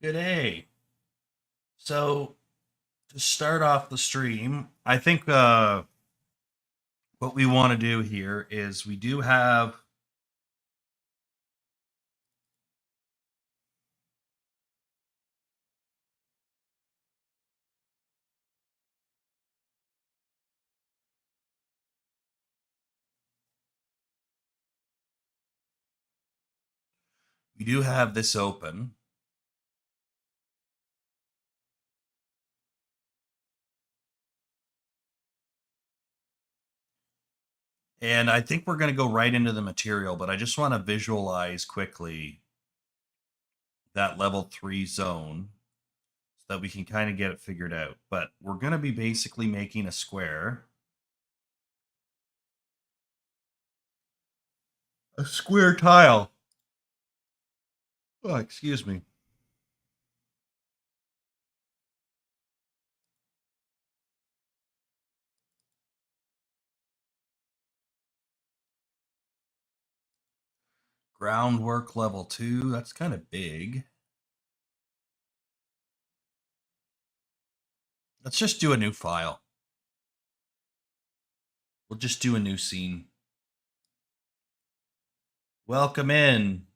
Good day. So to start off the stream, I think what we want to do here is we do have this open, and I think we're going to go right into the material. But I just want to visualize quickly that level 3 zone so that we can kind of get it figured out. But we're going to be basically making a square tile. Oh, excuse me. Groundwork level 2. That's kind of big. Let's just do a new file. We'll just do a new scene. Welcome in,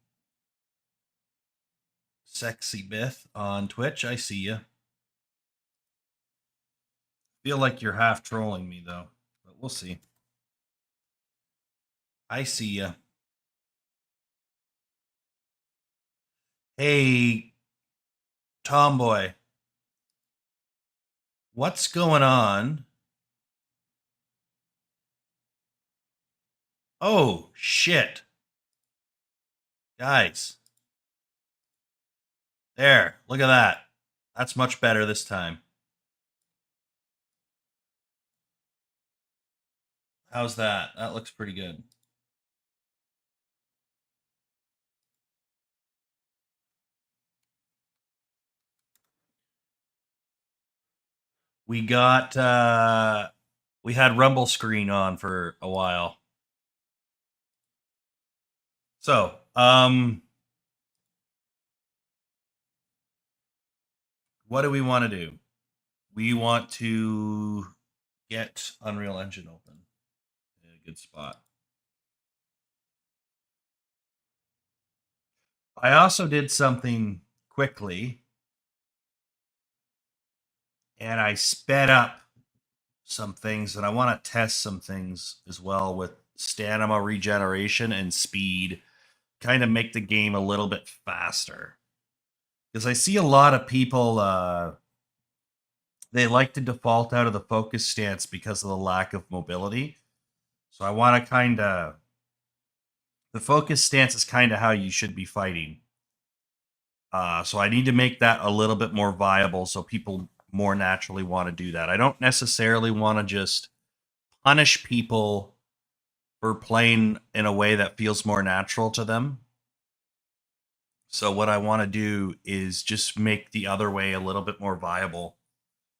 Sexy Myth on Twitch. I see you. Feel like you're half trolling me though, but we'll see. I see you. Hey, Tomboy, what's going on? Oh, shit. Guys, there, look at that. That's much better this time. How's that? That looks pretty good. We got we had Rumble screen on for a while. So, what do we want to do? We want to get Unreal Engine open in a good spot. I also did something quickly, and I sped up some things, and I want to test some things as well with stamina regeneration and speed, kind of make the game a little bit faster. Because I see a lot of people, they like to default out of the focus stance because of the lack of mobility. So I want to kind of, the focus stance is kind of how you should be fighting. So I need to make that a little bit more viable so people more naturally want to do that. I don't necessarily want to just punish people for playing in a way that feels more natural to them. So what I want to do is just make the other way a little bit more viable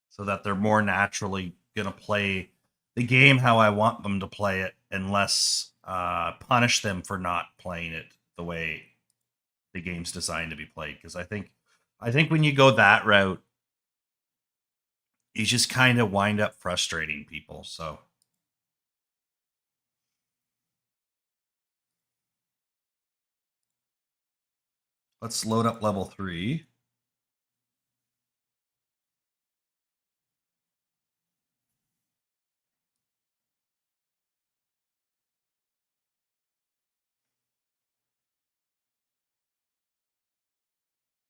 so that they're more naturally going to play the game how I want them to play it and less punish them for not playing it the way the game's designed to be played. Because I think when you go that route, you just kind of wind up frustrating people. So let's load up level 3.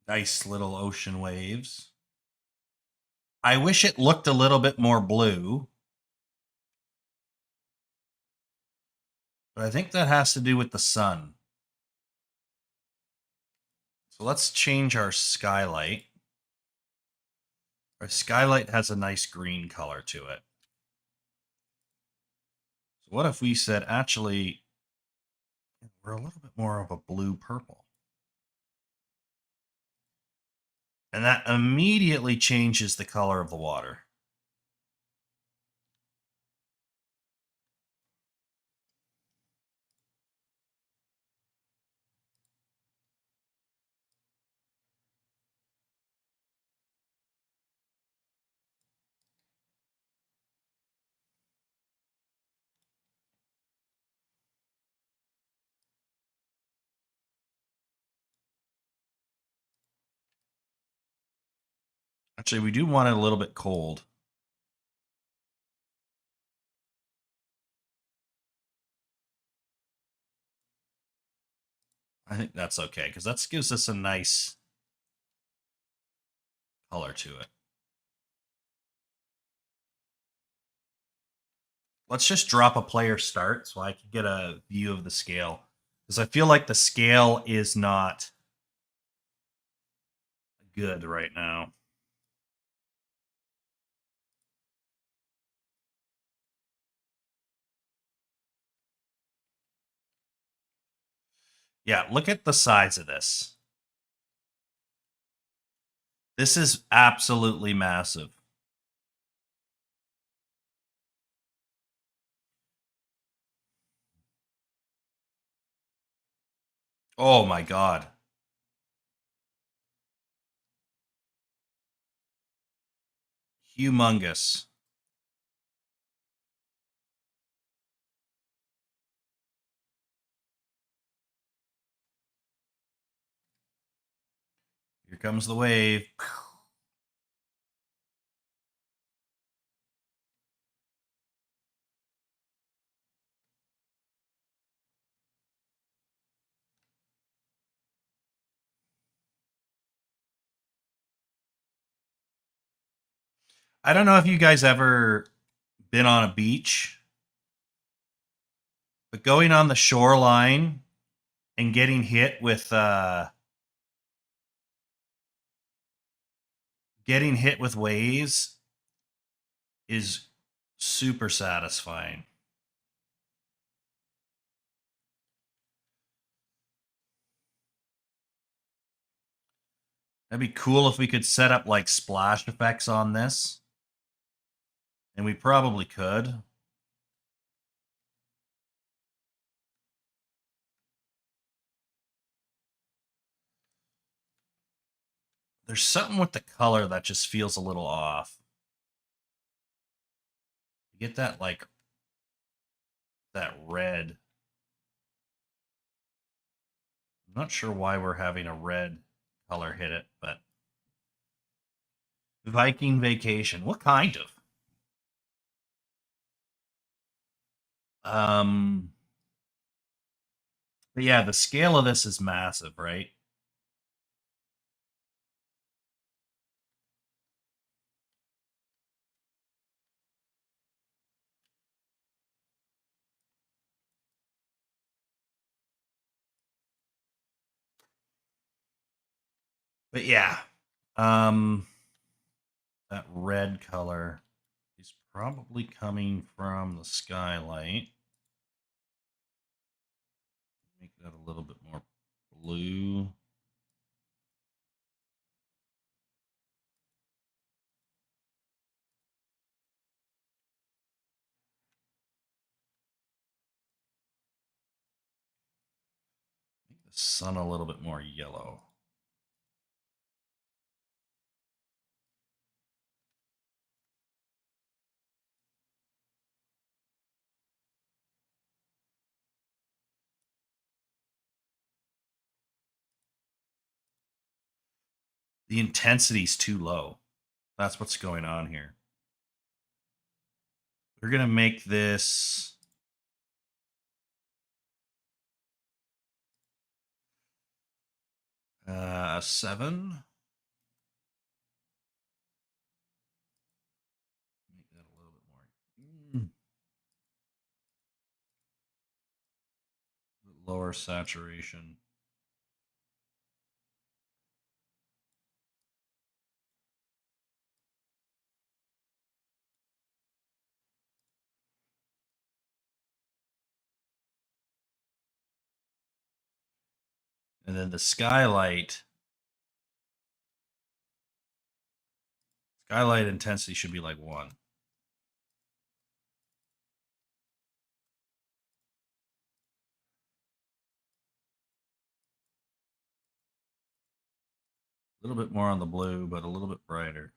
Nice little ocean waves. I wish it looked a little bit more blue, but I think that has to do with the sun. So let's change our skylight. Our skylight has a nice green color to it. So what if we said, actually, we're a little bit more of a blue purple? And that immediately changes the color of the water. Actually, we do want it a little bit cold. I think that's okay, because that gives us a nice color to it. Let's just drop a player start so I can get a view of the scale. Because I feel like the scale is not good right now. Yeah, look at the size of this. This is absolutely massive. Oh my god. Humongous. Here comes the wave. I don't know if you guys ever been on a beach, but going on the shoreline and getting hit with waves is super satisfying. That'd be cool if we could set up like splash effects on this. And we probably could. There's something with the color that just feels a little off. You get that like that red. I'm not sure why we're having a red color hit it, but Viking Vacation. What kind of? Um but yeah, the scale of this is massive, right? But yeah. Um that red color is probably coming from the skylight. Make that a little bit more blue. Make the sun a little bit more yellow. The intensity's too low. That's what's going on here. We're going to make this a 7. Make that a little bit more lower saturation. And then the skylight intensity should be like 1. A little bit more on the blue, but a little bit brighter.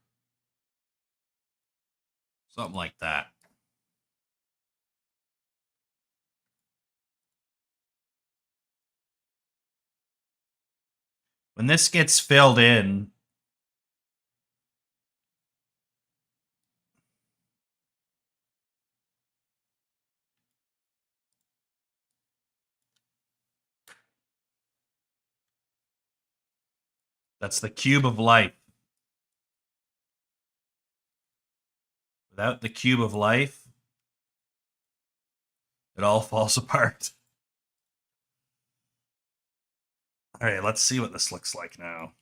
Something like that. When this gets filled in, That's the cube of life. Without the cube of life, it all falls apart. All right, let's see what this looks like now.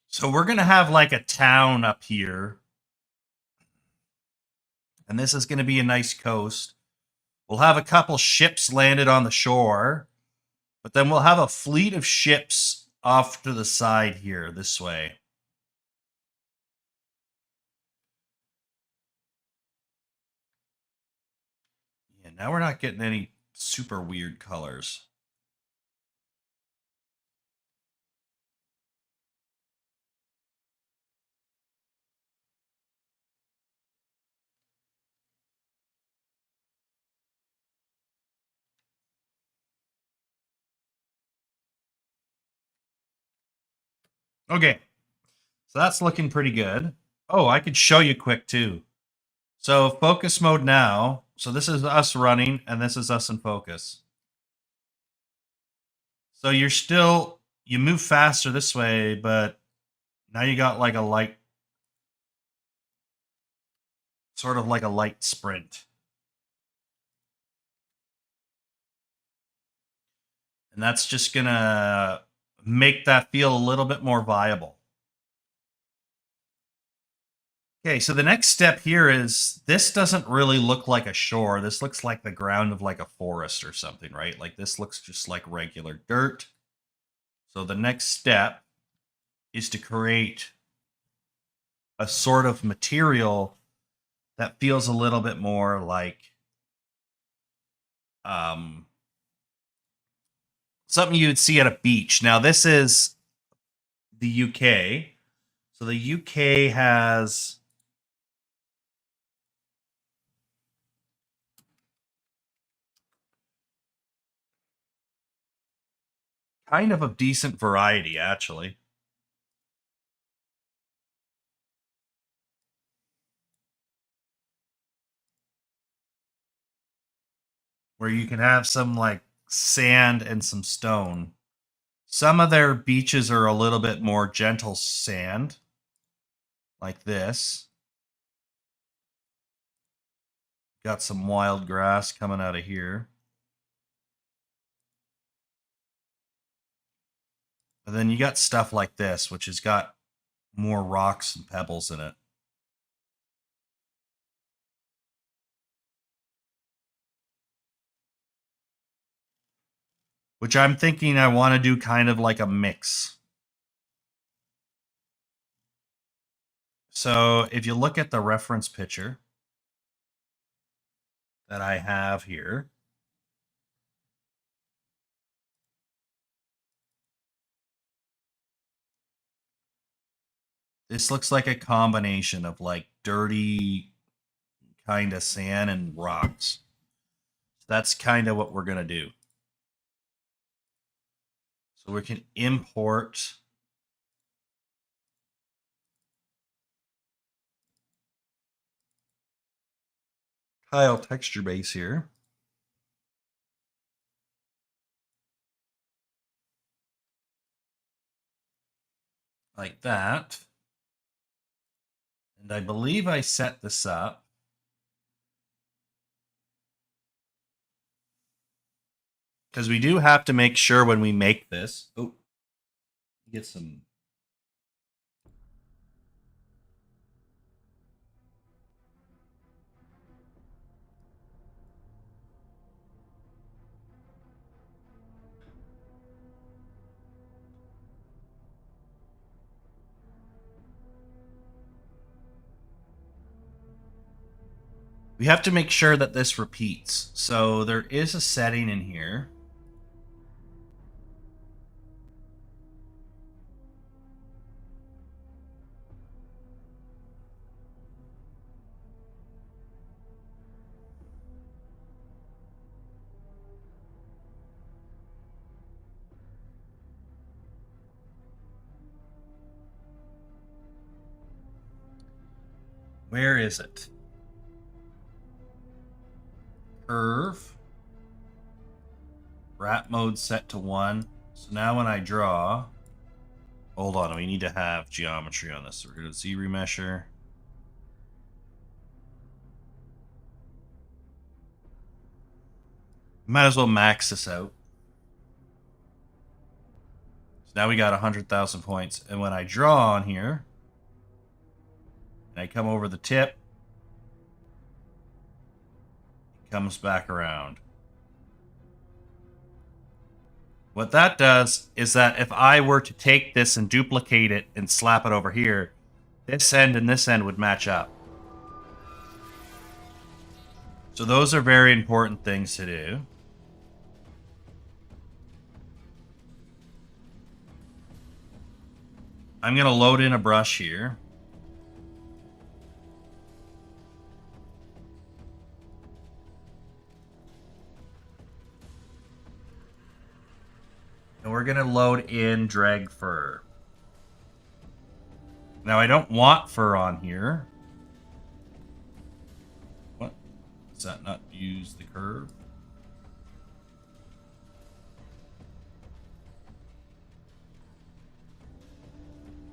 So we're going to have like a town up here. And this is going to be a nice coast. We'll have a couple ships landed on the shore. But then we'll have a fleet of ships off to the side here, this way. Yeah, now we're not getting any super weird colors. Okay, so that's looking pretty good. Oh, I could show you quick too. So focus mode now. So this is us running, and this is us in focus. So you're still, you move faster this way, but now you got like a light, sort of like a light sprint. And that's just gonna make that feel a little bit more viable. Okay, so the next step here is this doesn't really look like a shore. This looks like the ground of like a forest or something, right? Like this looks just like regular dirt. So the next step is to create a sort of material that feels a little bit more like something you would see at a beach. Now this is the UK. So the UK has kind of a decent variety, actually. Where you can have some like sand and some stone. Some of their beaches are a little bit more gentle sand, like this. Got some wild grass coming out of here. And then you got stuff like this, which has got more rocks and pebbles in it. Which I'm thinking I want to do kind of like a mix. So if you look at the reference picture that I have here, this looks like a combination of like dirty kind of sand and rocks. That's kind of what we're going to do. So we can import tile texture base here. Like that. And I believe I set this up. Because we do have to make sure when we make this. Oh, get some. We have to make sure that this repeats. So there is a setting in here. Where is it? Curve. Wrap mode set to 1. So now when I draw, hold on, we need to have geometry on this. So we're going to Z remesher. Might as well max this out. So now we got 100,000 points. And when I draw on here, and I come over the tip, it comes back around. What that does is that if I were to take this and duplicate it and slap it over here, this end and this end would match up. So those are very important things to do. I'm going to load in a brush here. And we're going to load in drag fur. Now I don't want fur on here. What? Does that not use the curve?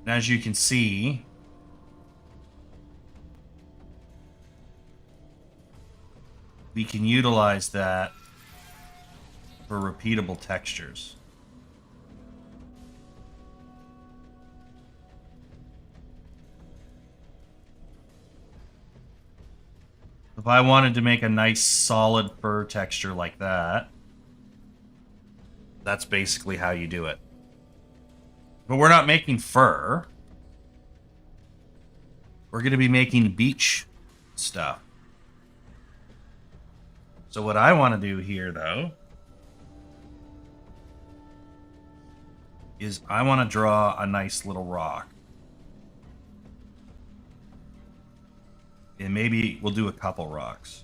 And as you can see, we can utilize that for repeatable textures. If I wanted to make a nice solid fur texture like that, that's basically how you do it. But we're not making fur. We're going to be making beach stuff. So what I want to do here, though, is I want to draw a nice little rock. And maybe we'll do a couple rocks.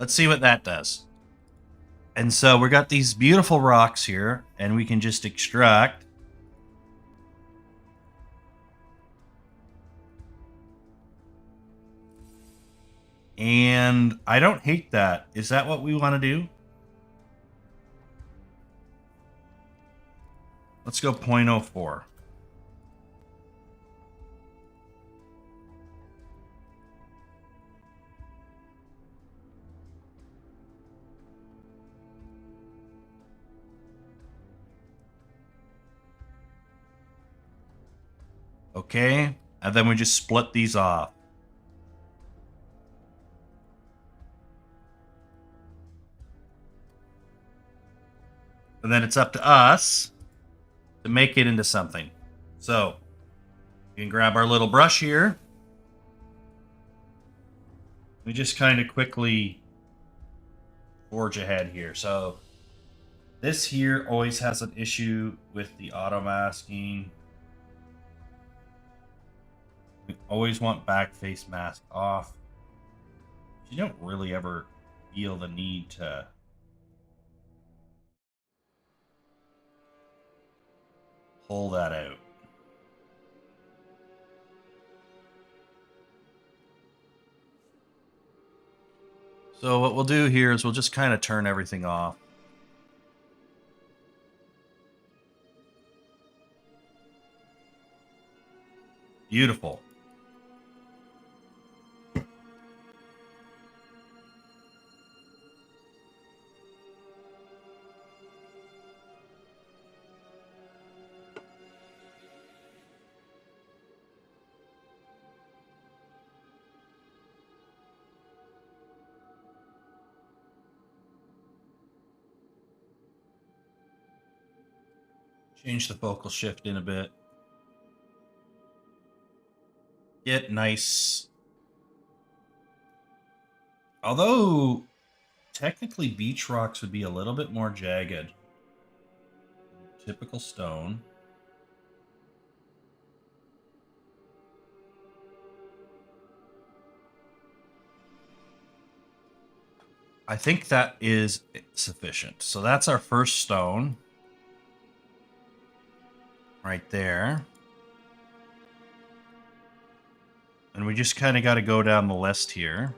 Let's see what that does. And so we got these beautiful rocks here, and we can just extract. And I don't hate that. Is that what we want to do? Let's go 0.04. Okay, and then we just split these off. And then it's up to us to make it into something. So, you can grab our little brush here. We just kind of quickly forge ahead here. So, this here always has an issue with the auto masking. We always want back face mask off. You don't really ever feel the need to pull that out. So what we'll do here is we'll just kind of turn everything off. Beautiful. Change the focal shift in a bit. Get nice Although, technically beach rocks would be a little bit more jagged. Typical stone. I think that is sufficient. So that's our first stone. Right there. And we just kind of got to go down the list here.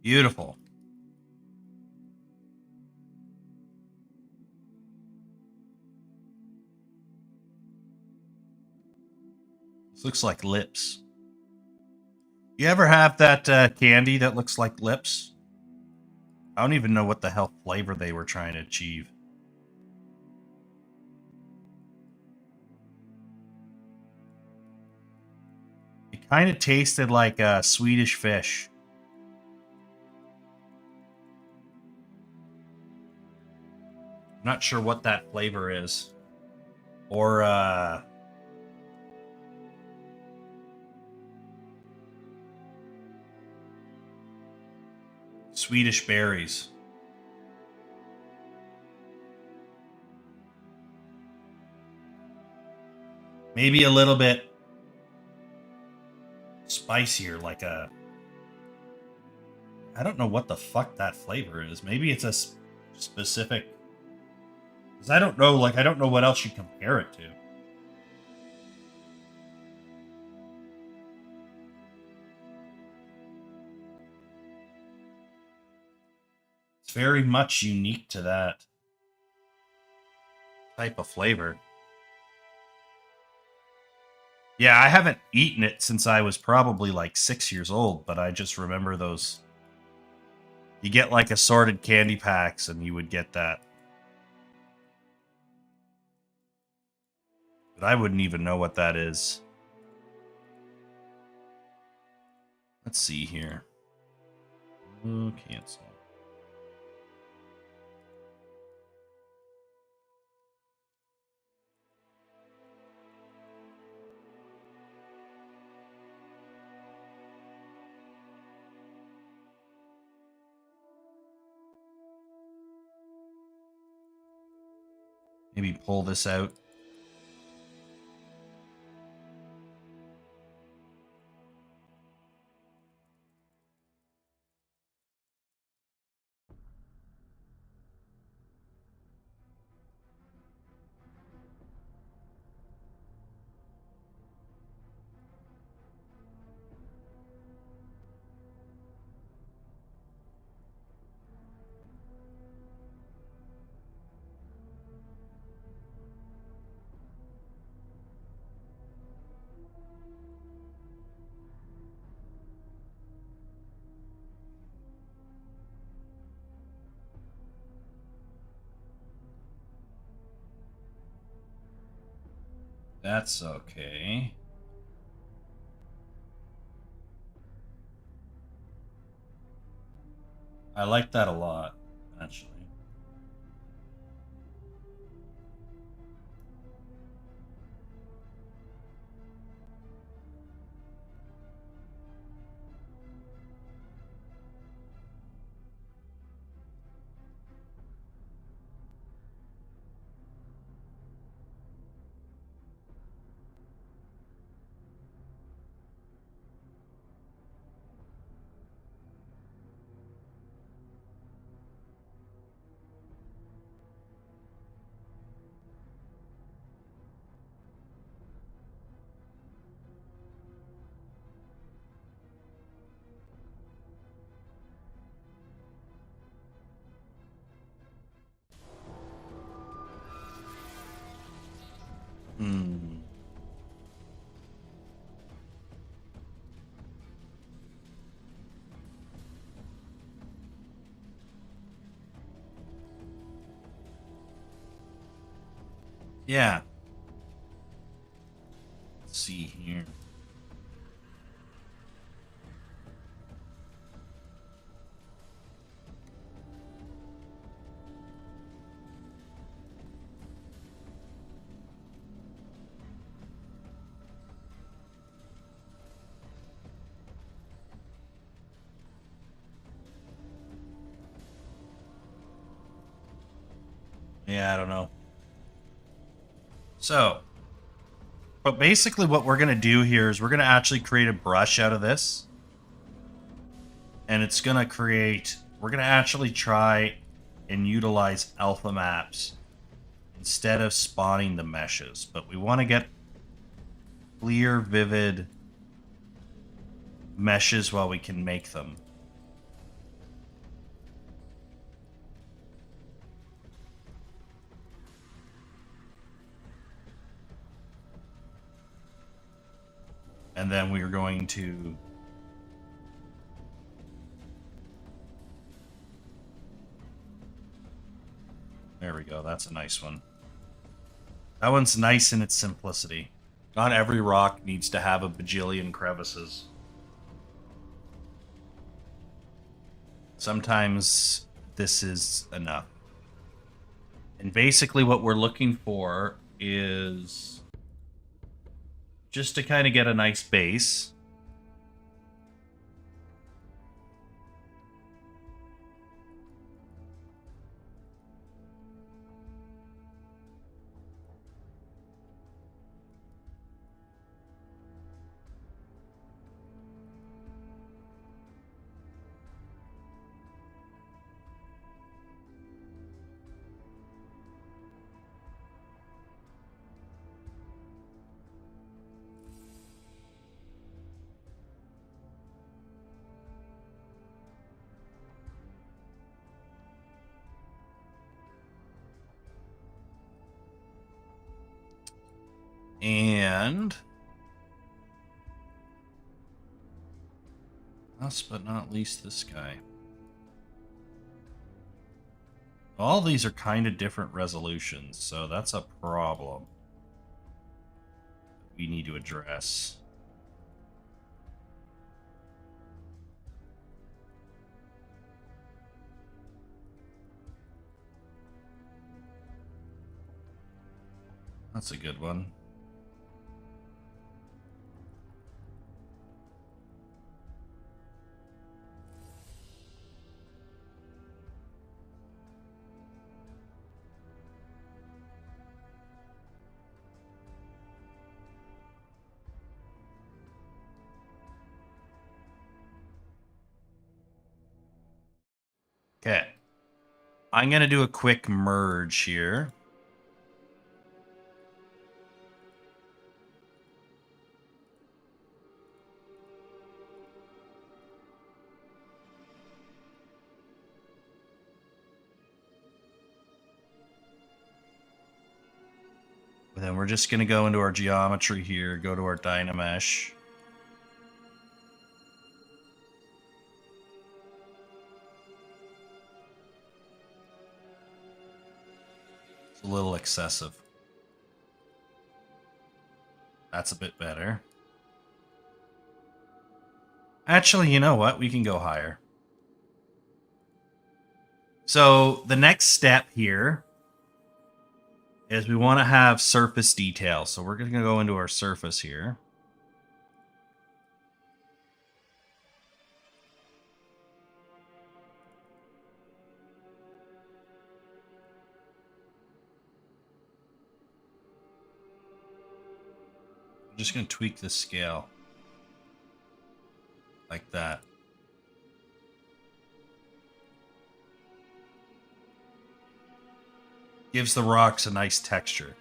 Beautiful. This looks like lips. You ever have that candy that looks like lips? I don't even know what the hell flavor they were trying to achieve. It kind of tasted like Swedish fish. I'm not sure what that flavor is. Or, Swedish berries. Maybe a little bit spicier, like a... I don't know what the fuck that flavor is. Maybe it's a specific... Because I don't know, like, I don't know what else you compare it to. It's very much unique to that type of flavor. Yeah, I haven't eaten it since I was probably like 6 years old, but I just remember those. You get like assorted candy packs and you would get that. But I wouldn't even know what that is. Let's see here. Oh, cancel. Maybe pull this out. That's okay. I like that a lot, actually. Yeah. Let's see here. Yeah, I don't know. So, but basically what we're going to do here is we're going to actually create a brush out of this. And it's going to create, we're going to actually try and utilize alpha maps instead of spawning the meshes. But we want to get clear, vivid meshes while we can make them. And then we're going to there we go. That's a nice one. That one's nice in its simplicity. Not every rock needs to have a bajillion crevices. Sometimes this is enough. And basically what we're looking for is just to kind of get a nice base. And last but not least, this guy. All these are kind of different resolutions, so that's a problem we need to address. That's a good one. Okay. I'm going to do a quick merge here. And then we're just going to go into our geometry here, go to our Dynamesh. It's a little excessive. That's a bit better. Actually, you know what? We can go higher. So the next step here is we want to have surface detail. So we're going to go into our surface here. I'm just going to tweak the scale like that. Gives the rocks a nice texture.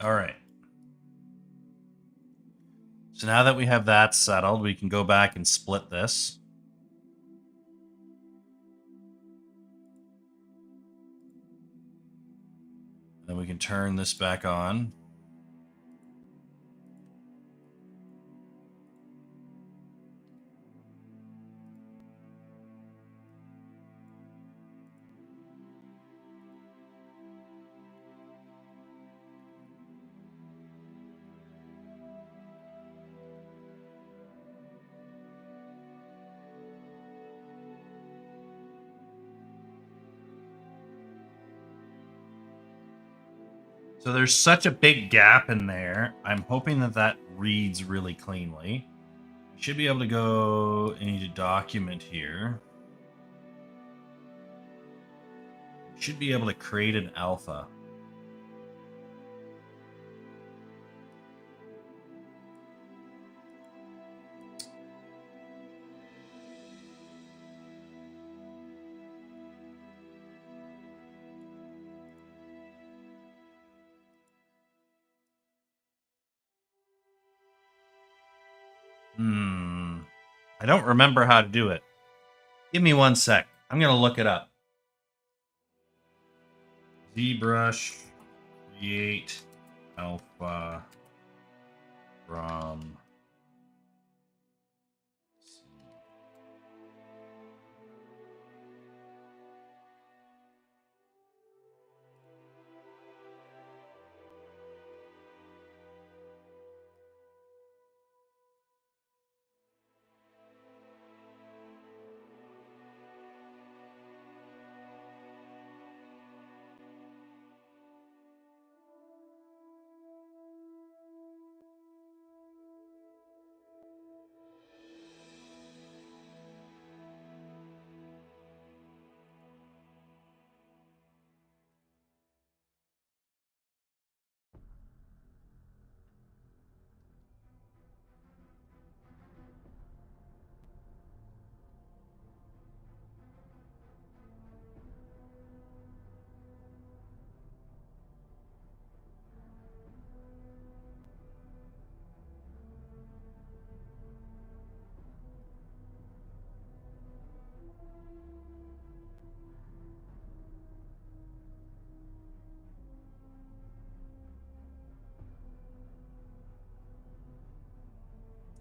All right. So now that we have that settled, we can go back and split this. Then we can turn this back on. So there's such a big gap in there. I'm hoping that that reads really cleanly. We should be able to go into document here. We should be able to create an alpha. I don't remember how to do it. Give me 1 sec. I'm going to look it up. ZBrush create alpha from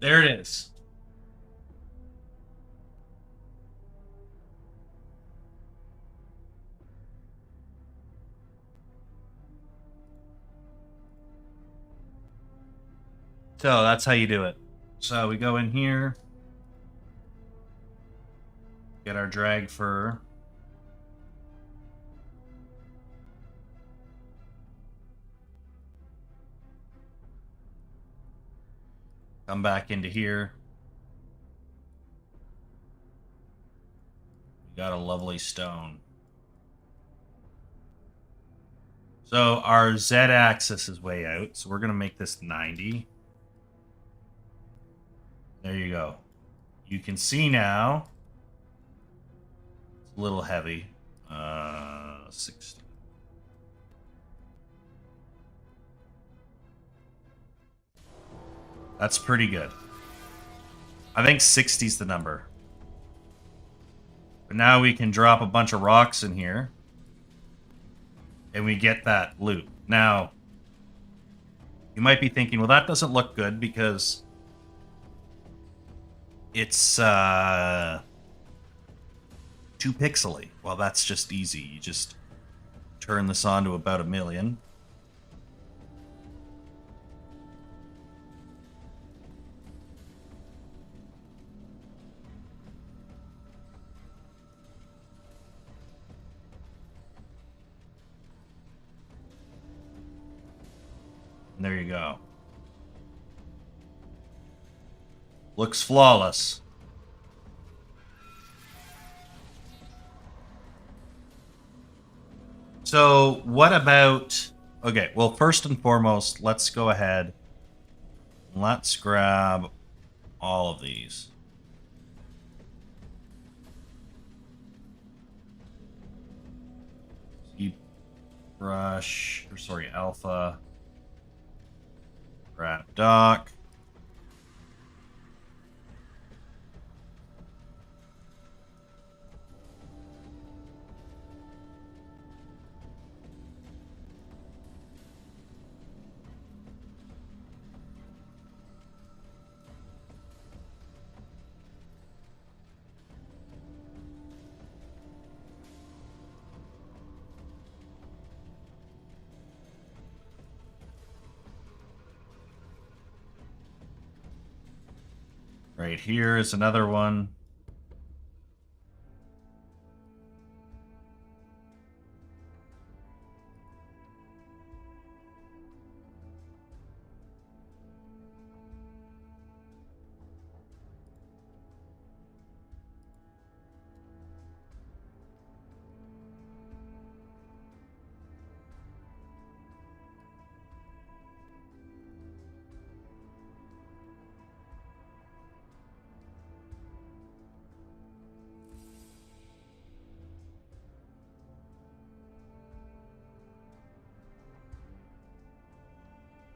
There it is. So that's how you do it. So we go in here, get our drag fur. Come back into here. We got a lovely stone. So our z-axis is way out, so we're going to make this 90. There you go. You can see now. It's a little heavy. 60. That's pretty good. I think 60 is the number. But now we can drop a bunch of rocks in here. And we get that loot. Now, you might be thinking, well, that doesn't look good because it's too pixely. Well, that's just easy. You just turn this on to about 1 million. And there you go. Looks flawless. So what about... Okay, well, first and foremost, let's go ahead. Let's grab all of these. ZBrush, or sorry, alpha. Grab dock. Right here is another one.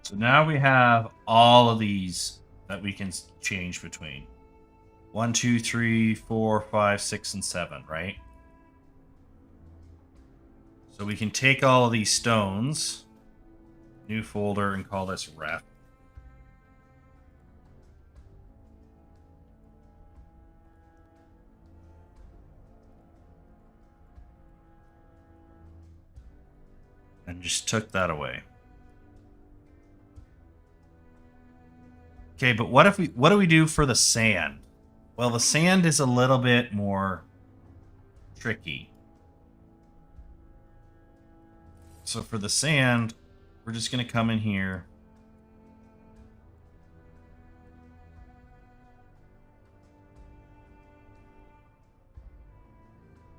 So now we have all of these that we can change between. 1, 2, 3, 4, 5, 6, and 7, right? So we can take all of these stones, new folder, and call this ref. And just took that away. Okay, but what do we do for the sand? Well, the sand is a little bit more tricky. So for the sand, we're just going to come in here.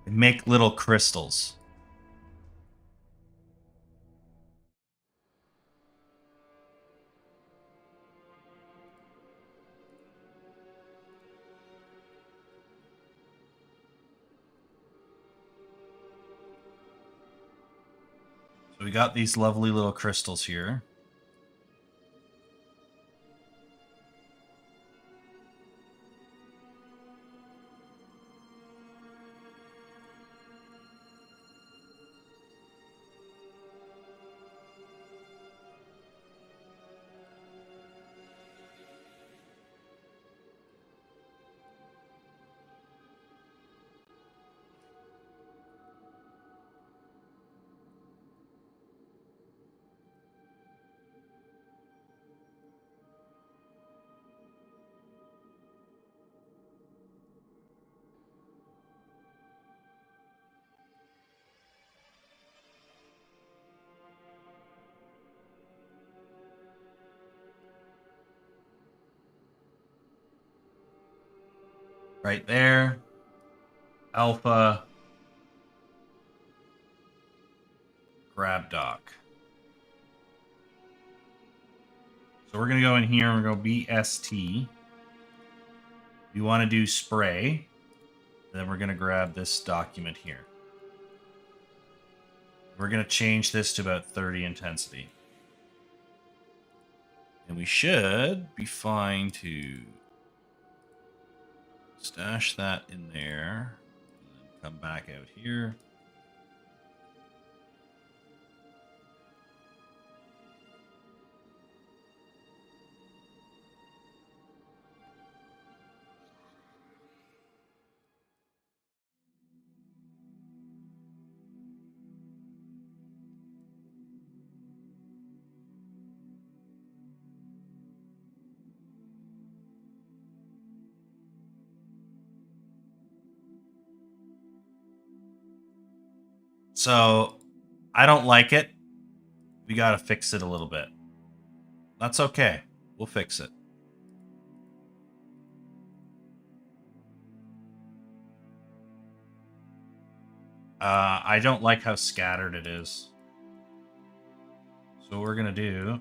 And make little crystals. So we got these lovely little crystals here. Right there. Alpha. Grab dock. So we're going to go in here and we're going to go BST. You want to do spray. Then we're going to grab this document here. We're going to change this to about 30 intensity. And we should be fine to stash that in there. And then come back out here. So I don't like it. We got to fix it a little bit. That's okay. We'll fix it. I don't like how scattered it is. So what we're going to do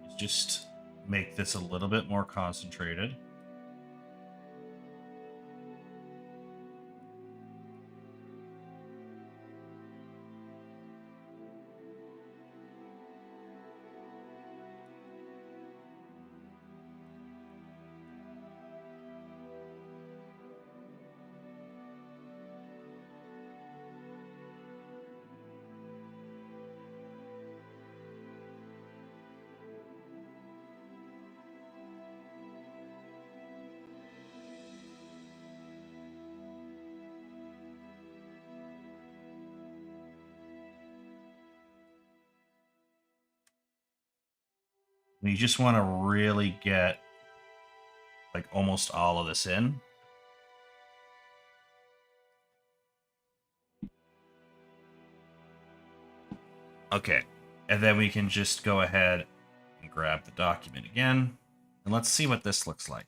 is just make this a little bit more concentrated. And you just want to really get like almost all of this in. Okay, and then we can just go ahead and grab the document again, and let's see what this looks like.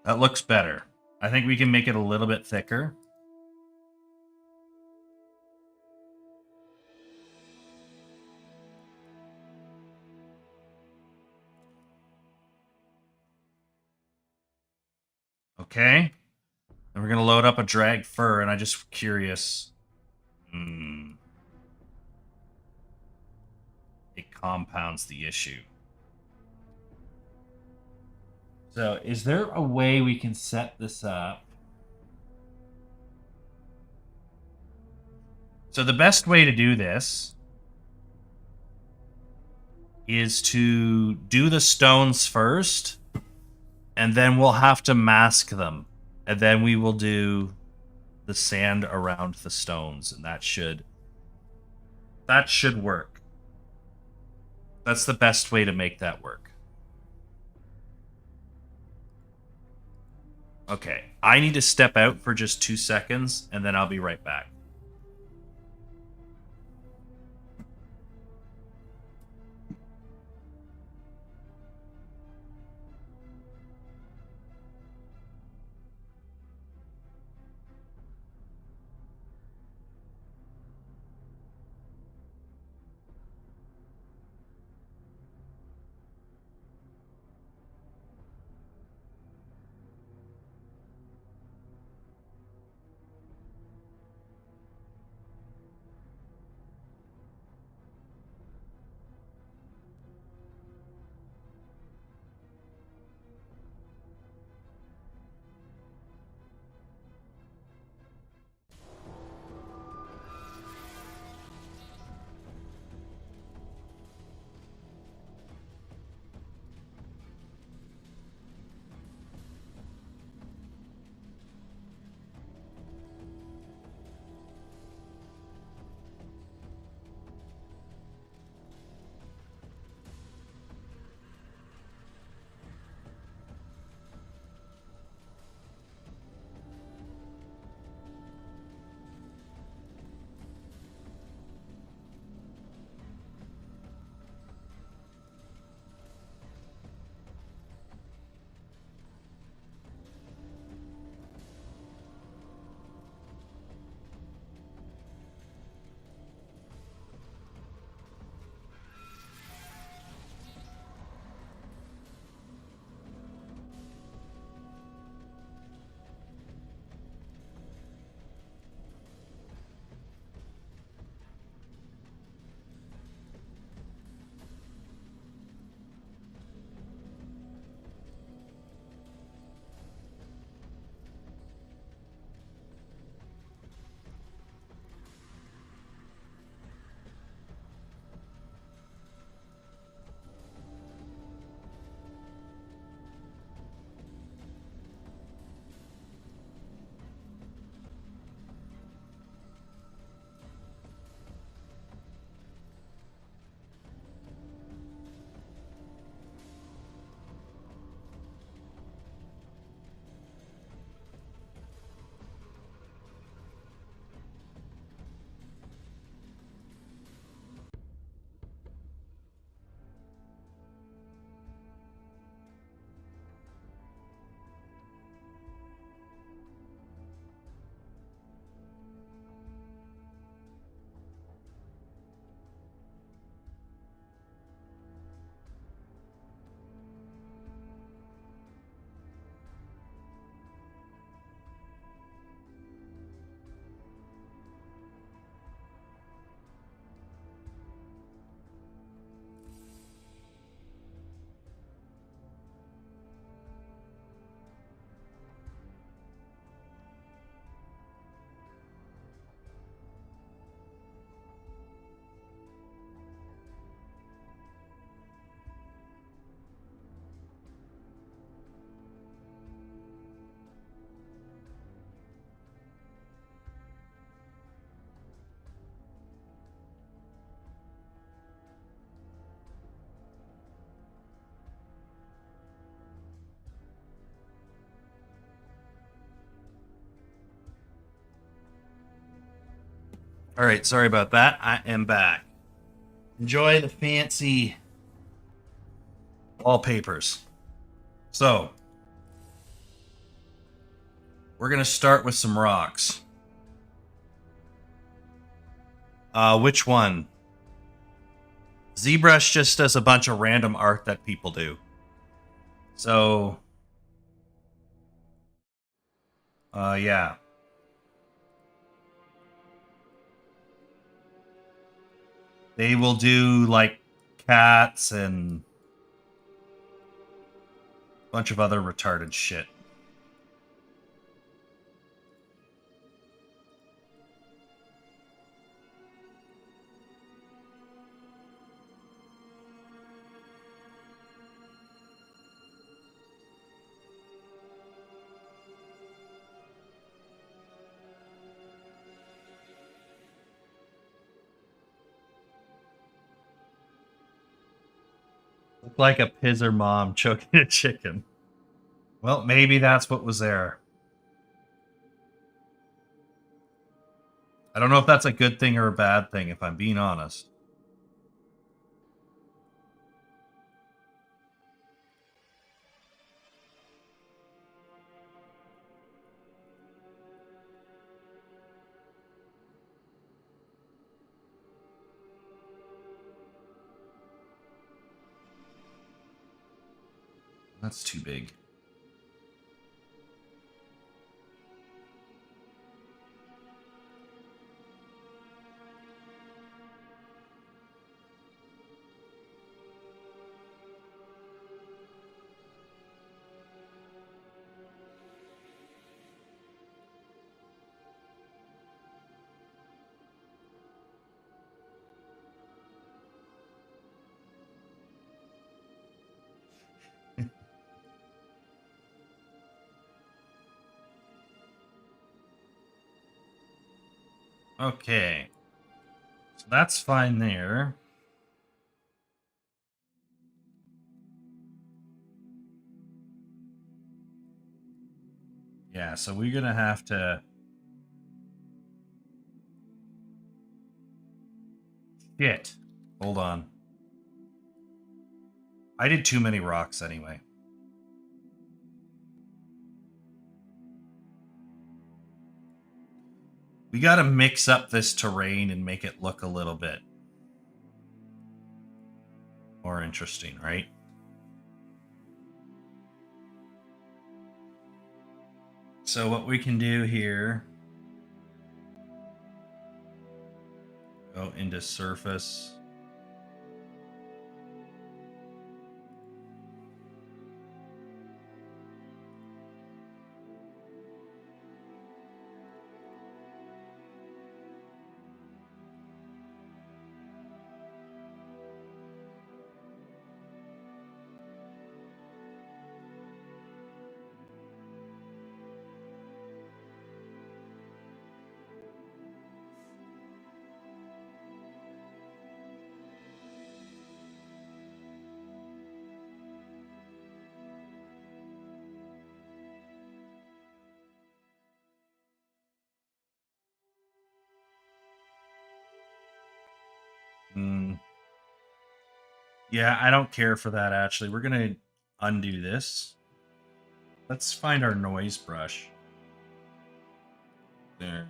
That looks better. I think we can make it a little bit thicker. Okay. And we're going to load up a drag fur, and I'm just curious. It compounds the issue. So, is there a way we can set this up? So, the best way to do this is to do the stones first, and then we'll have to mask them. And then we will do the sand around the stones, and that should work. That's the best way to make that work. Okay, I need to step out for just 2 seconds, and then I'll be right back. All right, sorry about that. I am back. Enjoy the fancy wallpapers. So, we're going to start with some rocks. Which one? ZBrush just does a bunch of random art that people do. So, yeah. They will do, like, cats and a bunch of other retarded shit. Look like a pizzer mom choking a chicken. Well, maybe that's what was there. I don't know if that's a good thing or a bad thing, if I'm being honest. That's too big. Okay. So that's fine there. Yeah, so we're going to have to... Shit. Hold on. I did too many rocks anyway. We got to mix up this terrain and make it look a little bit more interesting, right? So what we can do here, go into surface. Yeah, I don't care for that, actually. We're going to undo this. Let's find our noise brush. There.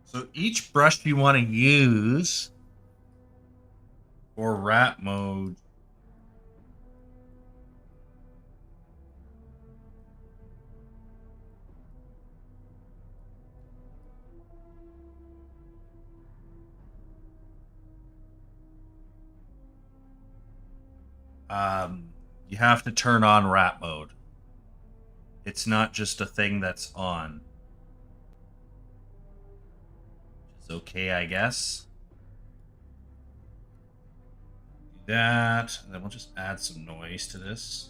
So each brush you want to use for wrap mode you have to turn on wrap mode. It's not just a thing that's on. It's okay, I guess. Do that, and then we'll just add some noise to this.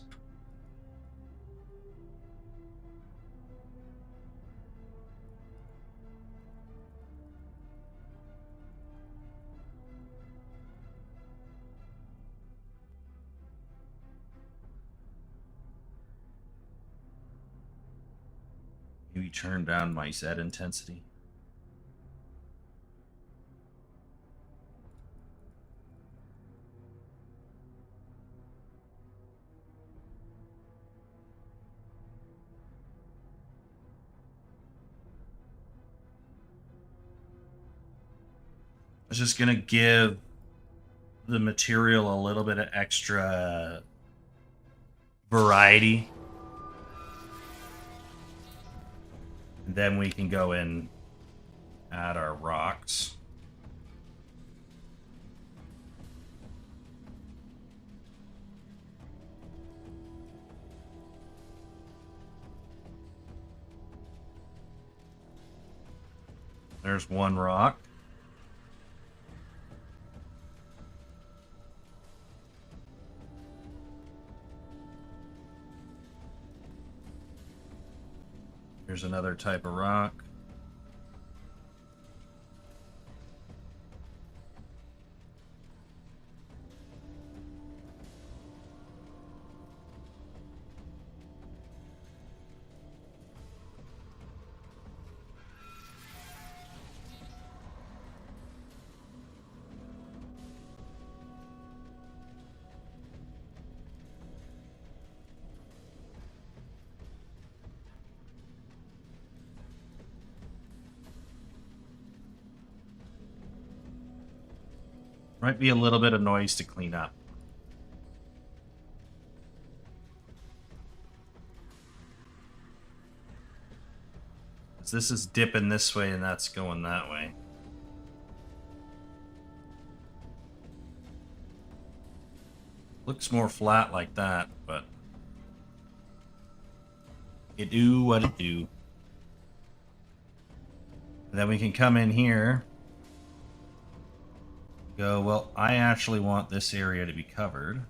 Maybe turn down my Z intensity. It's just gonna give the material a little bit of extra variety. And then we can go in, add our rocks. There's one rock. Here's another type of rock. Might be a little bit of noise to clean up. This is dipping this way and that's going that way. Looks more flat like that, but it do what it do. And then we can come in here, go, well, I actually want this area to be covered.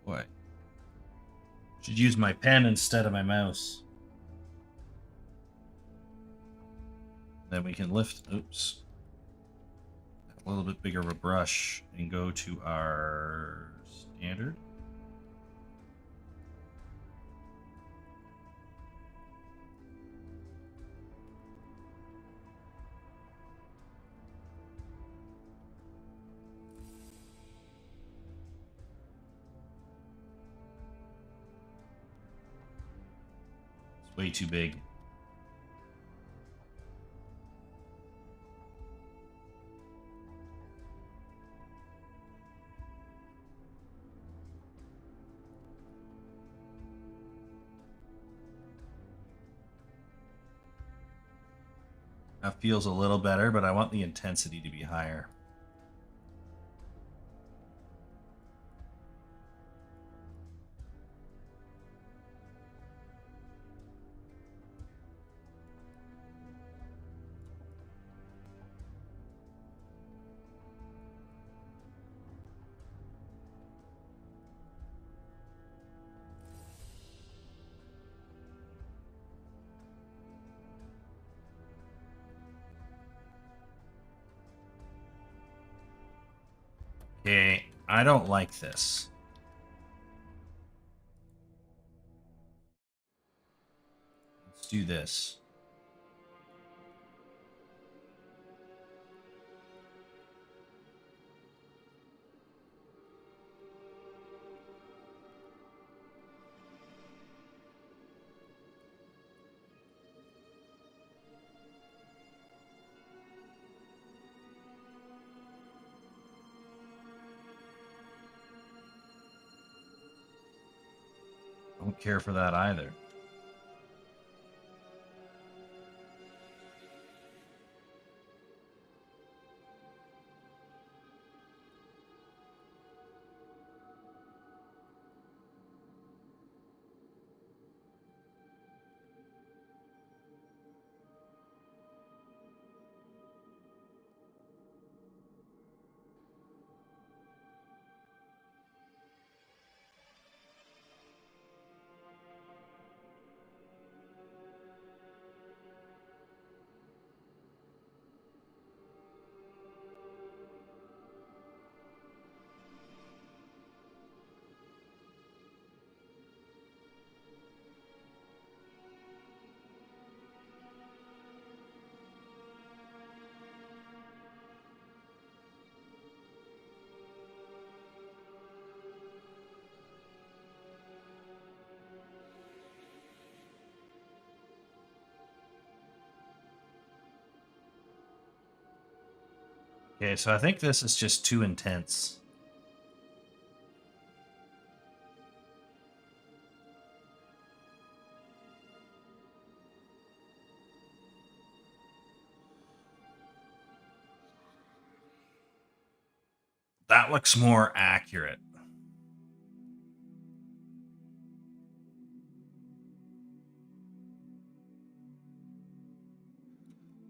Boy, should use my pen instead of my mouse. Then we can lift, oops, a little bit bigger of a brush and go to our standard. It's way too big. That feels a little better, but I want the intensity to be higher. Okay, I don't like this. Let's do this. Don't care for that either. Okay, so I think this is just too intense. That looks more accurate.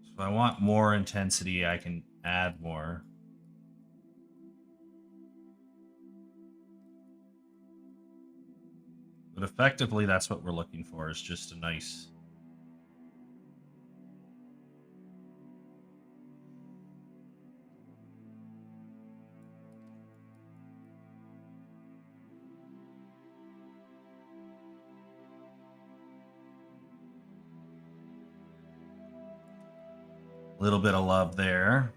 So if I want more intensity, I can add more. But effectively, that's what we're looking for, is just a nice... little bit of love there.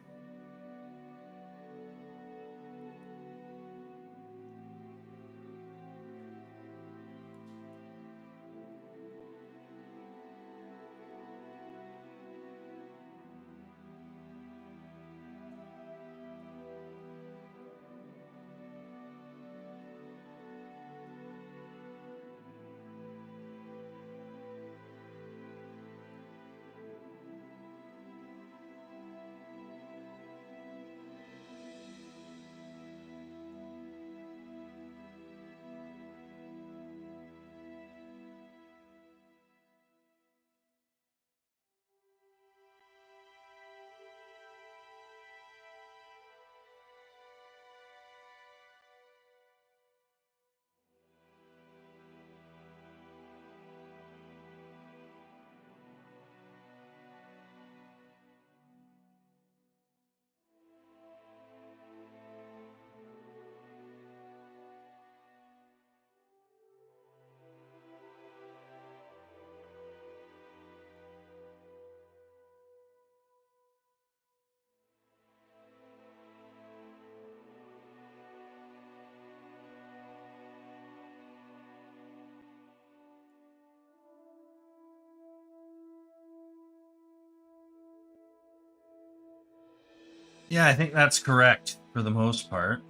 Yeah, I think that's correct for the most part.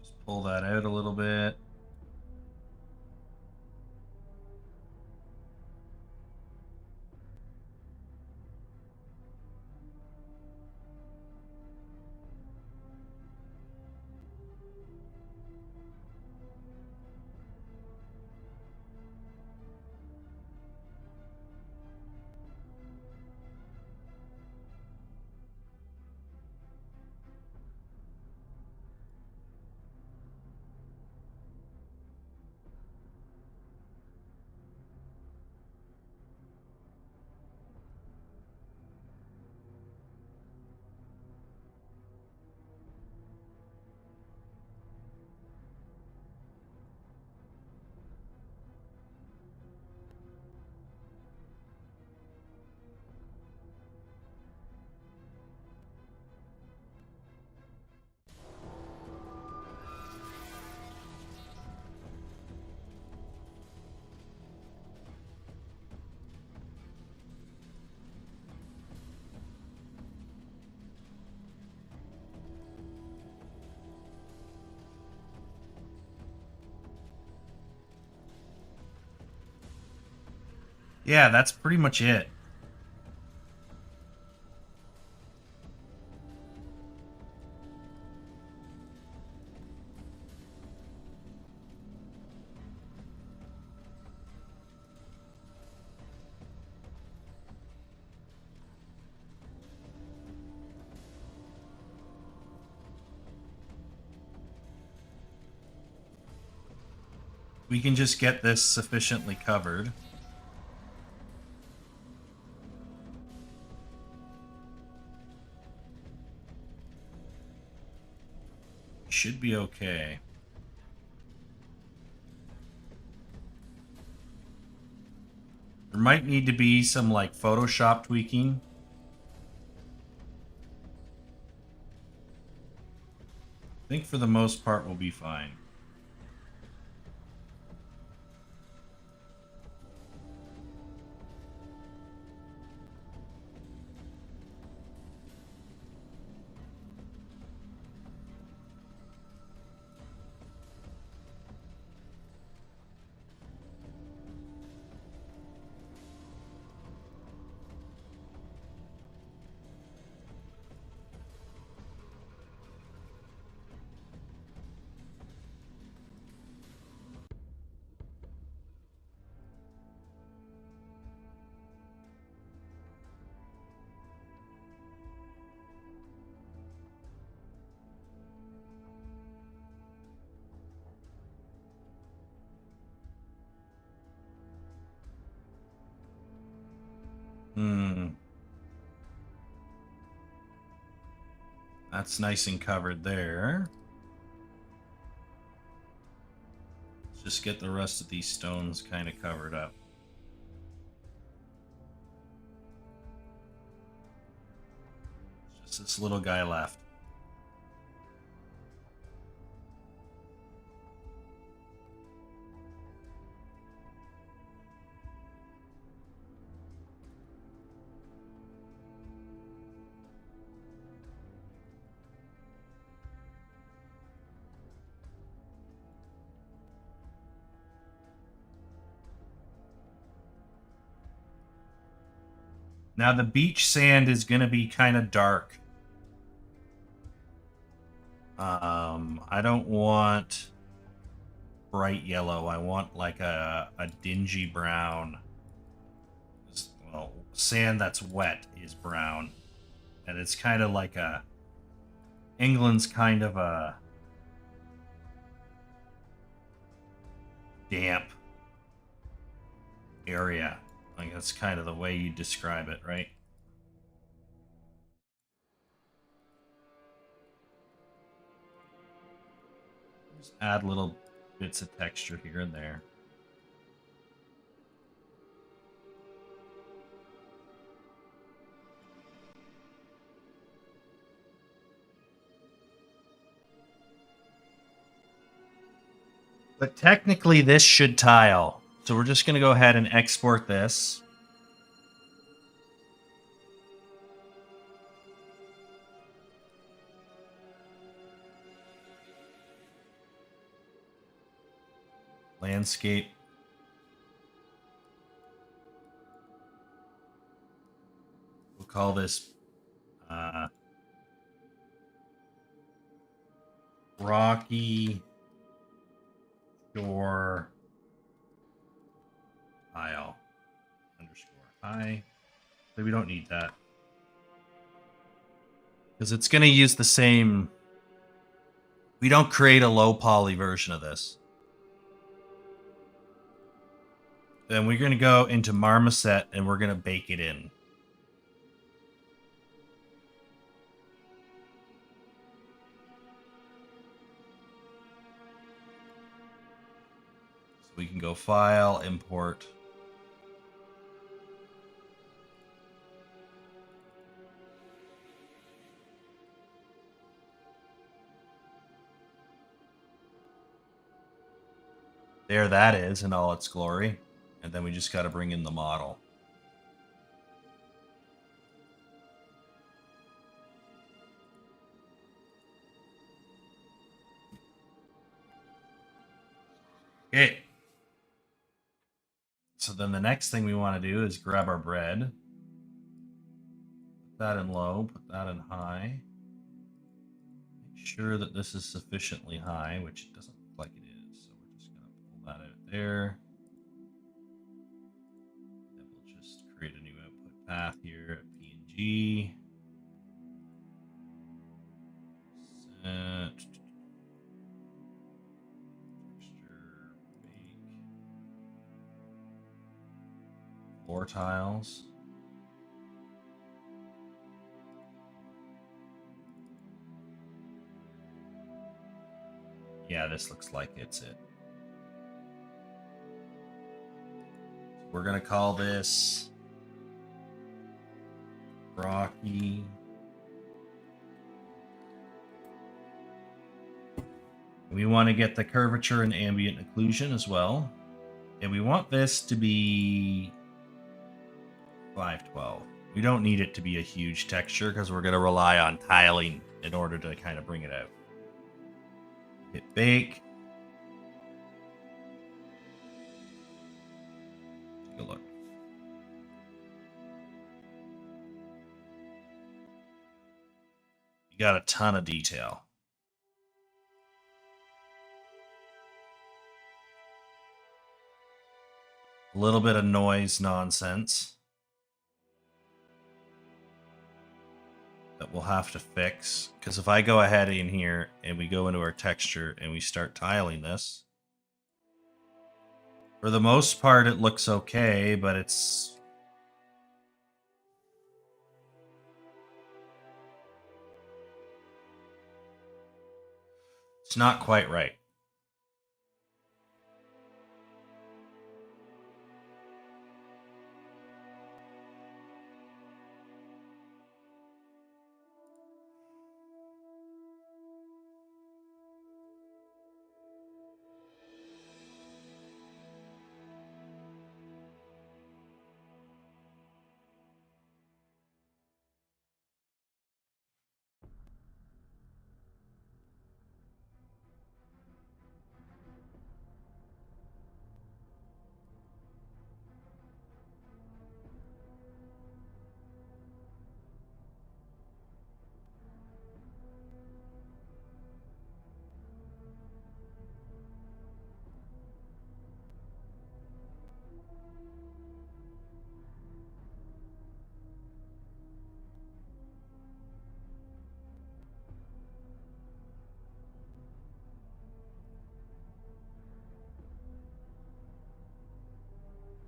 Just pull that out a little bit. Yeah, that's pretty much it. we can just get this sufficiently covered. Should be okay. There might need to be some like Photoshop tweaking. I think for the most part we'll be fine. That's nice and covered there. Let's just get the rest of these stones kind of covered up. Just this little guy left. Now the beach sand is going to be kind of dark. I don't want bright yellow. I want like a dingy brown. Well, sand that's wet is brown. And it's kind of like a... England's kind of a damp area. Like that's kind of the way you describe it, right? Just add little bits of texture here and there. But technically this should tile. So we're just going to go ahead and export this. Landscape. We'll call this Rocky Shore tile underscore high. So we don't need that. Because it's going to use the same... We don't create a low poly version of this. Then we're going to go into Marmoset and we're going to bake it in. So we can go File, Import. There that is in all its glory. And then we just got to bring in the model. Okay. So then the next thing we want to do is grab our bread. Put that in low, put that in high. Make sure that this is sufficiently high, which it doesn't look like it is. So we're just going to pull that out there. Create a new output path here at PNG. Set. Texture, bake. 4 tiles. Yeah, this looks like it's it. We're gonna call this Rocky. We want to get the curvature and ambient occlusion as well. And we want this to be 512. We don't need it to be a huge texture because we're going to rely on tiling in order to kind of bring it out. Hit bake. Take a look. You got a ton of detail. A little bit of noise nonsense that we'll have to fix, because if I go ahead in here and we go into our texture and we start tiling this, for the most part it looks okay, but it's not quite right.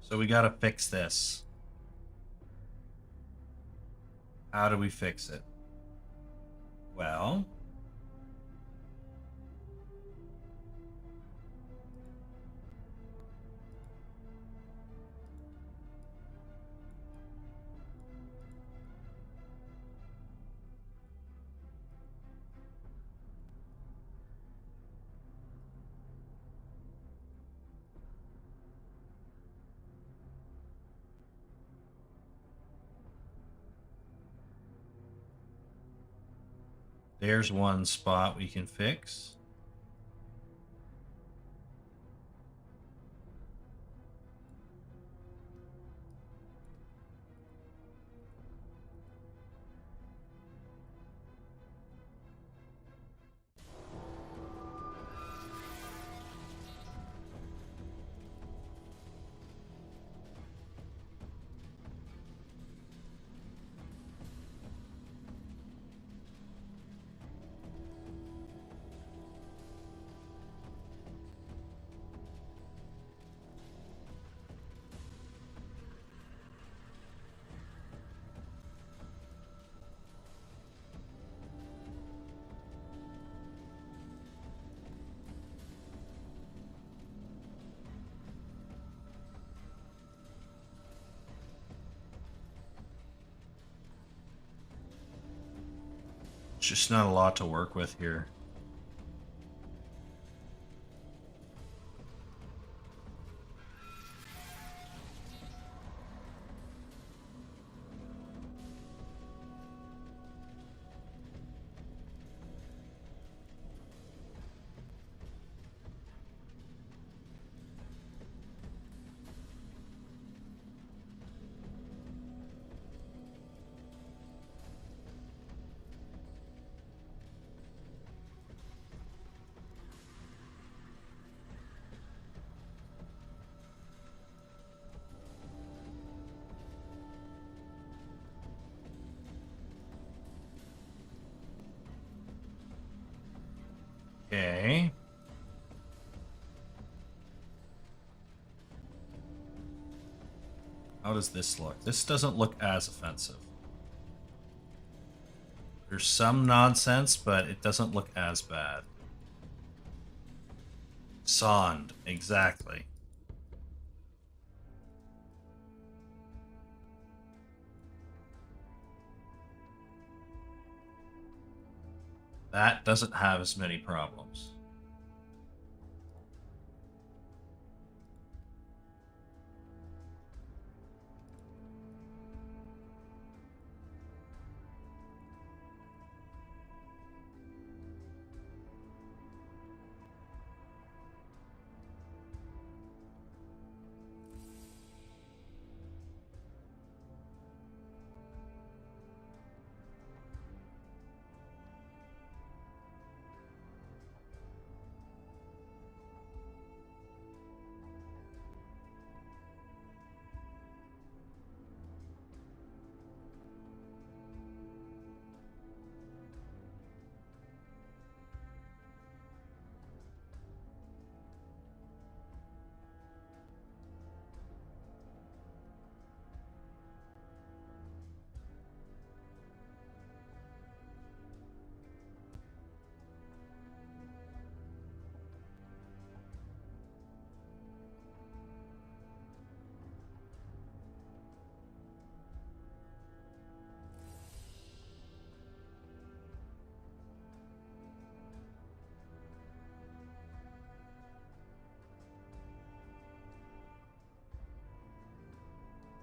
So we got to fix this. How do we fix it? Well, there's one spot we can fix. It's just not a lot to work with here. Okay. How does this look? This doesn't look as offensive. There's some nonsense, but it doesn't look as bad. Sond, exactly. That doesn't have as many problems.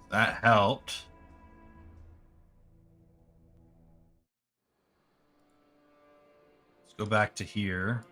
That helped. Let's go back to here.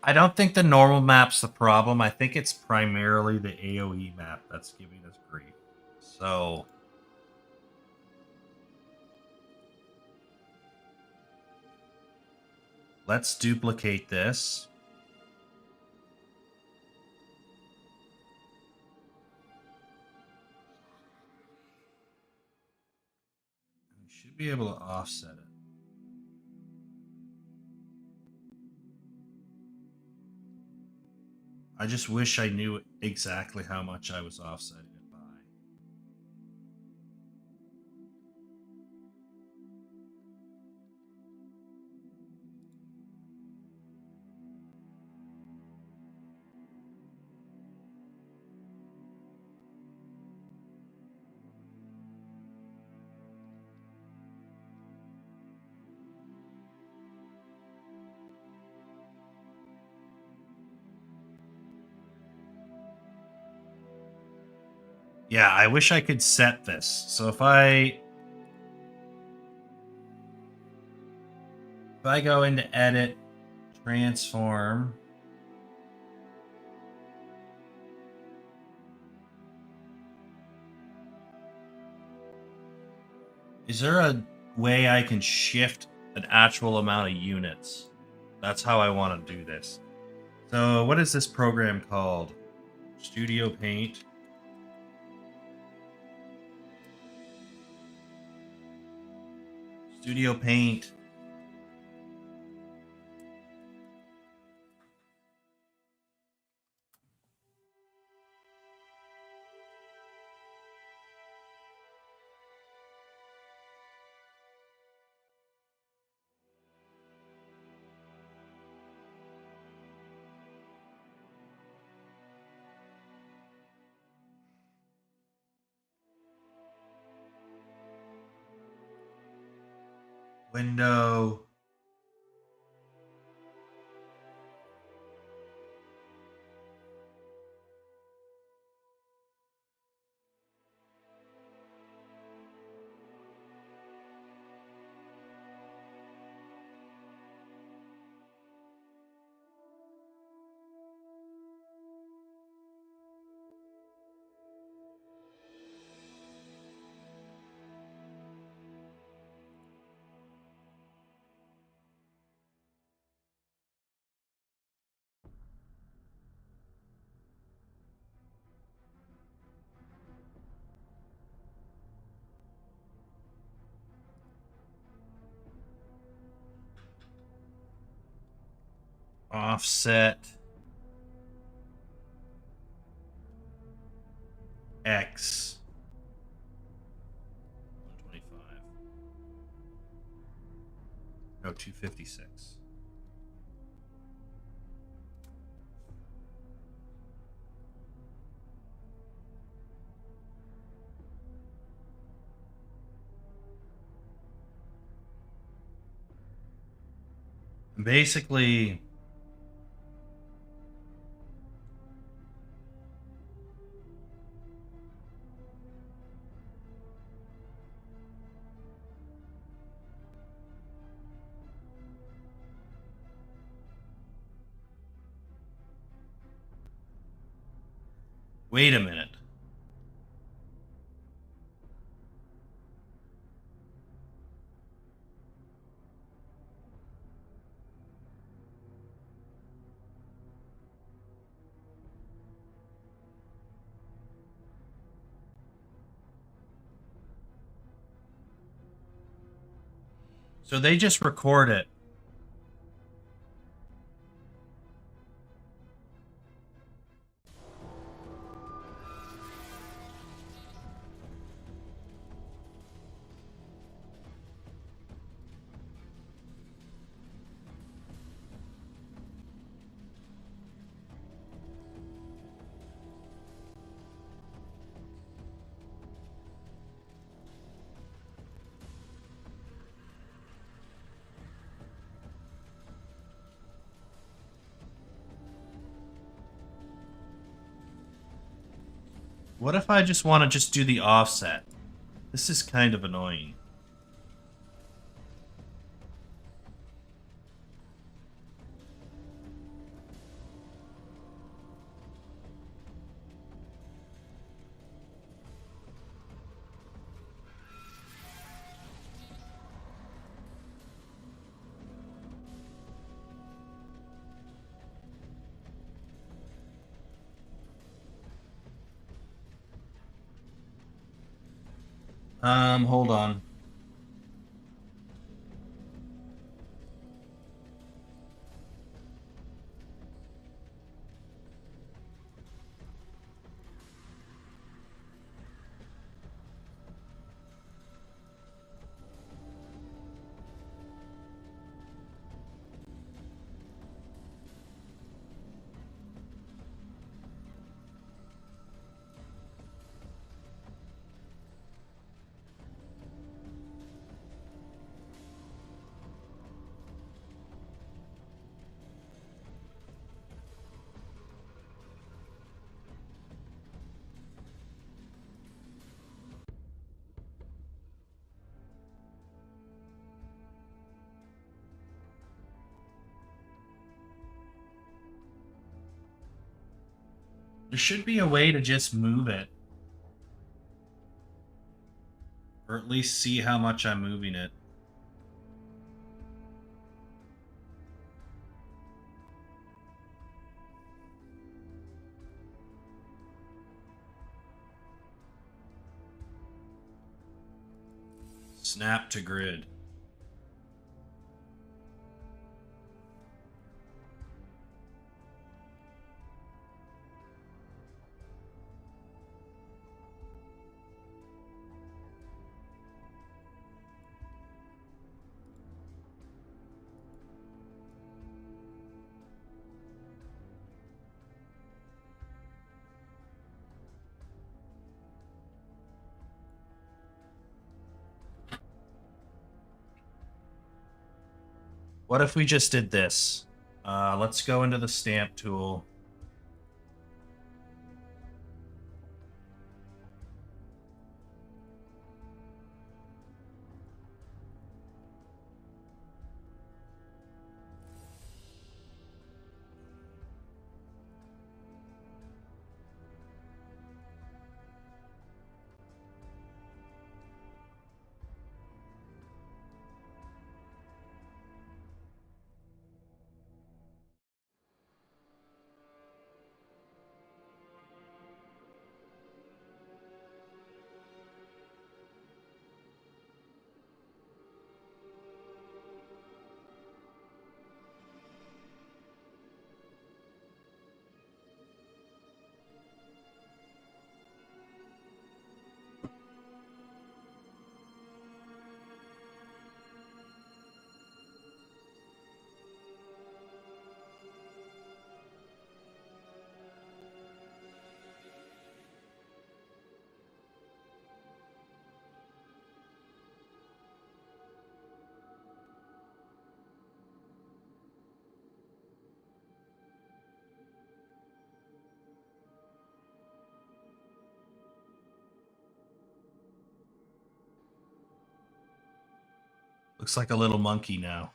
I don't think the normal map's the problem. I think it's primarily the AoE map that's giving us grief. So let's duplicate this. We should be able to offset it. I just wish I knew exactly how much I was offsetting it by. Yeah, I wish I could set this. So if I go into edit, transform, is there a way I can shift an actual amount of units? That's how I want to do this. So what is this program called? Studio Paint. Studio Paint. Window. Offset. X. 125. No, 256. Basically, wait a minute. So they just record it. What if I just want to just do the offset? This is kind of annoying. Hold on. There should be a way to just move it. Or at least see how much I'm moving it. Snap to grid. What if we just did this? Let's go into the stamp tool. Looks like a little monkey now.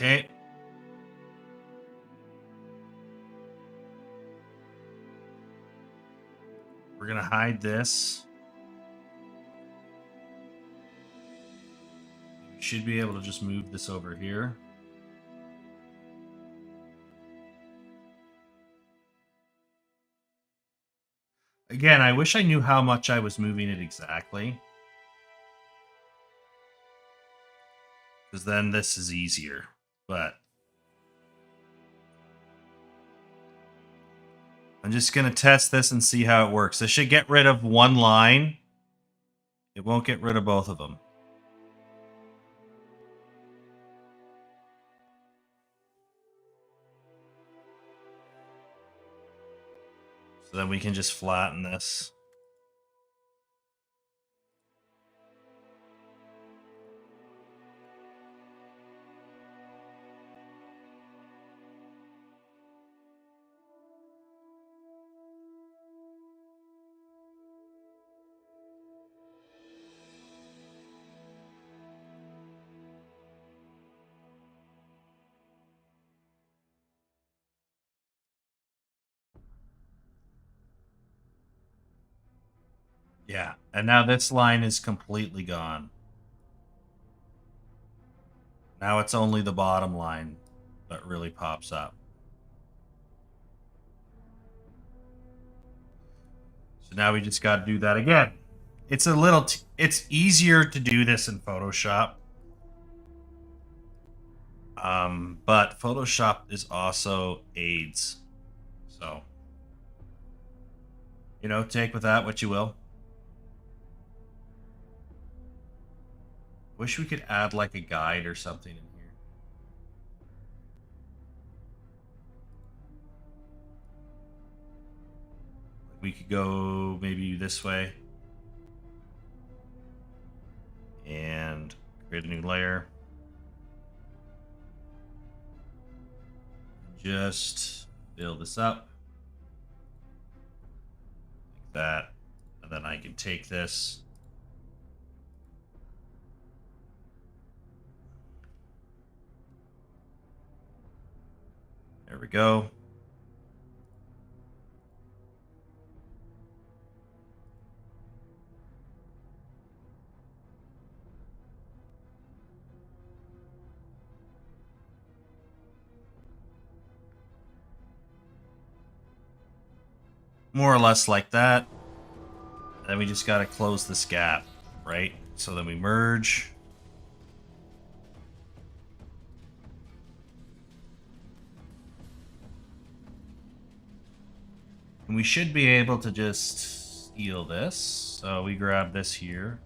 Okay. We're going to hide this. We should be able to just move this over here. Again, I wish I knew how much I was moving it exactly. Because then this is easier. But I'm just going to test this and see how it works. This should get rid of one line. It won't get rid of both of them. So then we can just flatten this. Yeah, and now this line is completely gone. Now it's only the bottom line. that really pops up. So now we just got to do that again. It's a little, it's easier to do this in Photoshop. But Photoshop is also aids. So, you know, take with that what you will. Wish we could add like a guide or something in here. We could go maybe this way. And create a new layer. Just fill this up. Like that. And then I can take this. There we go. More or less like that. Then we just got to close this gap, right? So then we merge. And we should be able to just steal this. So we grab this here.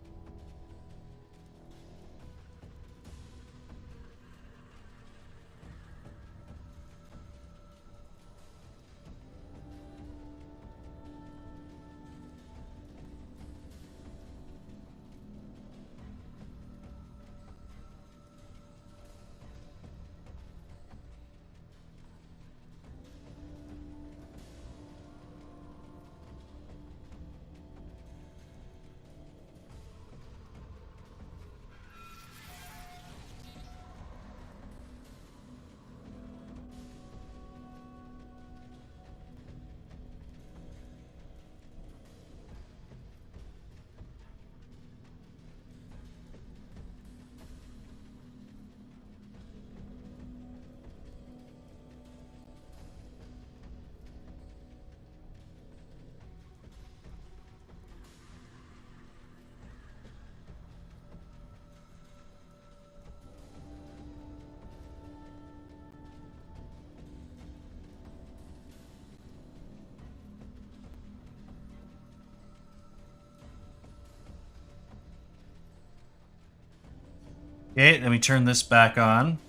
Okay, then we turn this back on.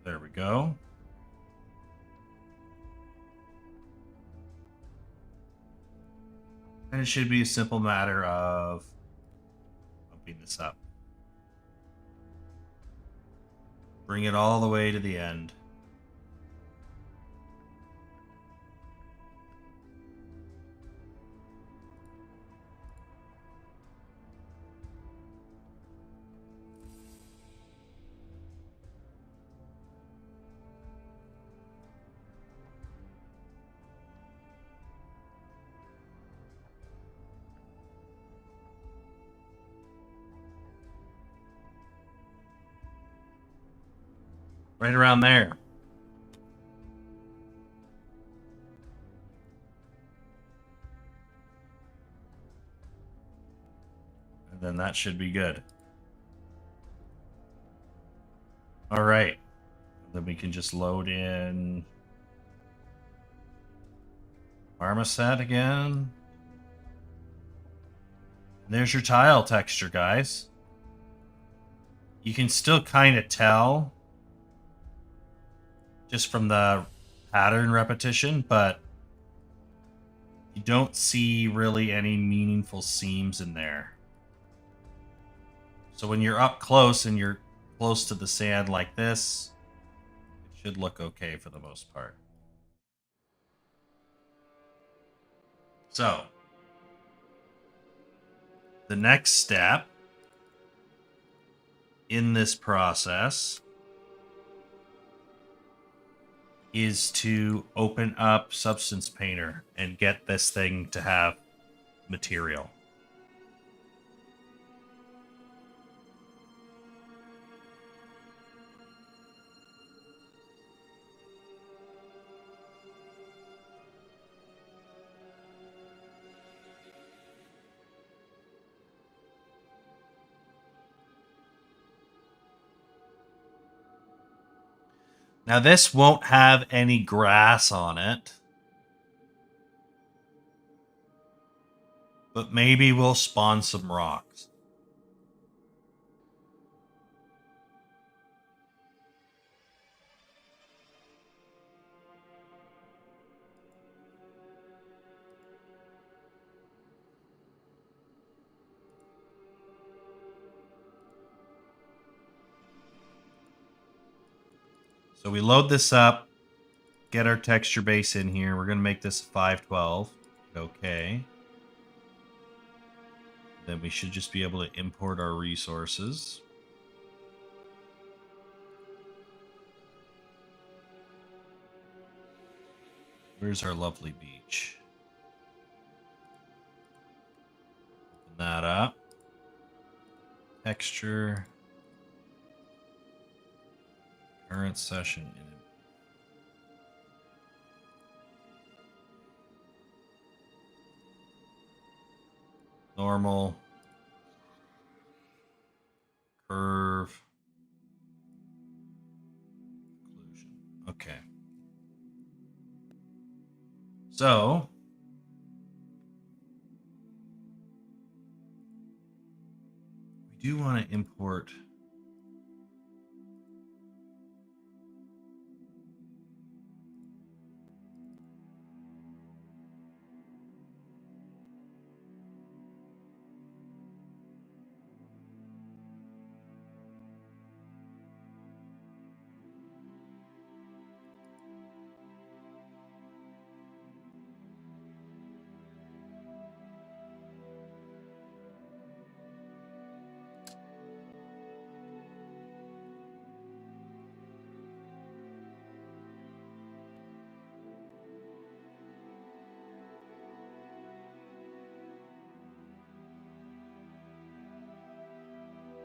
There we go. And it should be a simple matter of bumping this up. Bring it all the way to the end. Right around there. And then that should be good. All right. Then we can just load in Marmoset again. And there's your tile texture, guys. You can still kind of tell just from the pattern repetition, but you don't see really any meaningful seams in there. So when you're up close and you're close to the sand like this, it should look okay for the most part. So the next step in this process is to open up Substance Painter and get this thing to have material. Now this won't have any grass on it. But maybe we'll spawn some rocks. So we load this up, get our texture base in here. We're going to make this 512. Okay. Then we should just be able to import our resources. Where's our lovely beach? Open that up. Texture. Current session. Normal. Curve. Occlusion. Okay. So we do want to import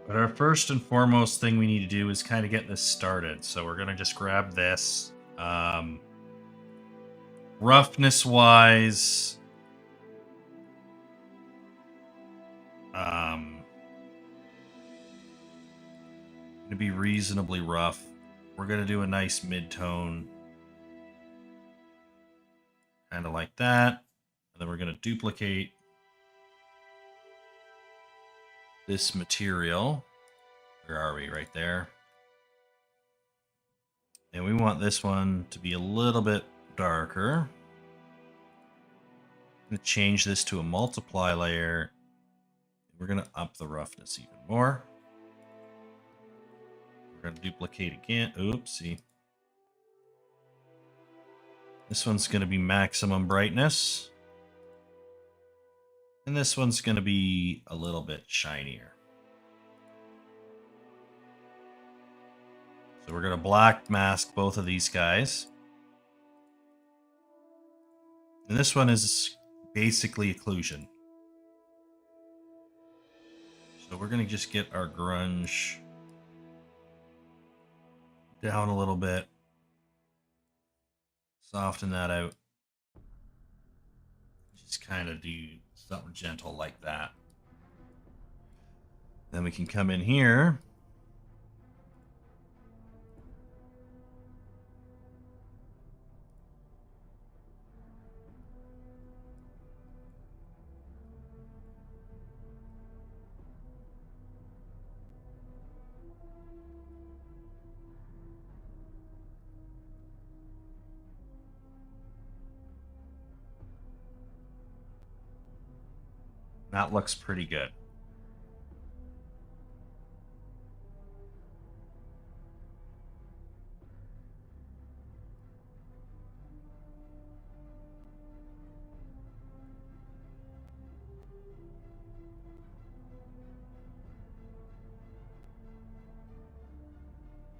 But our first and foremost thing we need to do is kind of get this started. So we're going to just grab this. Roughness-wise, going to be reasonably rough. We're going to do a nice mid-tone. Kind of like that. And then we're going to duplicate this material. Where are we? Right there. And we want this one to be a little bit darker. I'm going to change this to a multiply layer. We're going to up the roughness even more. We're going to duplicate again. Oopsie. This one's going to be maximum brightness. And this one's going to be a little bit shinier. So we're going to black mask both of these guys. And this one is basically occlusion. So we're going to just get our grunge down a little bit. Soften that out. Just kind of do something gentle like that. Then we can come in here. That looks pretty good.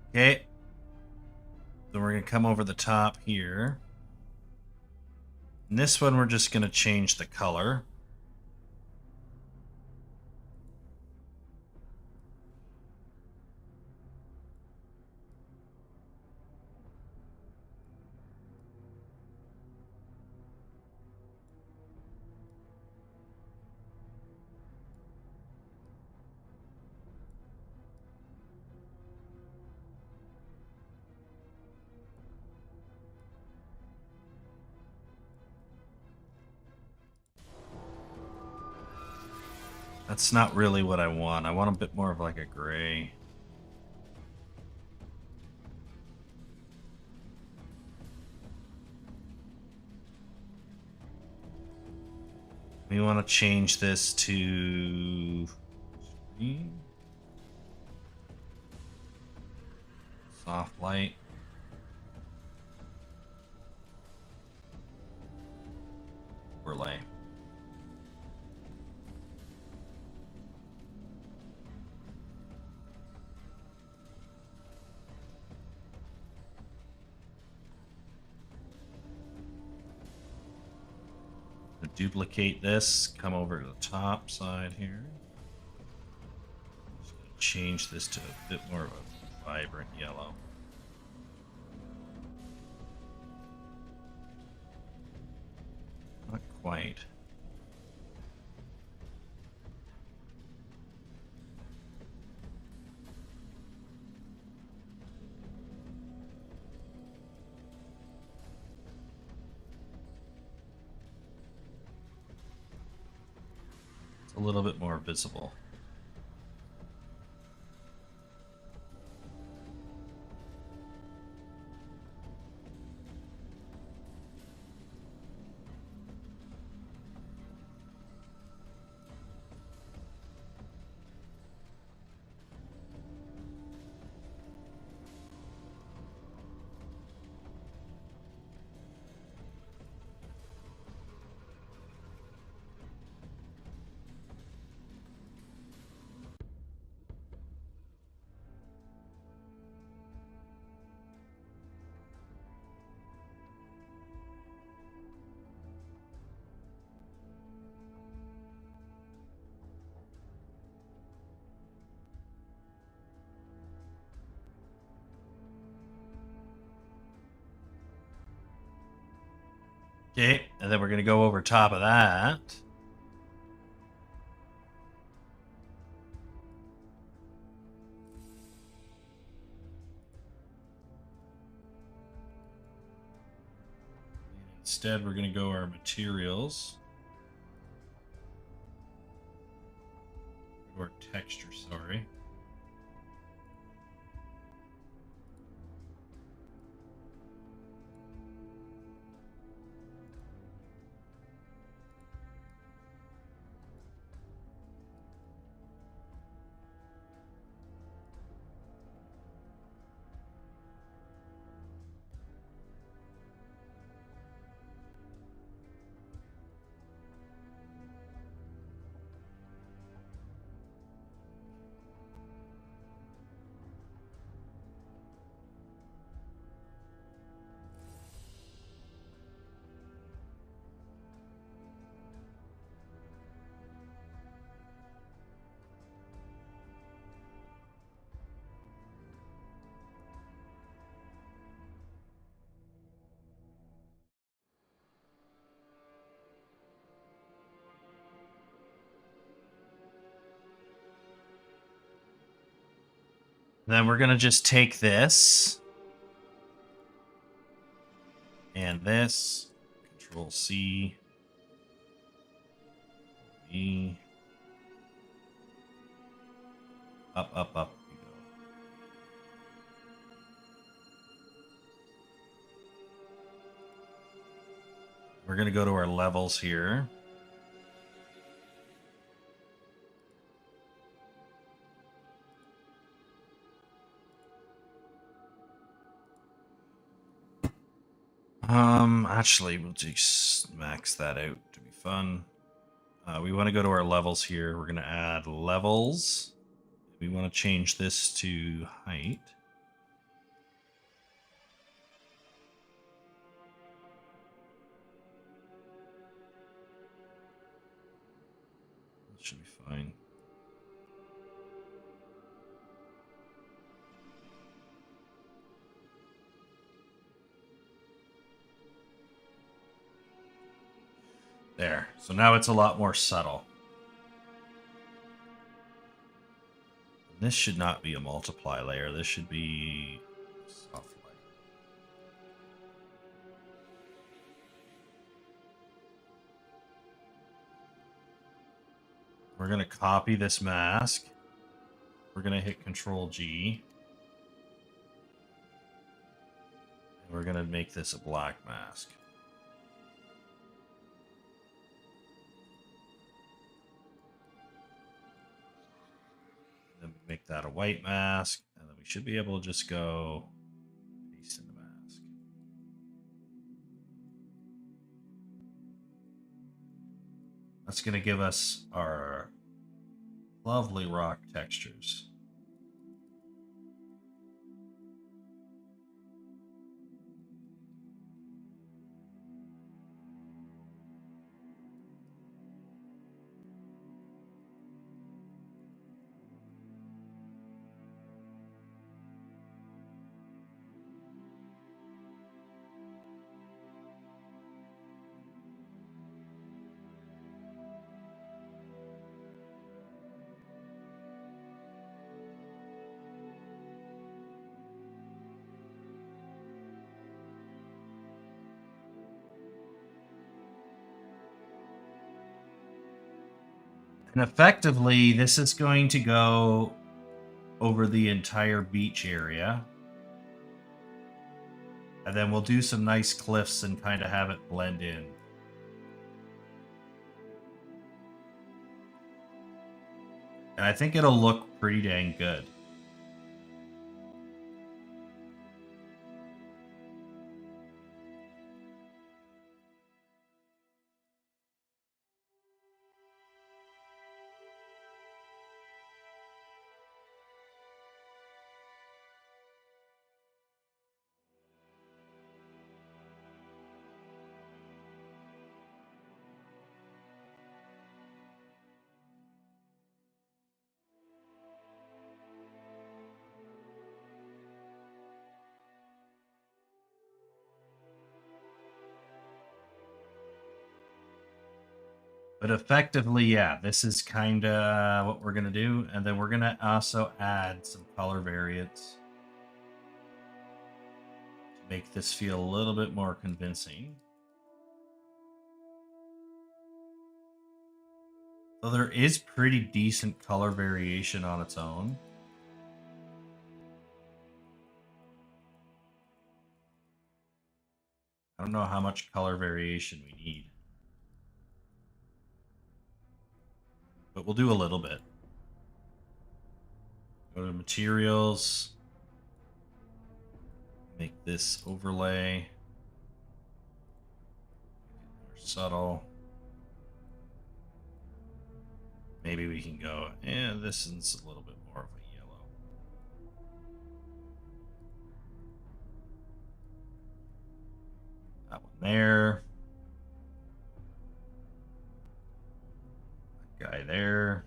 Okay. Then we're going to come over the top here. And this one, we're just going to change the color. That's not really what I want. I want a bit more of like a gray. We want to change this to soft light. Overlay. Duplicate this, come over to the top side here. Just gonna change this to a bit more of a vibrant yellow. Not quite. A little bit more visible. Okay, and then we're going to go over top of that. Instead, we're going to go our materials. Or texture, sorry. Then we're going to just take this and this, Control C, E, up, up, up we go. We're going to go to our levels here. Actually, we'll just max that out to be fun. We want to go to our levels here. We're going to add levels. We want to change this to height. should be fine. There. So now it's a lot more subtle. This should not be a multiply layer. This should be a soft layer. We're going to copy this mask. We're going to hit Control G. And we're going to make this a black mask. Then we make that a white mask. And then we should be able to just go paste in the mask. That's going to give us our lovely rock textures. And effectively, this is going to go over the entire beach area. And then we'll do some nice cliffs and kind of have it blend in. And I think it'll look pretty dang good. But effectively, yeah, this is kind of what we're going to do. And then we're going to also add some color variants to make this feel a little bit more convincing. So there is pretty decent color variation on its own. I don't know how much color variation we need. But we'll do a little bit. Go to materials. Make this overlay more subtle. Maybe we can go, this is a little bit more of a yellow. That one there. That guy there.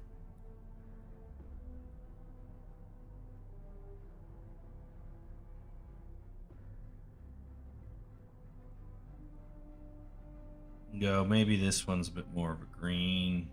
Go, maybe this one's a bit more of a green.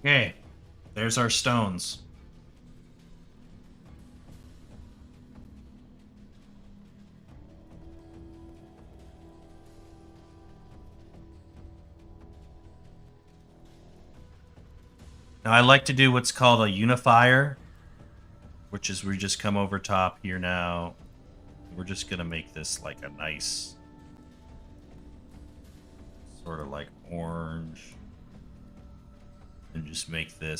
Okay, there's our stones. Now I like to do what's called a unifier, which is we just come over top here now. We're just going to make this like a nice sort of like orange. And just make this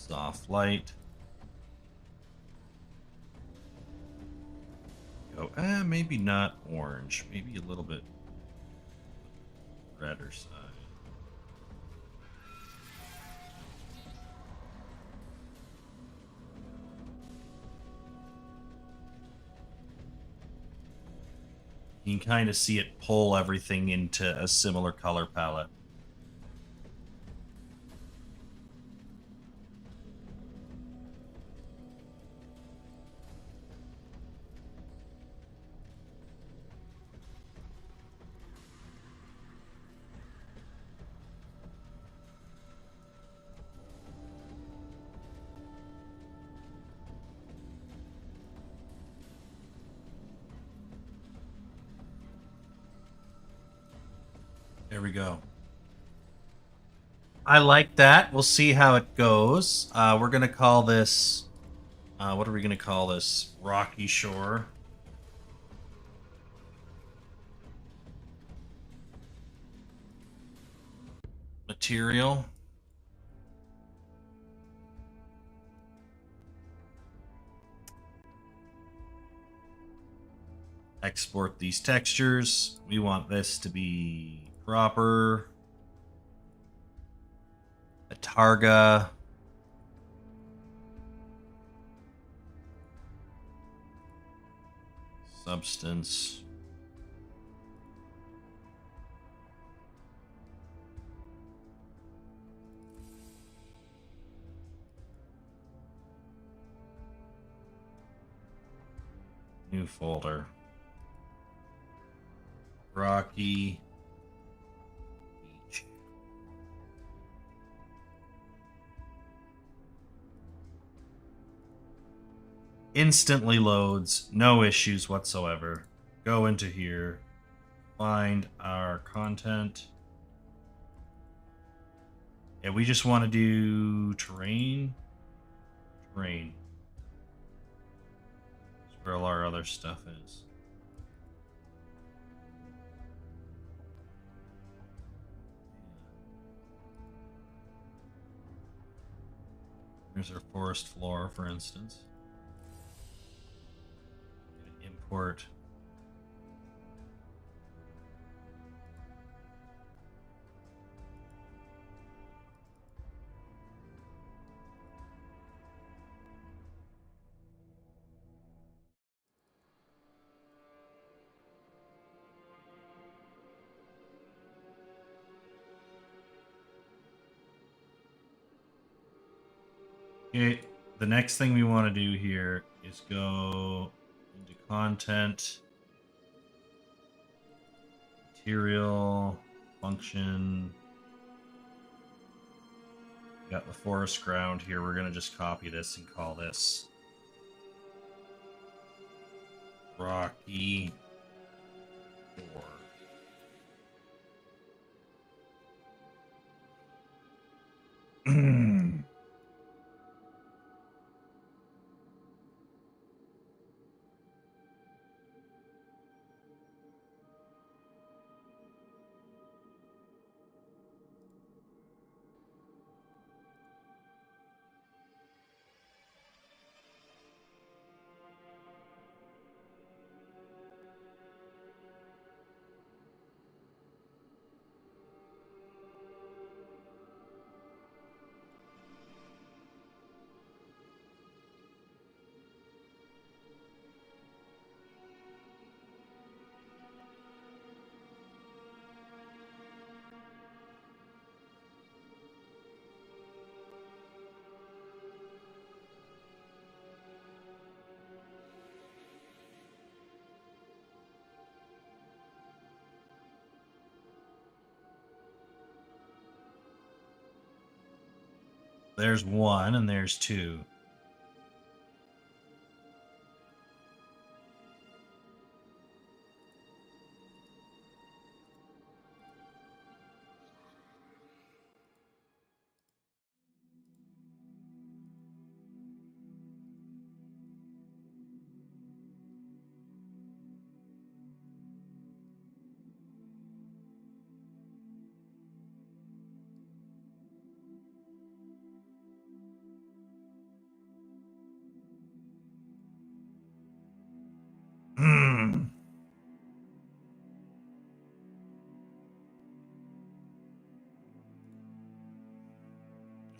soft light. Go, maybe not orange. Maybe a little bit redder side. You can kind of see it pull everything into a similar color palette. There we go. I like that. We'll see how it goes. We're going to call this... what are we going to call this? Rocky Shore. Material. Export these textures. We want this to be proper. A targa. Substance. New folder. Rocky Beach. Instantly loads, no issues whatsoever. Go into here, find our content. Yeah, we just want to do terrain. Terrain. That's where all our other stuff is. Here's our forest floor, for instance. Import. Okay, the next thing we want to do here is go into content, material, function. We got the forest ground here. We're going to just copy this and call this Rocky Shore. There's one and there's two.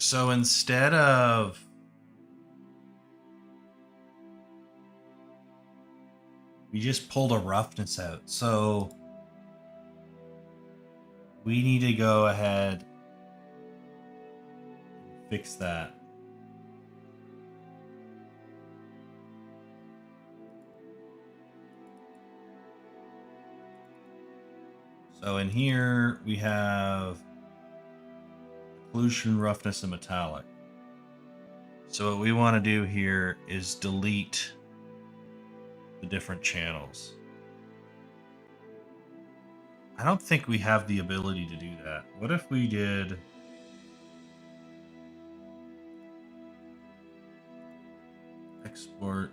So instead of we just pulled a roughness out. So we need to go ahead and fix that. So in here we have pollution, roughness, and metallic. So what we want to do here is delete the different channels. I don't think we have the ability to do that. What if we did export?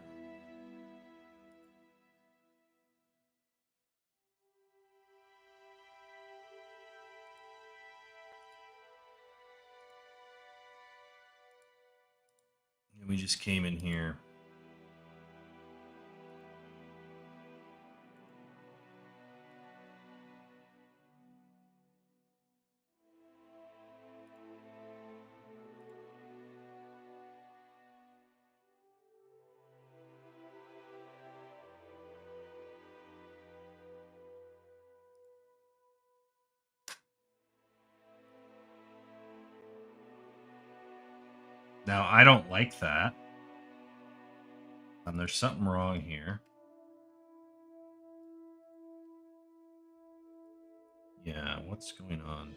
And we just came in here. Now, I don't like that. There's something wrong here. Yeah, what's going on?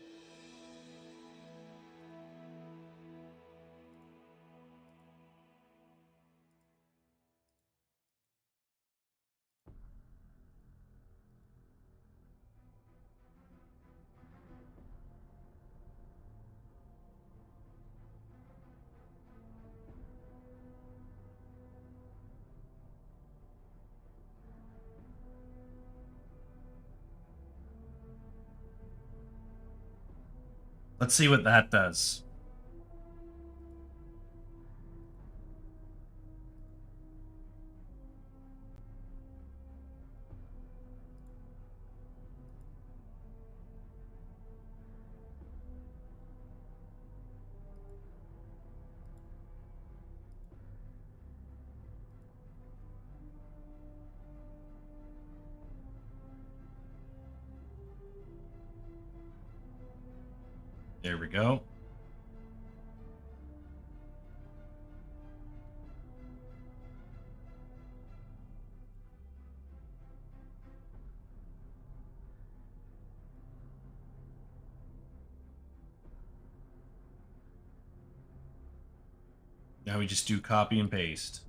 Let's see what that does. There we go. Now we just do copy and paste.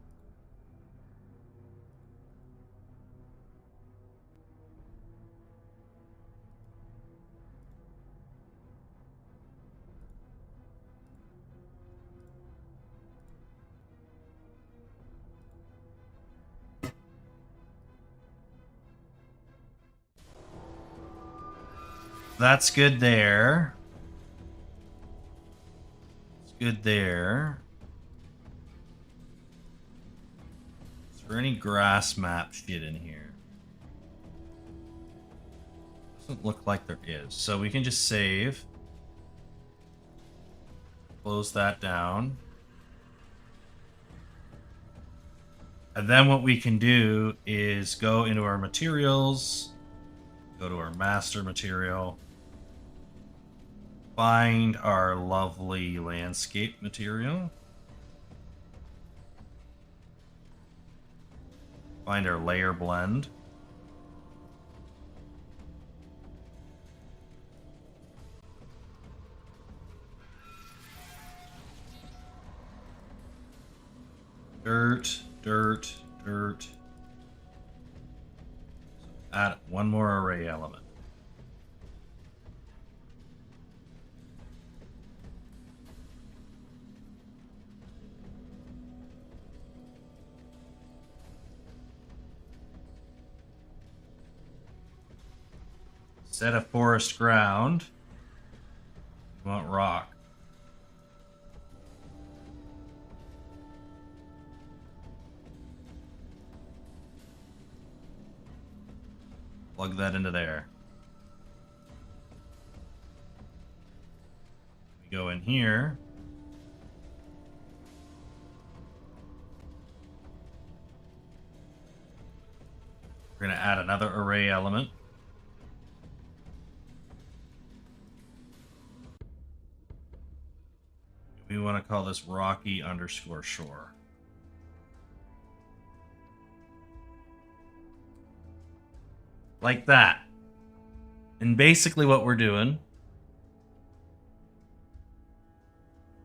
That's good there. It's good there. Is there any grass map shit in here? Doesn't look like there is. So we can just save. Close that down. And then what we can do is go into our materials, go to our master material, find our lovely landscape material, find our layer blend, dirt, dirt, dirt. Add one more array element. Set a forest ground. We want rock. Plug that into there. We go in here. We're going to add another array element. We want to call this rocky underscore shore. Like that. And basically what we're doing,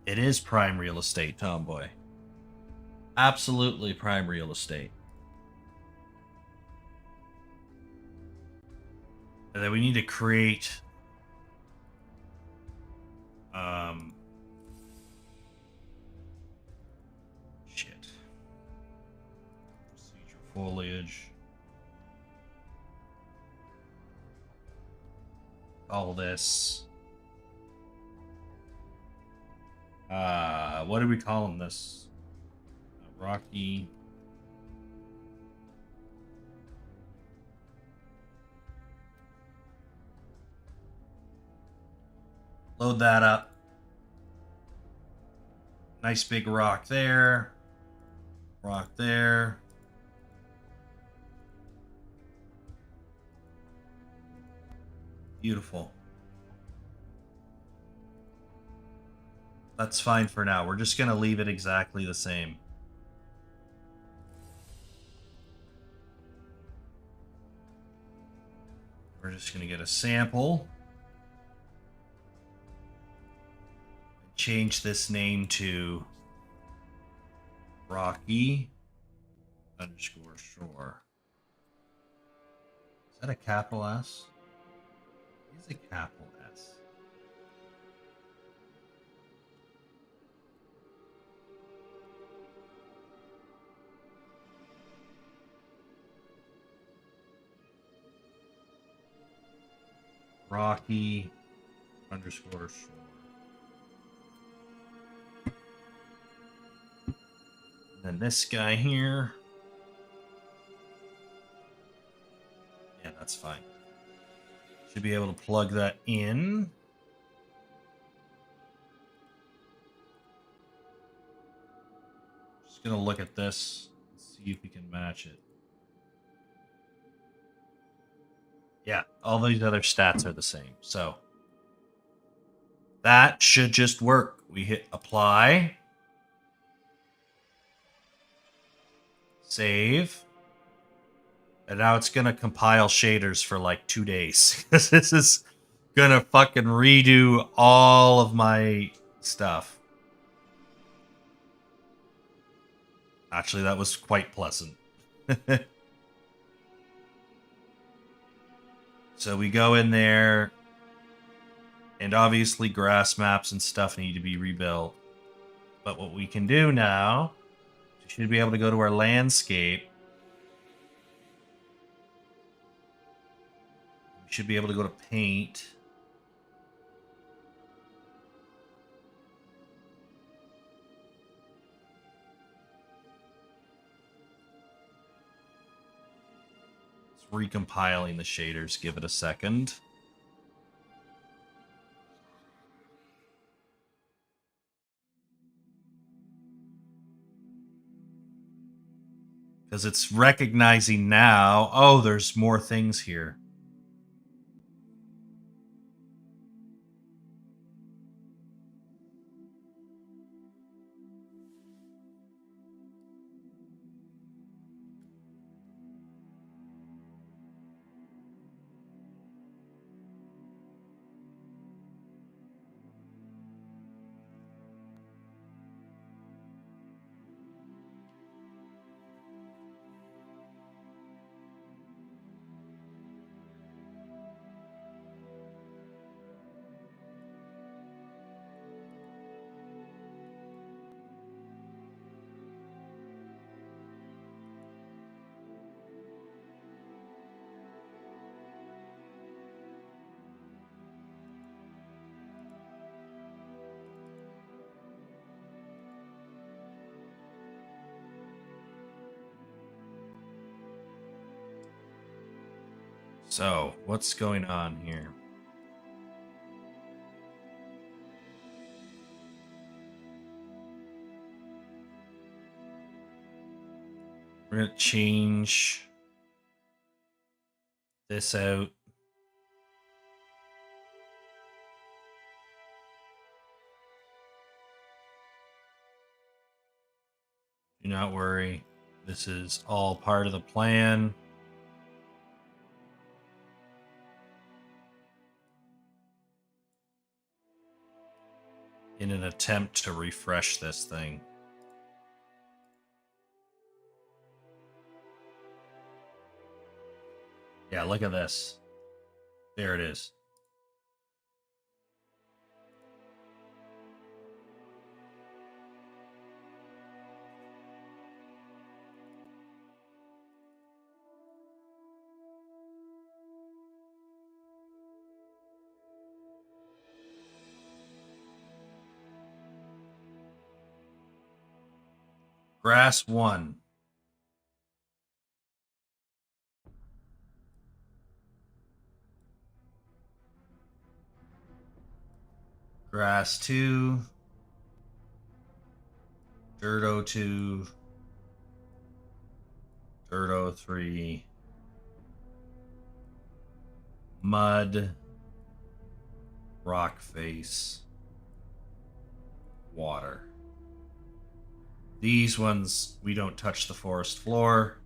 it is prime real estate, Tomboy. Absolutely prime real estate. And then we need to create procedure foliage. All this. What do we call them this? Rocky. Load that up. Nice big rock there. Rock there. Beautiful. That's fine for now. We're just going to leave it exactly the same. We're just going to get a sample. Change this name to Rocky underscore shore. Is that a capital S? It's a capital S. Rocky underscore shore. And then this guy here. Yeah, that's fine. Should be able to plug that in. Just gonna look at this, see if we can match it. Yeah, all these other stats are the same. So that should just work. We hit apply. Save. And now it's going to compile shaders for like 2 days. Because this is going to fucking redo all of my stuff. Actually, that was quite pleasant. So we go in there. And obviously grass maps and stuff need to be rebuilt. But what we can do now, we should be able to go to our landscape. Should be able to go to paint. It's recompiling the shaders. Give it a second. Because it's recognizing now, oh, there's more things here. So, what's going on here? We're going to change this out. Do not worry. This is all part of the plan. In an attempt to refresh this thing. Yeah, look at this. There it is. Grass 1. Grass 2. Dirt 02. Dirt 03. Mud. Rock face. Water. These ones, we don't touch the forest floor.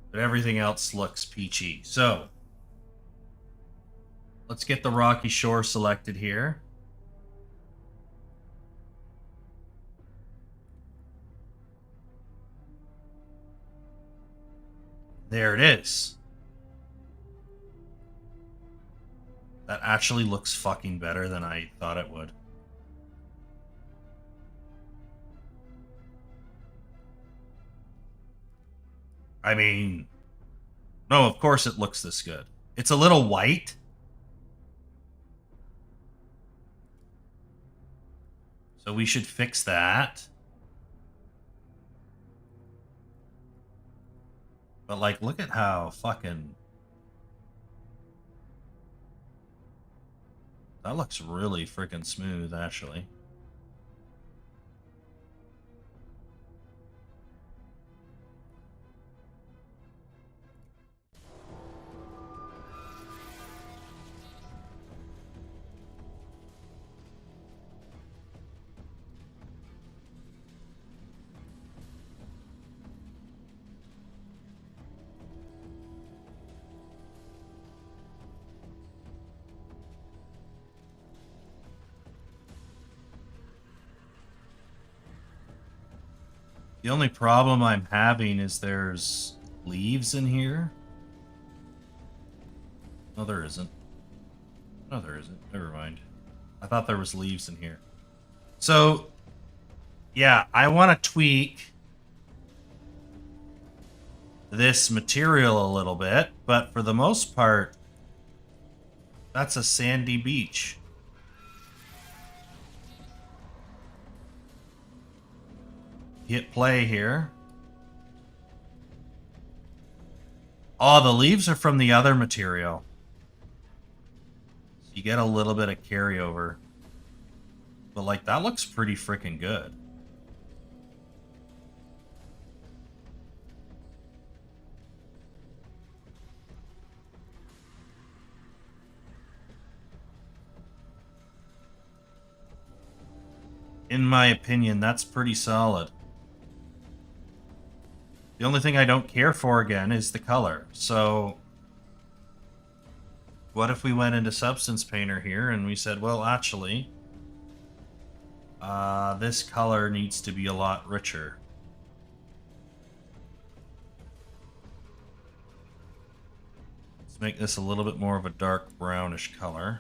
But everything else looks peachy. So, let's get the rocky shore selected here. There it is. That actually looks fucking better than I thought it would. I mean, no, of course it looks this good. It's a little white. So we should fix that. But, like, look at how fucking... That looks really freaking smooth, actually. The only problem I'm having is there's leaves in here. No, there isn't. No, there isn't. Never mind. I thought there was leaves in here. So, yeah, I want to tweak this material a little bit, but for the most part, that's a sandy beach. Hit play here. Oh, the leaves are from the other material. So you get a little bit of carryover. But, like, that looks pretty freaking good. In my opinion, that's pretty solid. The only thing I don't care for, again, is the color. So, what if we went into Substance Painter here and we said, well, actually, this color needs to be a lot richer. Let's make this a little bit more of a dark brownish color.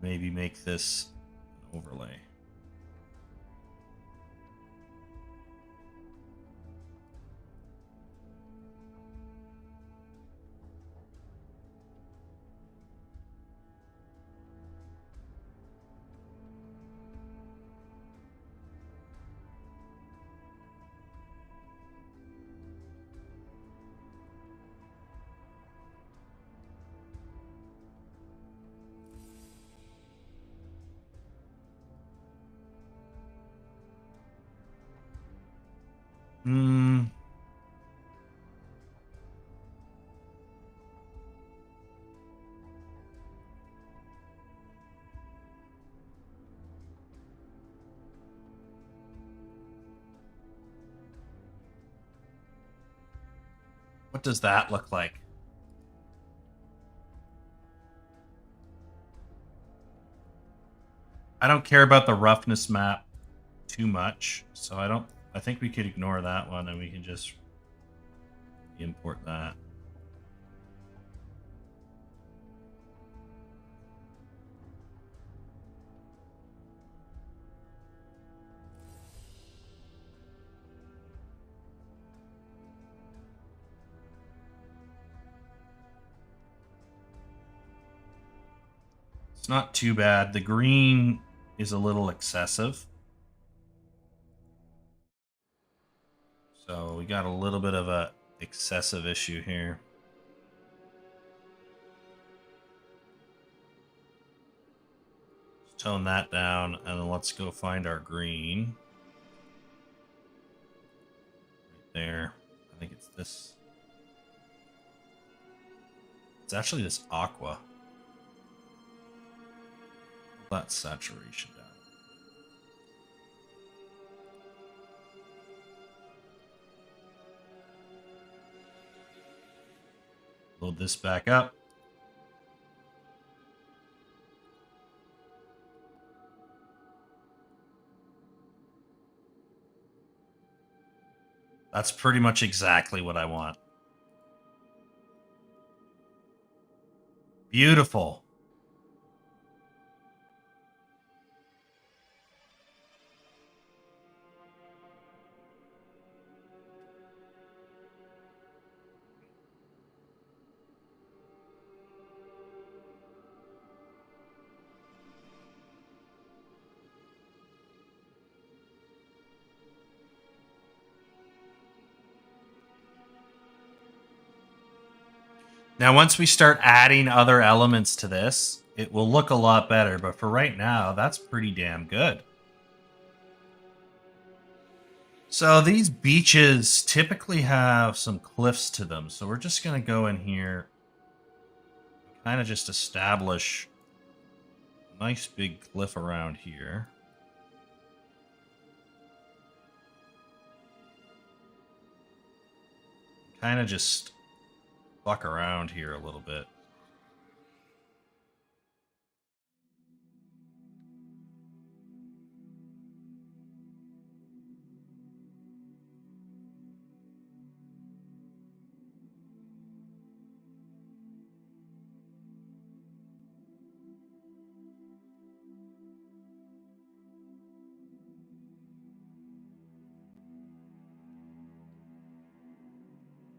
Maybe make this an overlay. What does that look like? I don't care about the roughness map too much, so I think we could ignore that one and we can just import that. It's not too bad. The green is a little excessive. So we got a little bit of a excessive issue here. Let's tone that down, and then let's go find our green. Right there. I think it's this. It's actually this aqua. That saturation down. Load this back up. That's pretty much exactly what I want. Beautiful. Now, once we start adding other elements to this, it will look a lot better. But for right now, that's pretty damn good. So these beaches typically have some cliffs to them. So we're just going to go in here, kind of just establish a nice big cliff around here. Kind of just fuck around here a little bit.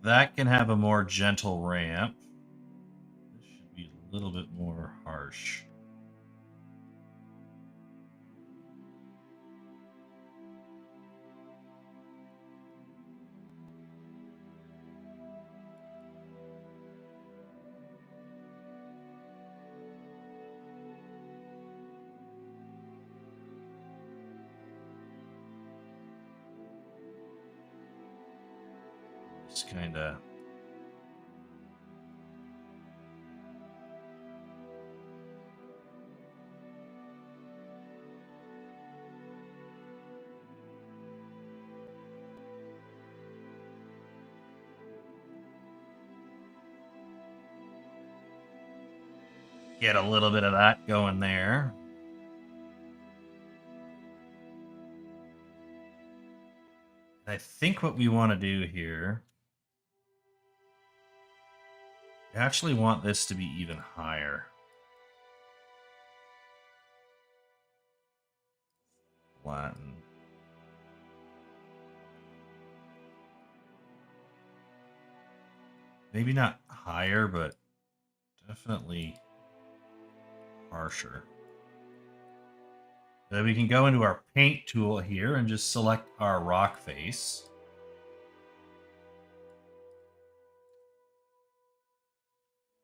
That can have a more gentle ramp. This should be a little bit more harsh. Just kind of get a little bit of that going there. I think what we want to do here, we actually want this to be even higher. Flatten. Maybe not higher, but definitely harsher. Then we can go into our paint tool here and just select our rock face.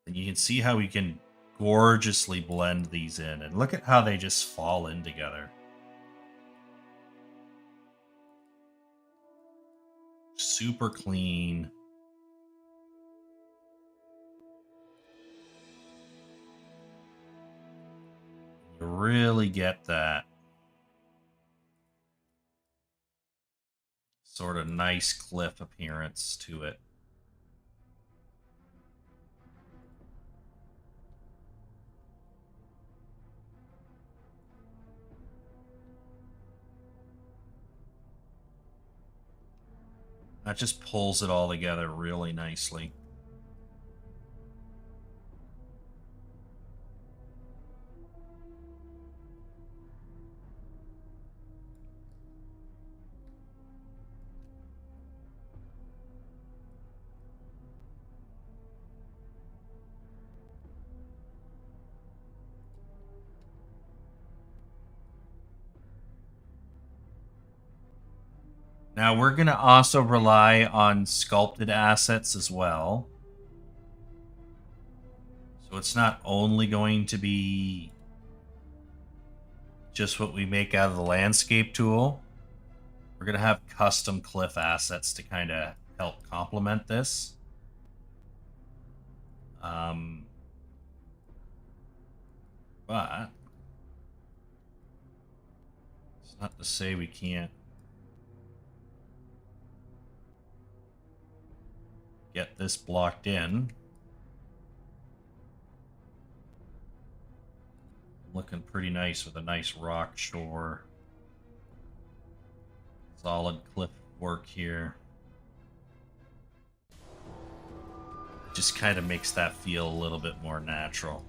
And you can see how we can gorgeously blend these in. And look at how they just fall in together. Super clean. You really get that sort of nice cliff appearance to it. That just pulls it all together really nicely. Now we're going to also rely on sculpted assets as well. So it's not only going to be just what we make out of the landscape tool. We're going to have custom cliff assets to kind of help complement this. But it's not to say we can't get this blocked in. Looking pretty nice with a nice rock shore. Solid cliff work here. It just kind of makes that feel a little bit more natural.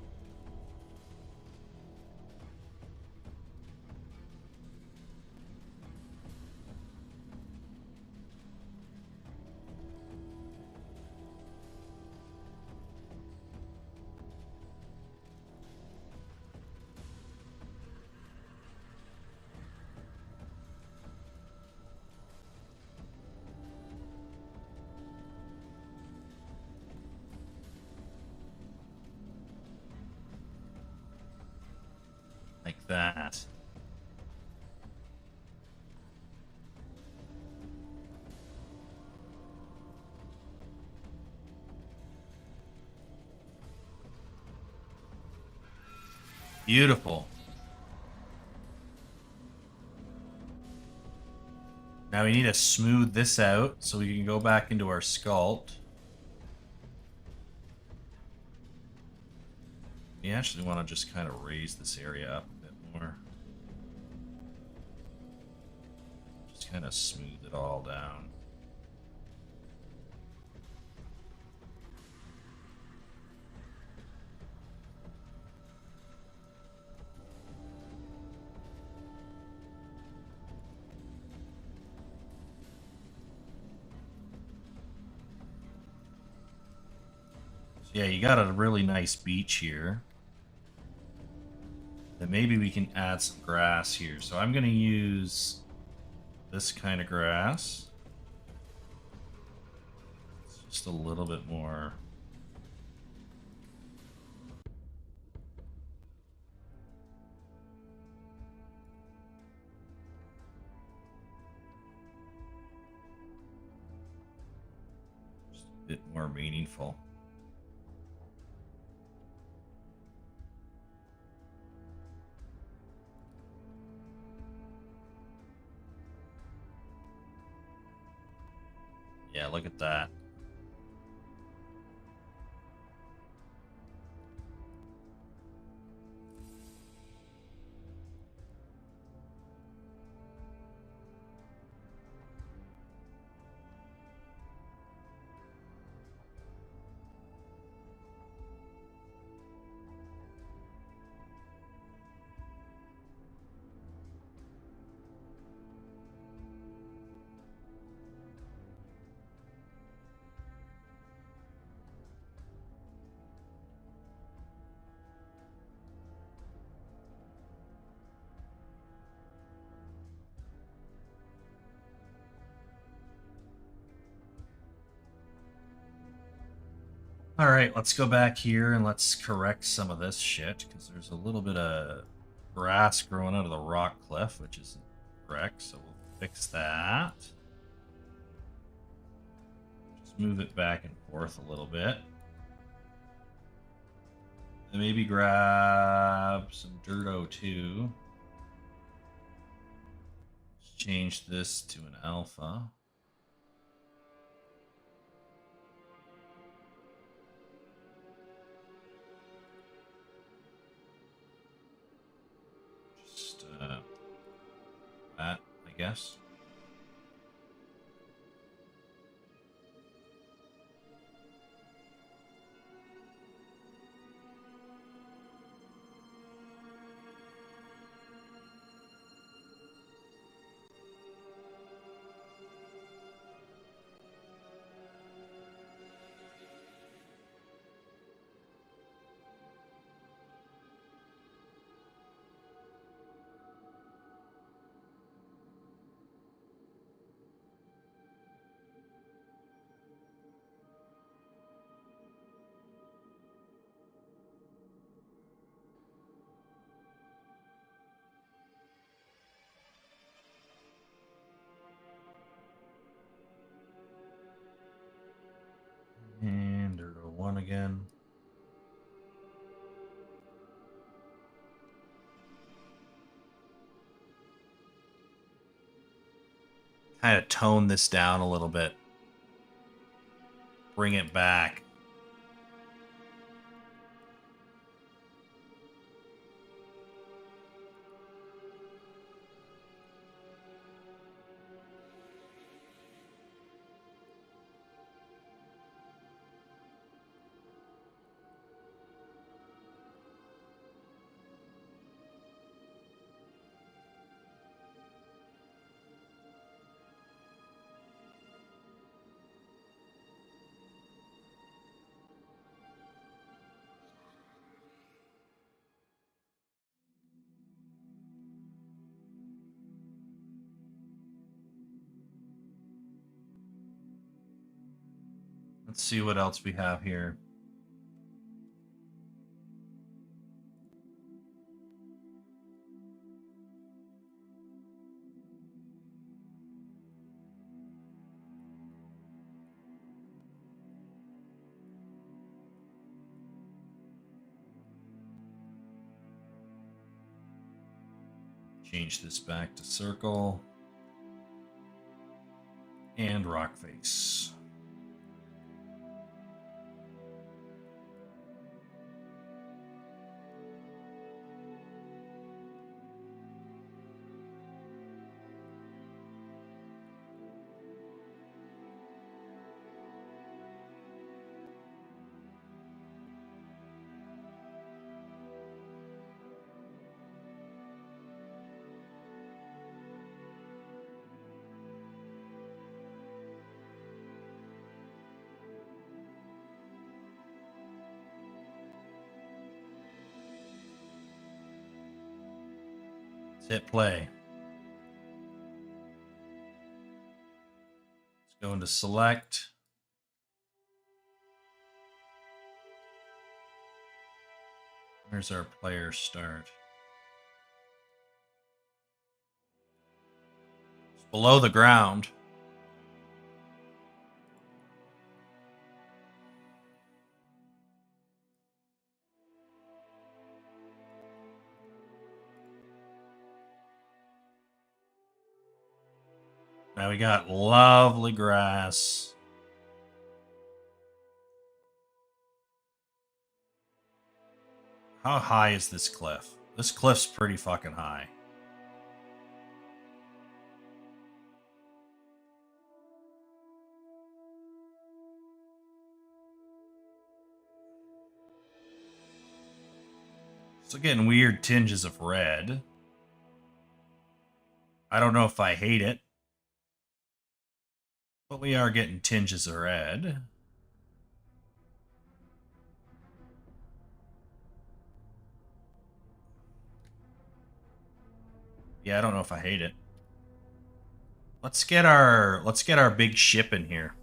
Like that. Beautiful. Now we need to smooth this out so we can go back into our sculpt. We actually want to just kind of raise this area up a bit more. Just kind of smooth it all down. So yeah, you got a really nice beach here. Then maybe we can add some grass here. So I'm going to use this kind of grass. It's just a little bit more. Just a bit more meaningful. Yeah, look at that. All right, let's go back here and let's correct some of this shit because there's a little bit of grass growing out of the rock cliff, which isn't correct. So we'll fix that. Just move it back and forth a little bit. And maybe grab some dirt O2. Let's change this to an alpha. That, I guess. again? Kind of tone this down a little bit. Bring it back. Let's see what else we have here. Change this back to circle. And rock face. Hit play. Let's go into select. Where's our player start? It's below the ground. Now we got lovely grass. How high is this cliff? This cliff's pretty fucking high. Still getting weird tinges of red. I don't know if I hate it. But we are getting tinges of red. Yeah, I don't know if I hate it. Let's get our big ship in here.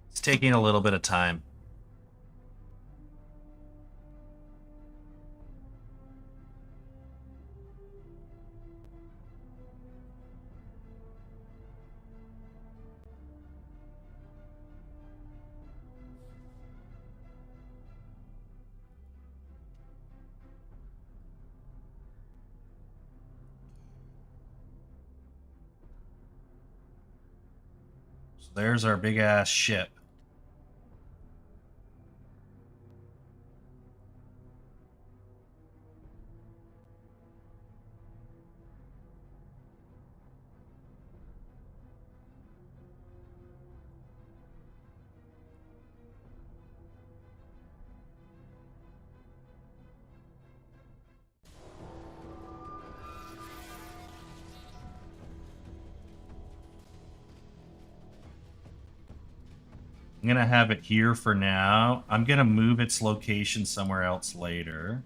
It's taking a little bit of time. So there's our big ass ship. I'm going to have it here for now. I'm going to move its location somewhere else later.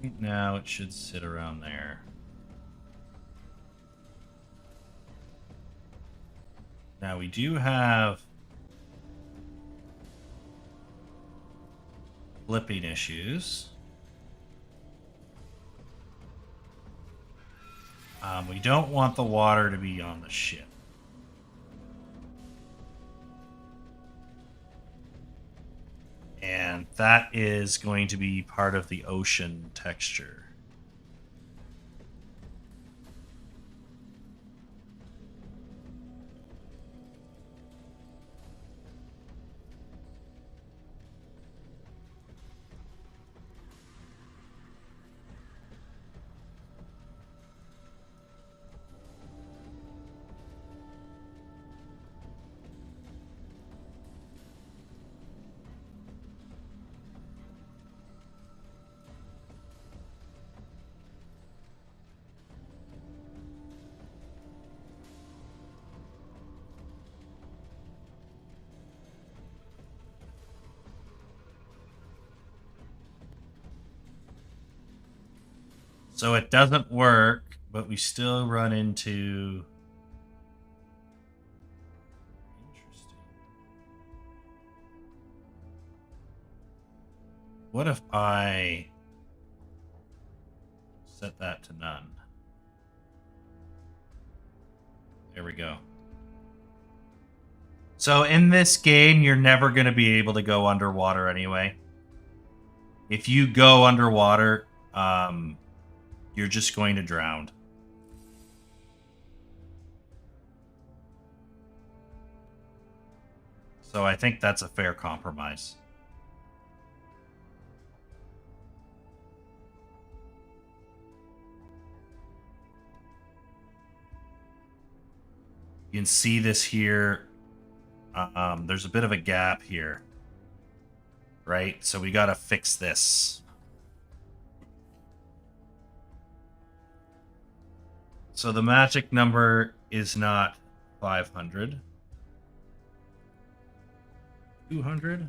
think now it should sit around there. Now we do have flipping issues. We don't want the water to be on the ship. And that is going to be part of the ocean texture. So it doesn't work, but we still run into... Interesting. What if I set that to none? There we go. So in this game, you're never going to be able to go underwater anyway. If you go underwater, you're just going to drown. So I think that's a fair compromise. You can see this here. There's a bit of a gap here. Right? So we got to fix this. So the magic number is not 500. 200?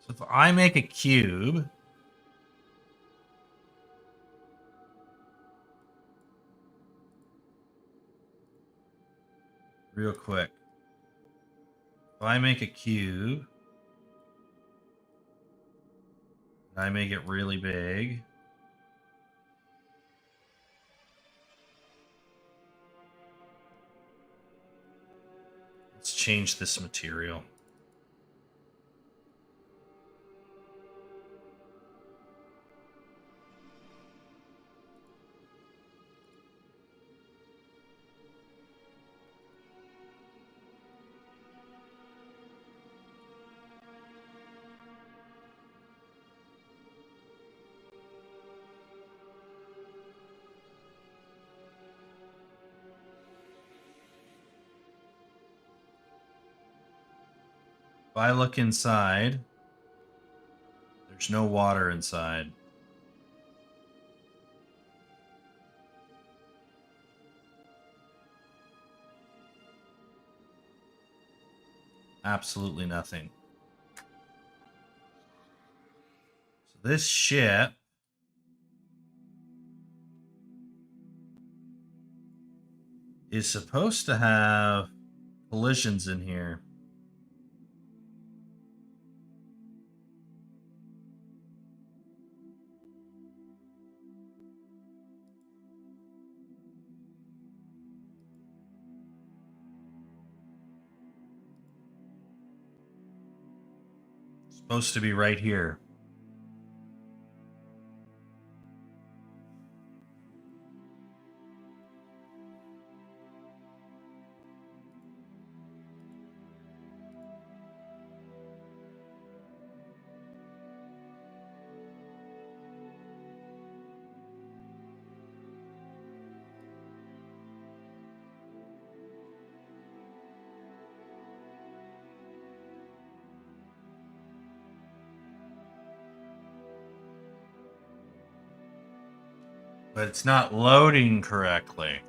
So if I make a cube, real quick. If I make a cube, and I make it really big, let's change this material. If I look inside, there's no water inside. Absolutely nothing. So this ship is supposed to have collisions in here. Supposed to be right here. But it's not loading correctly.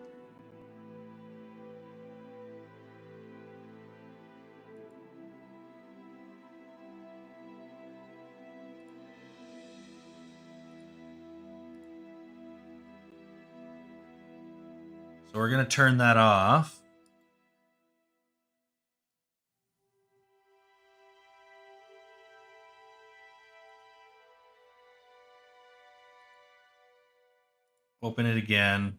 So we're going to turn that off. Open it again.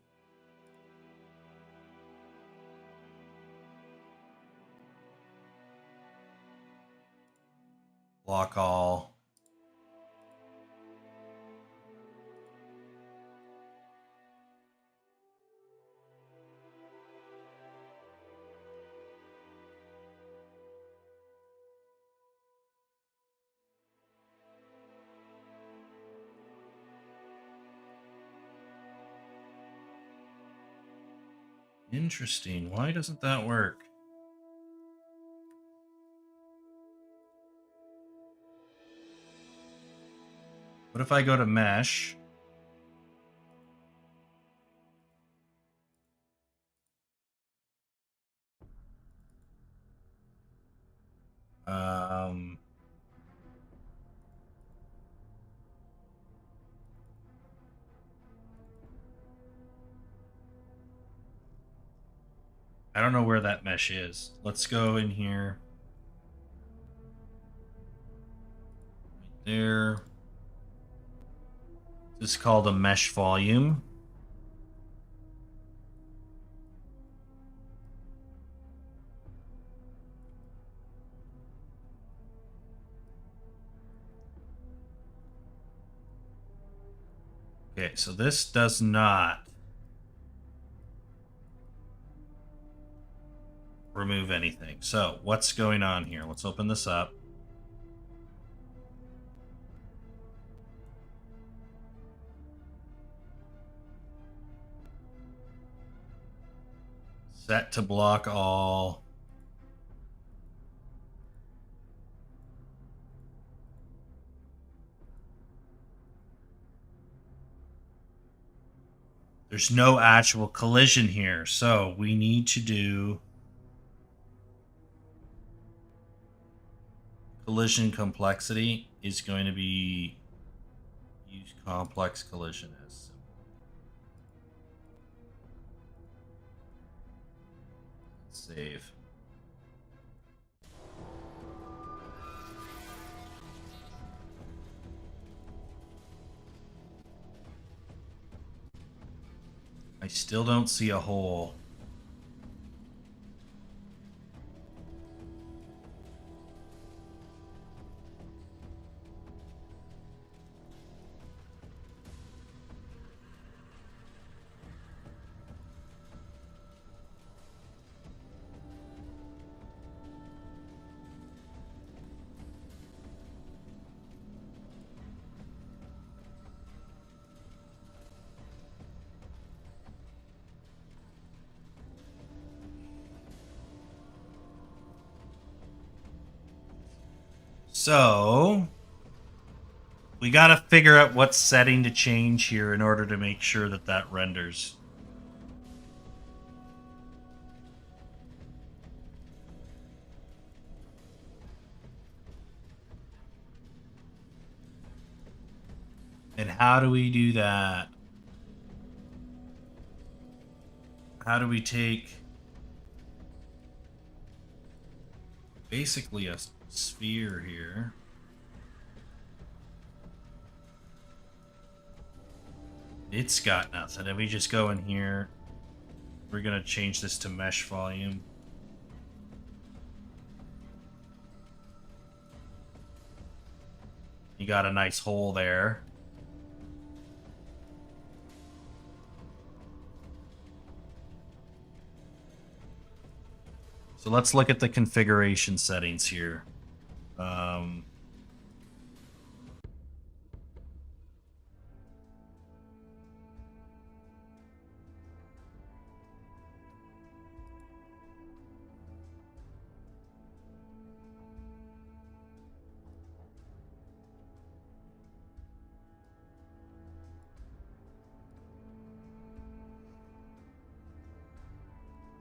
Block all. Interesting. Why doesn't that work? What if I go to mesh? I don't know where that mesh is. Let's go in here. Right there. This is called a mesh volume. Okay, so this does not remove anything. So what's going on here? Let's open this up. Set to block all. There's no actual collision here, so we need to do collision complexity is going to be use complex collision as symbol. Save. I still don't see a hole. So we got to figure out what setting to change here in order to make sure that that renders. And how do we do that? How do we take basically a sphere here? It's got nothing. If we just go in here, we're going to change this to mesh volume. got a nice hole there. So let's look at the configuration settings here.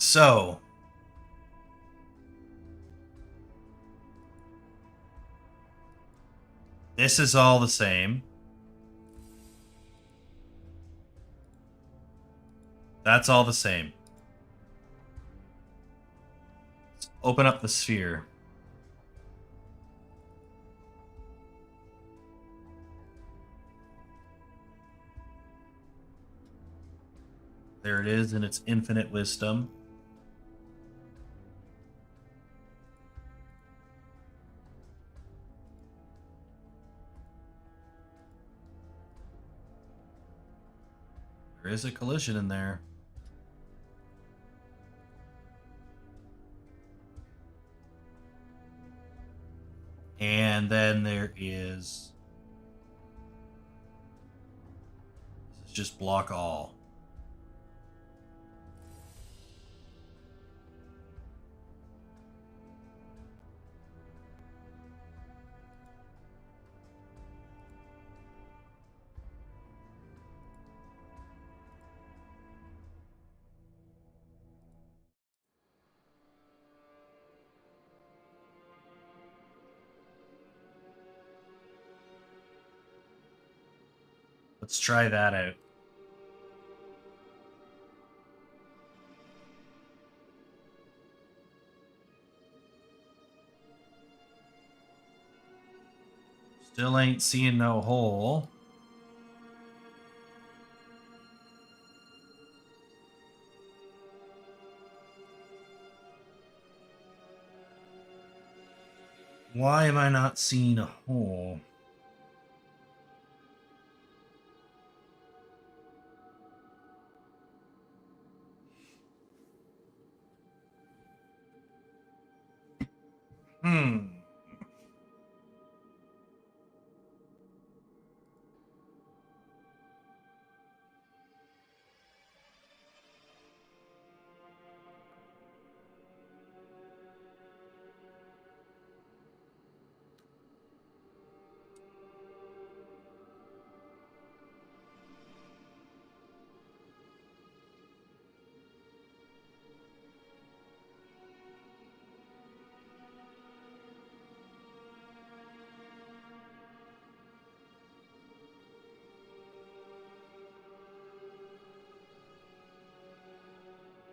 So this is all the same. That's all the same. Let's open up the sphere. There it is in its infinite wisdom. There is a collision in there. And then there is... This is just block all. Let's try that out. Still ain't seeing no hole. Why am I not seeing a hole?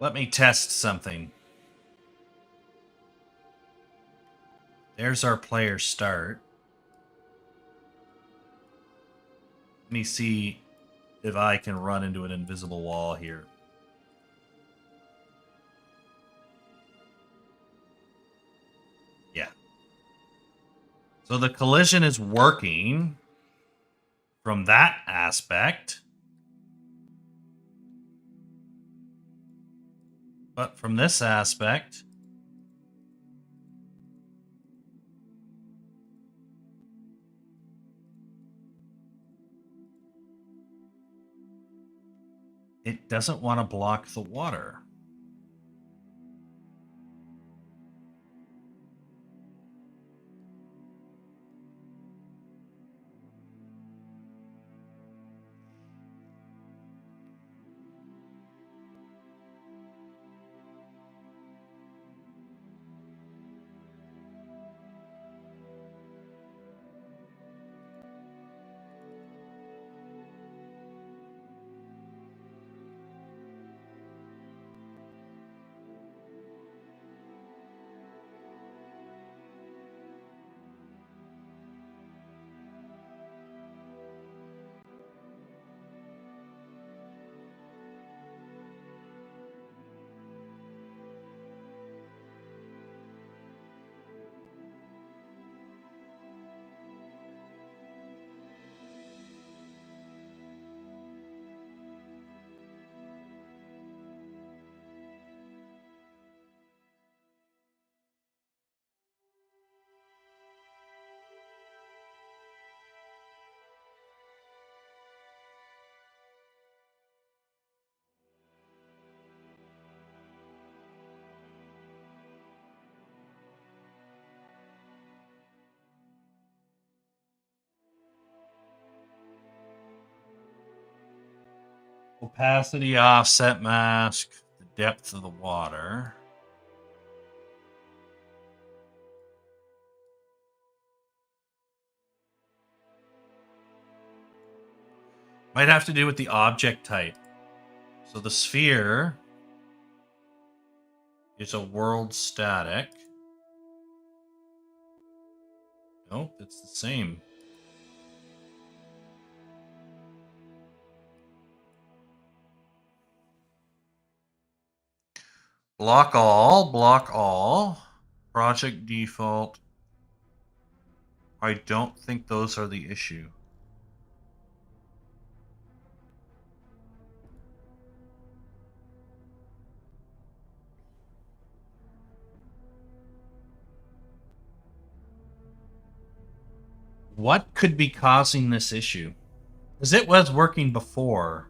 Let me test something. There's our player start. Let me see if I can run into an invisible wall here. Yeah. So the collision is working from that aspect. But from this aspect, it doesn't want to block the water. Opacity, offset mask, the depth of the water. Might have to do with the object type. So the sphere is a world static. Nope, it's the same. Block all. Project default. I don't think those are the issue. What could be causing this issue? Because it was working before.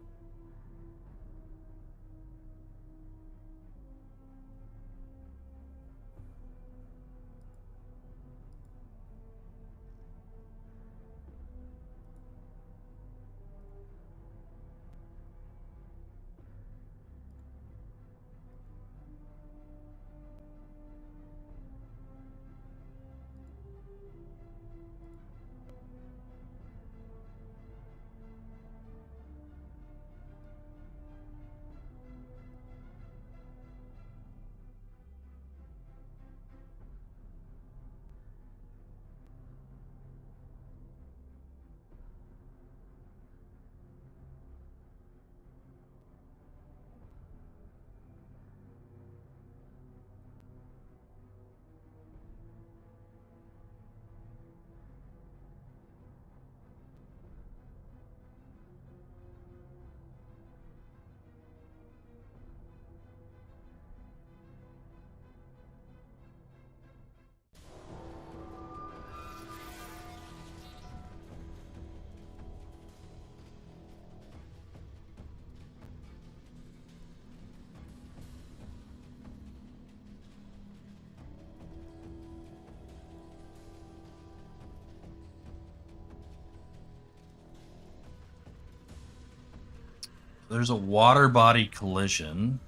There's a water body collision.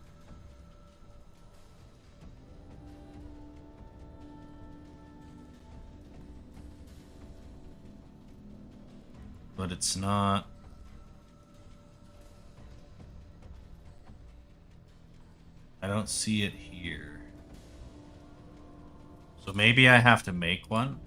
But it's not. I don't see it here. So maybe I have to make one.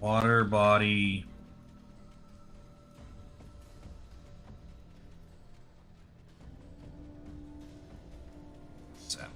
Water body. Set.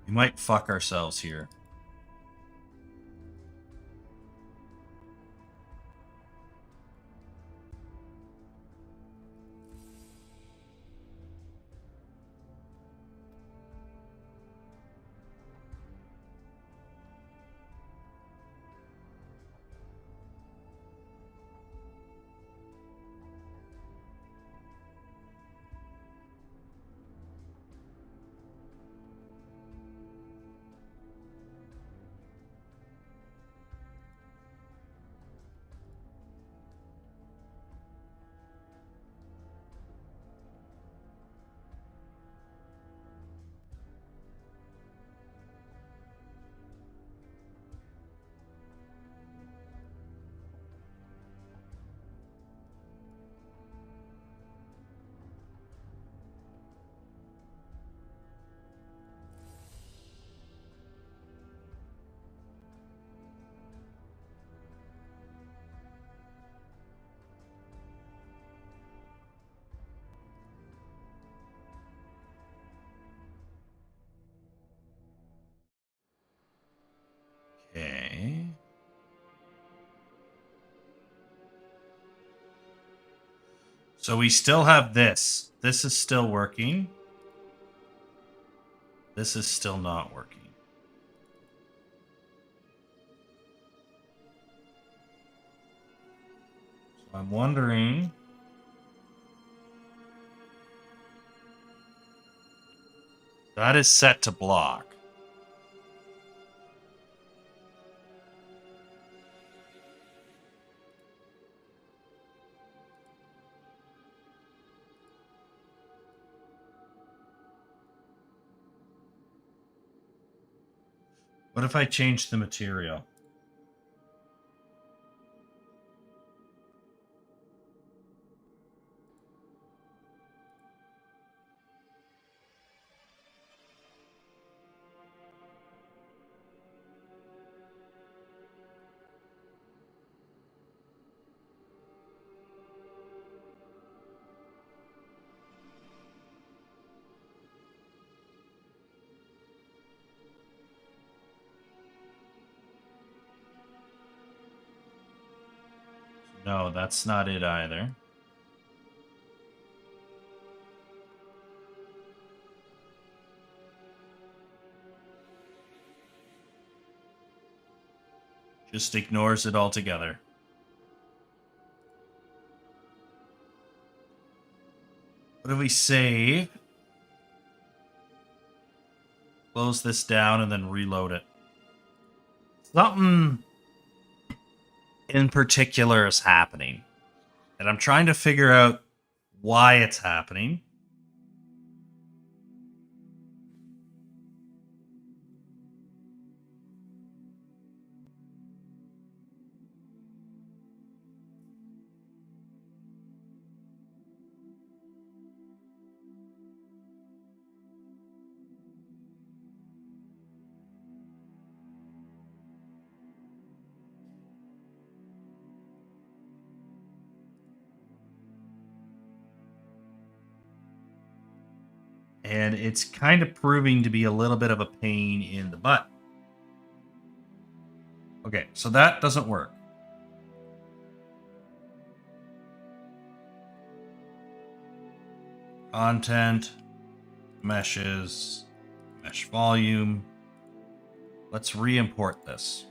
We might fuck ourselves here. So we still have this. This is still working. This is still not working. So I'm wondering... That is set to block. What if I change the material? No, that's not it either. Just ignores it altogether. What if we save? Close this down and then reload it. Something in particular is happening. And I'm trying to figure out why it's happening. And it's kind of proving to be a little bit of a pain in the butt. Okay, so that doesn't work. Content, meshes, mesh volume. Let's re-import this.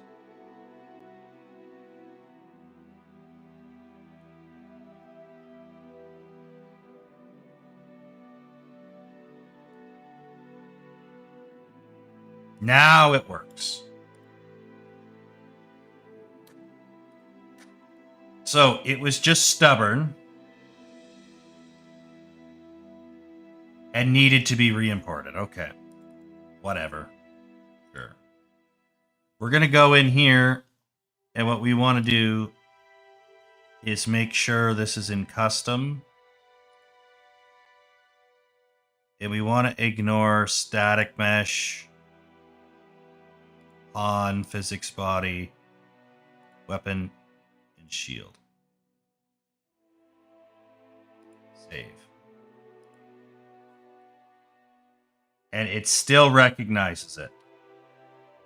Now it works. So it was just stubborn and needed to be re-imported. Okay. Whatever. Sure. We're going to go in here, and what we want to do is make sure this is in custom. And we want to ignore static mesh on physics body, weapon, and shield. Save. And it still recognizes it.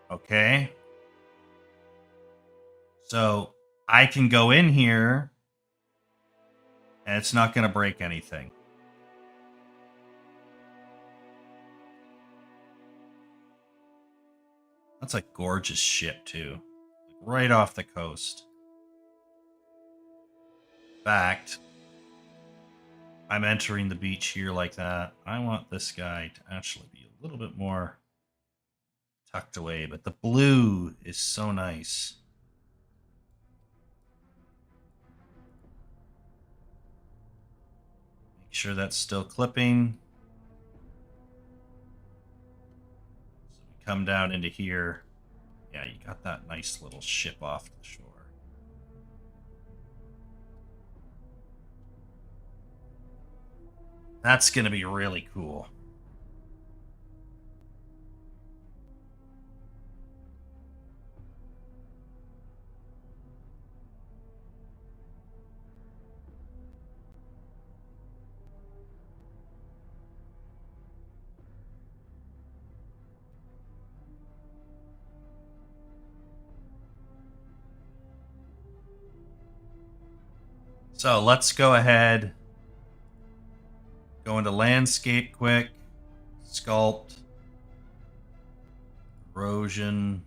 Okay. So I can go in here and it's not going to break anything. That's a gorgeous ship too. Right off the coast. In fact, I'm entering the beach here like that. I want this guy to actually be a little bit more tucked away, but the blue is so nice. Make sure that's still clipping. So we come down into here. Yeah, you got that nice little ship off the shore. That's going to be really cool. So let's go ahead Go into landscape quick. Sculpt. Erosion.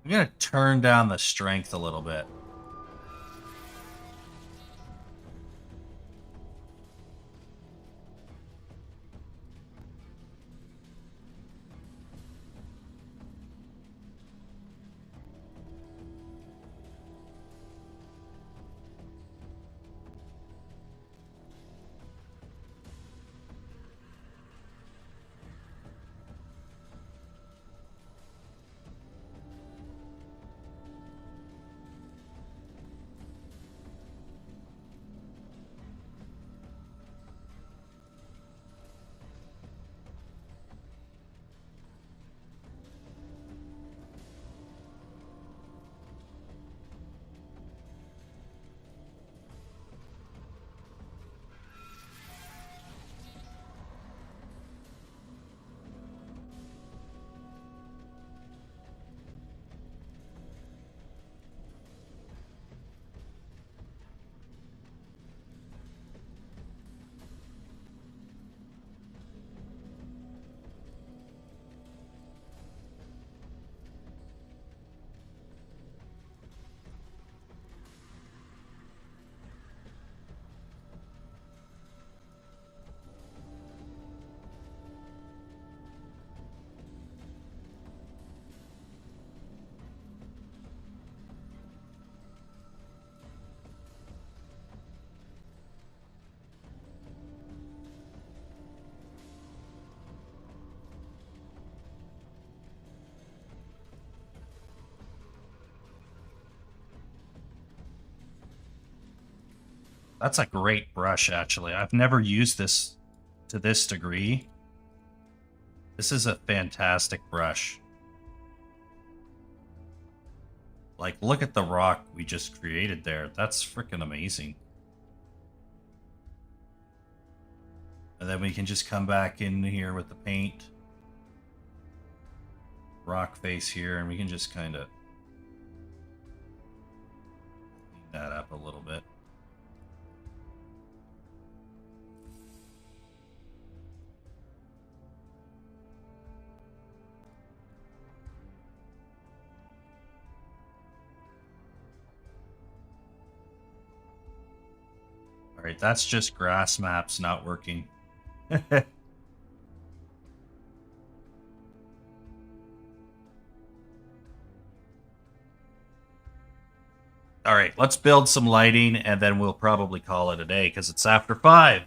I'm going to turn down the strength a little bit. That's a great brush, actually. I've never used this to this degree. This is a fantastic brush. Like, look at the rock we just created there. That's freaking amazing. And then we can just come back in here with the paint. Rock face here, and we can just kind of clean that up a little bit. Alright, that's just grass maps not working. Alright, let's build some lighting and then we'll probably call it a day because it's after 5.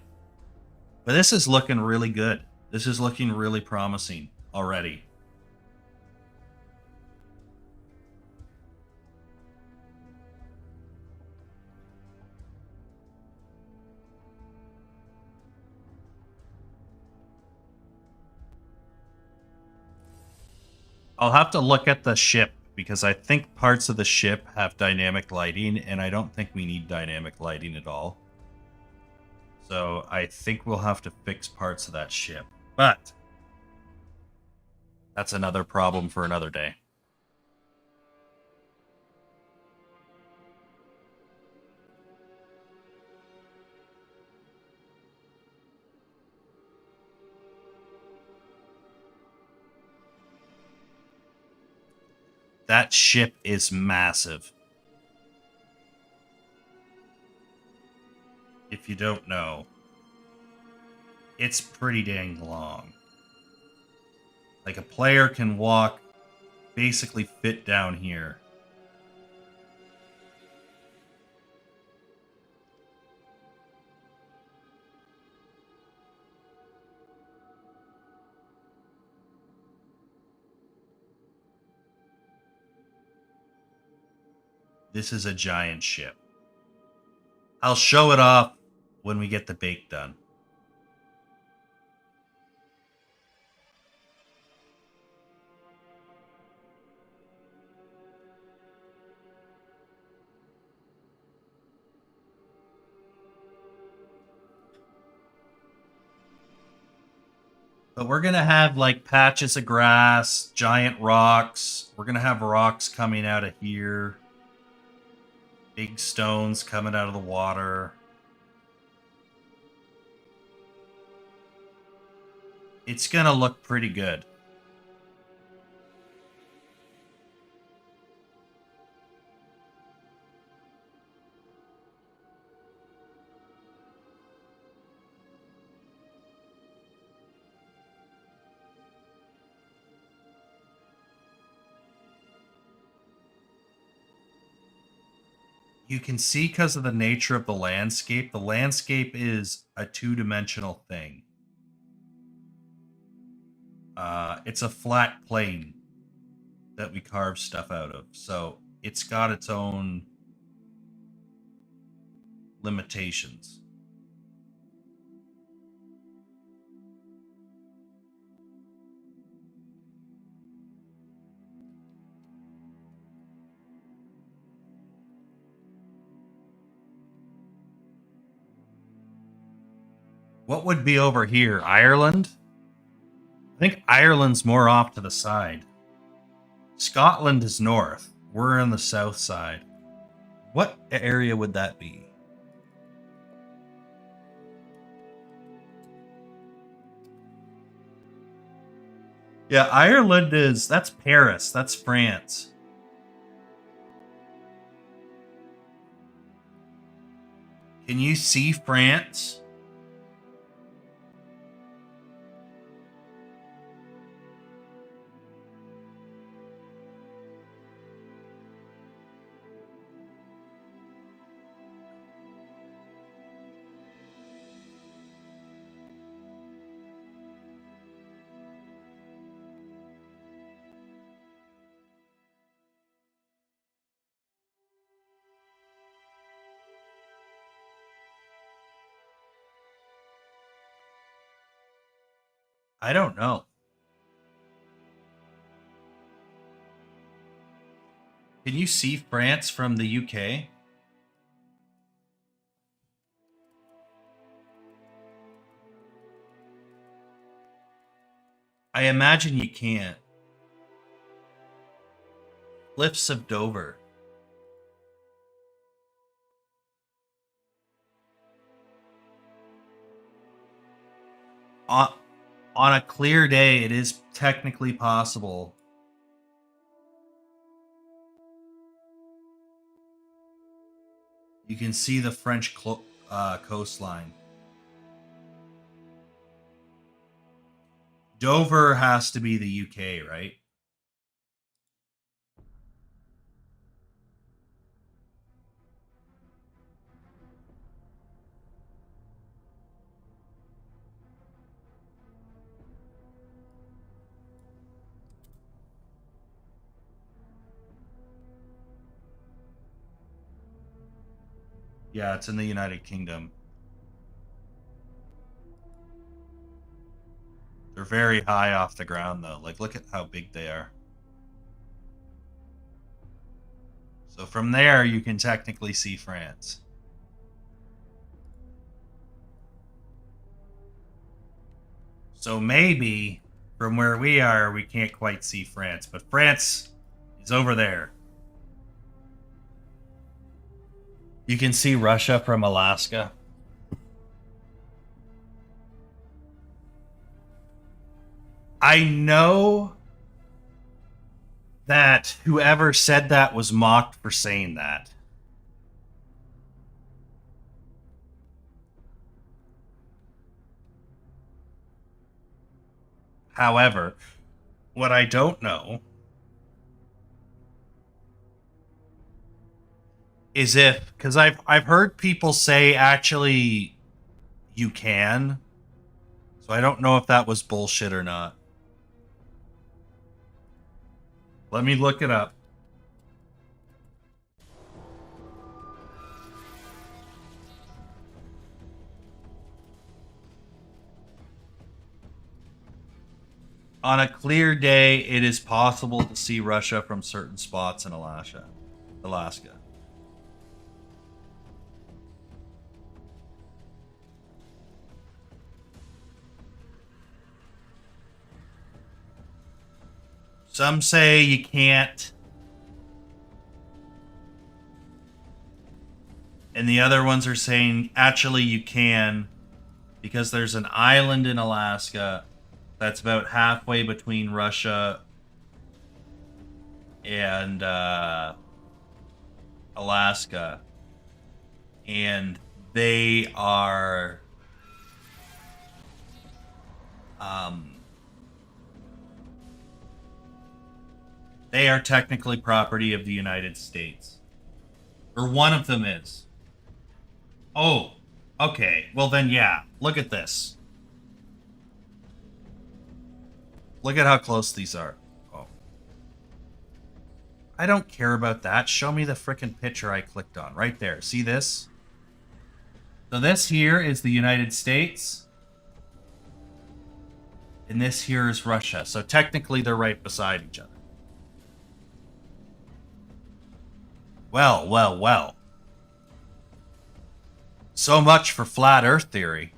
But this is looking really good. This is looking really promising already. I'll have to look at the ship because I think parts of the ship have dynamic lighting and I don't think we need dynamic lighting at all. So I think we'll have to fix parts of that ship. But that's another problem for another day. That ship is massive. If you don't know, it's pretty dang long. Like a player can walk, basically fit down here. This is a giant ship. I'll show it off when we get the bake done. But we're going to have like patches of grass, giant rocks. We're going to have rocks coming out of here. Big stones coming out of the water. It's going to look pretty good. You can see because of the nature of the landscape is a two-dimensional thing. It's a flat plane that we carve stuff out of. So it's got its own limitations. What would be over here? Ireland? I think Ireland's more off to the side. Scotland is north. We're on the south side. What area would that be? Yeah, Ireland that's Paris. That's France. Can you see France? I don't know. Can you see France from the UK? I imagine you can't. Cliffs of Dover. On a clear day, it is technically possible. You can see the French coastline. Dover has to be the UK, right? Yeah, it's in the United Kingdom. They're very high off the ground, though. Like, look at how big they are. So from there, you can technically see France. So maybe from where we are, we can't quite see France, but France is over there. You can see Russia from Alaska. I know that whoever said that was mocked for saying that. However, what I don't know is if, because I've heard people say actually you can, so I don't know if that was bullshit or not. Let me look it up. On a clear day, it is possible to see Russia from certain spots in Alaska. Some say you can't. And the other ones are saying, actually, you can. Because there's an island in Alaska that's about halfway between Russia and Alaska. And they are... they are technically property of the United States. Or one of them is. Oh, okay. Well then, yeah. Look at this. Look at how close these are. Oh. I don't care about that. Show me the frickin' picture I clicked on. Right there. See this? So this here is the United States. And this here is Russia. So technically they're right beside each other. Well, well, well. So much for flat Earth theory.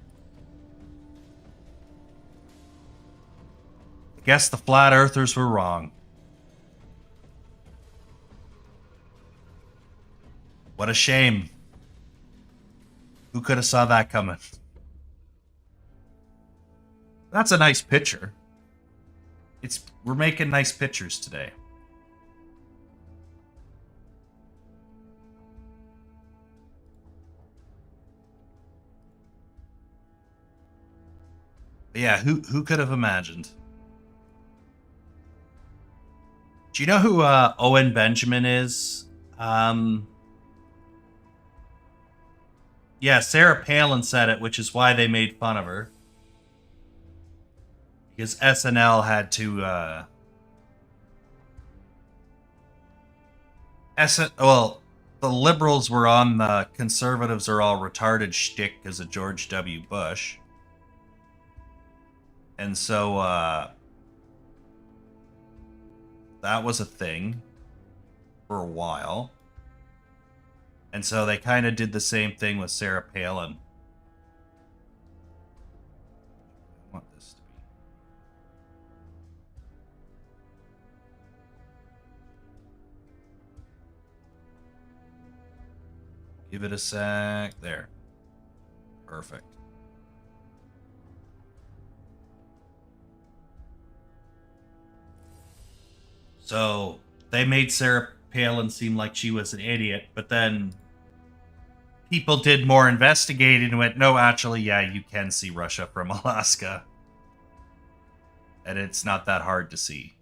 I guess the flat earthers were wrong. What a shame. Who could have saw that coming? That's a nice picture. We're making nice pictures today. But yeah, who could have imagined? Do you know who Owen Benjamin is? Yeah, Sarah Palin said it, which is why they made fun of her. Because SNL had to... well, the liberals were on the conservatives are all retarded shtick because of George W. Bush. And so, that was a thing for a while. And so they kind of did the same thing with Sarah Palin. I want this to be... Give it a sec. There. Perfect. So they made Sarah Palin seem like she was an idiot, but then people did more investigating and went, no, actually, yeah, you can see Russia from Alaska. And it's not that hard to see.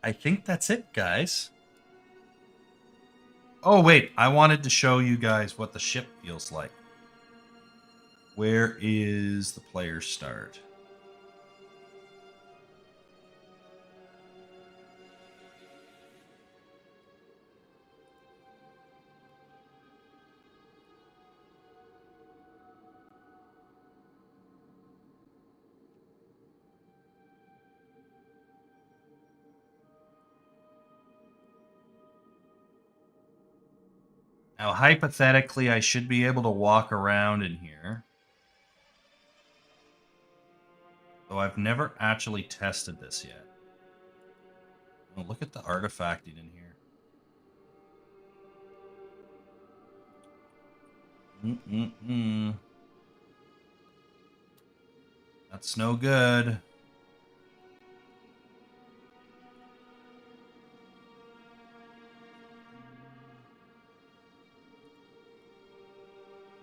I think that's it, guys. Oh, wait. I wanted to show you guys what the ship feels like. Where is the player start? Now, hypothetically, I should be able to walk around in here. Though I've never actually tested this yet. Oh, look at the artifacting in here. That's no good.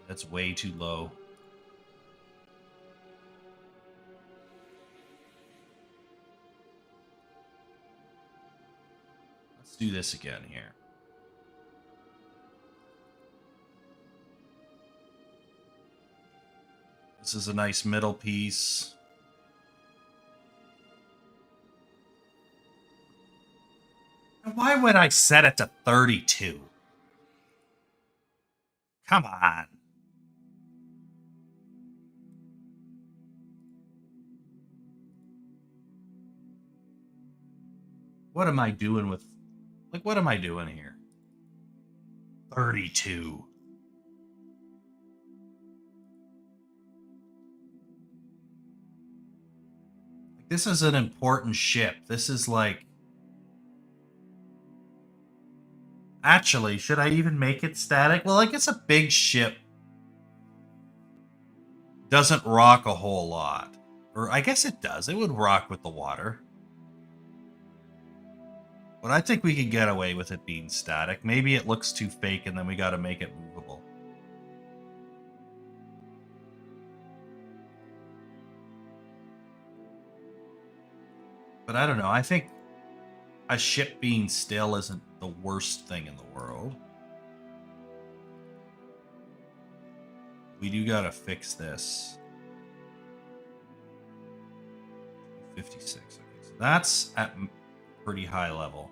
That's way too low. Let's do this again here. This is a nice middle piece. Why would I set it to 32? Come on. What am I doing with... Like, what am I doing here? 32. Like, this is an important ship. This is like... Actually, should I even make it static? Well, I guess a big ship doesn't rock a whole lot. Or I guess it does. It would rock with the water. But I think we could get away with it being static. Maybe it looks too fake and then we gotta make it movable. But I don't know. I think a ship being still isn't the worst thing in the world. We do gotta fix this. 56. Okay, so that's at pretty high level.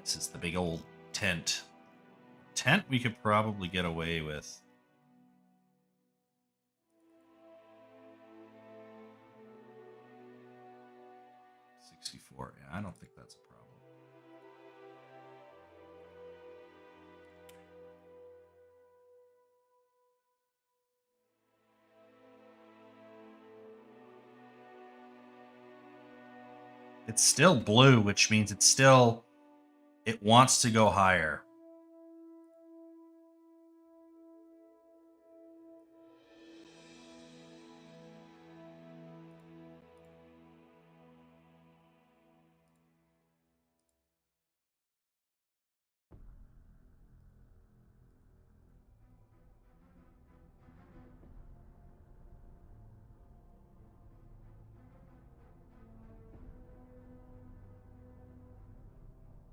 This is the big old tent. Tent we could probably get away with. Yeah, I don't think that's a problem. It's still blue, which means it wants to go higher.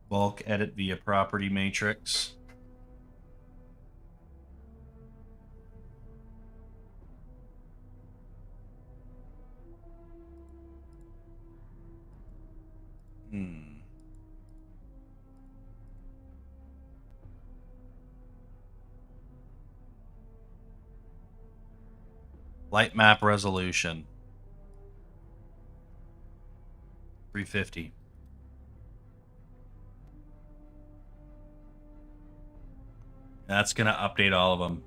Bulk edit via property matrix. Light map resolution. 350. That's going to update all of them.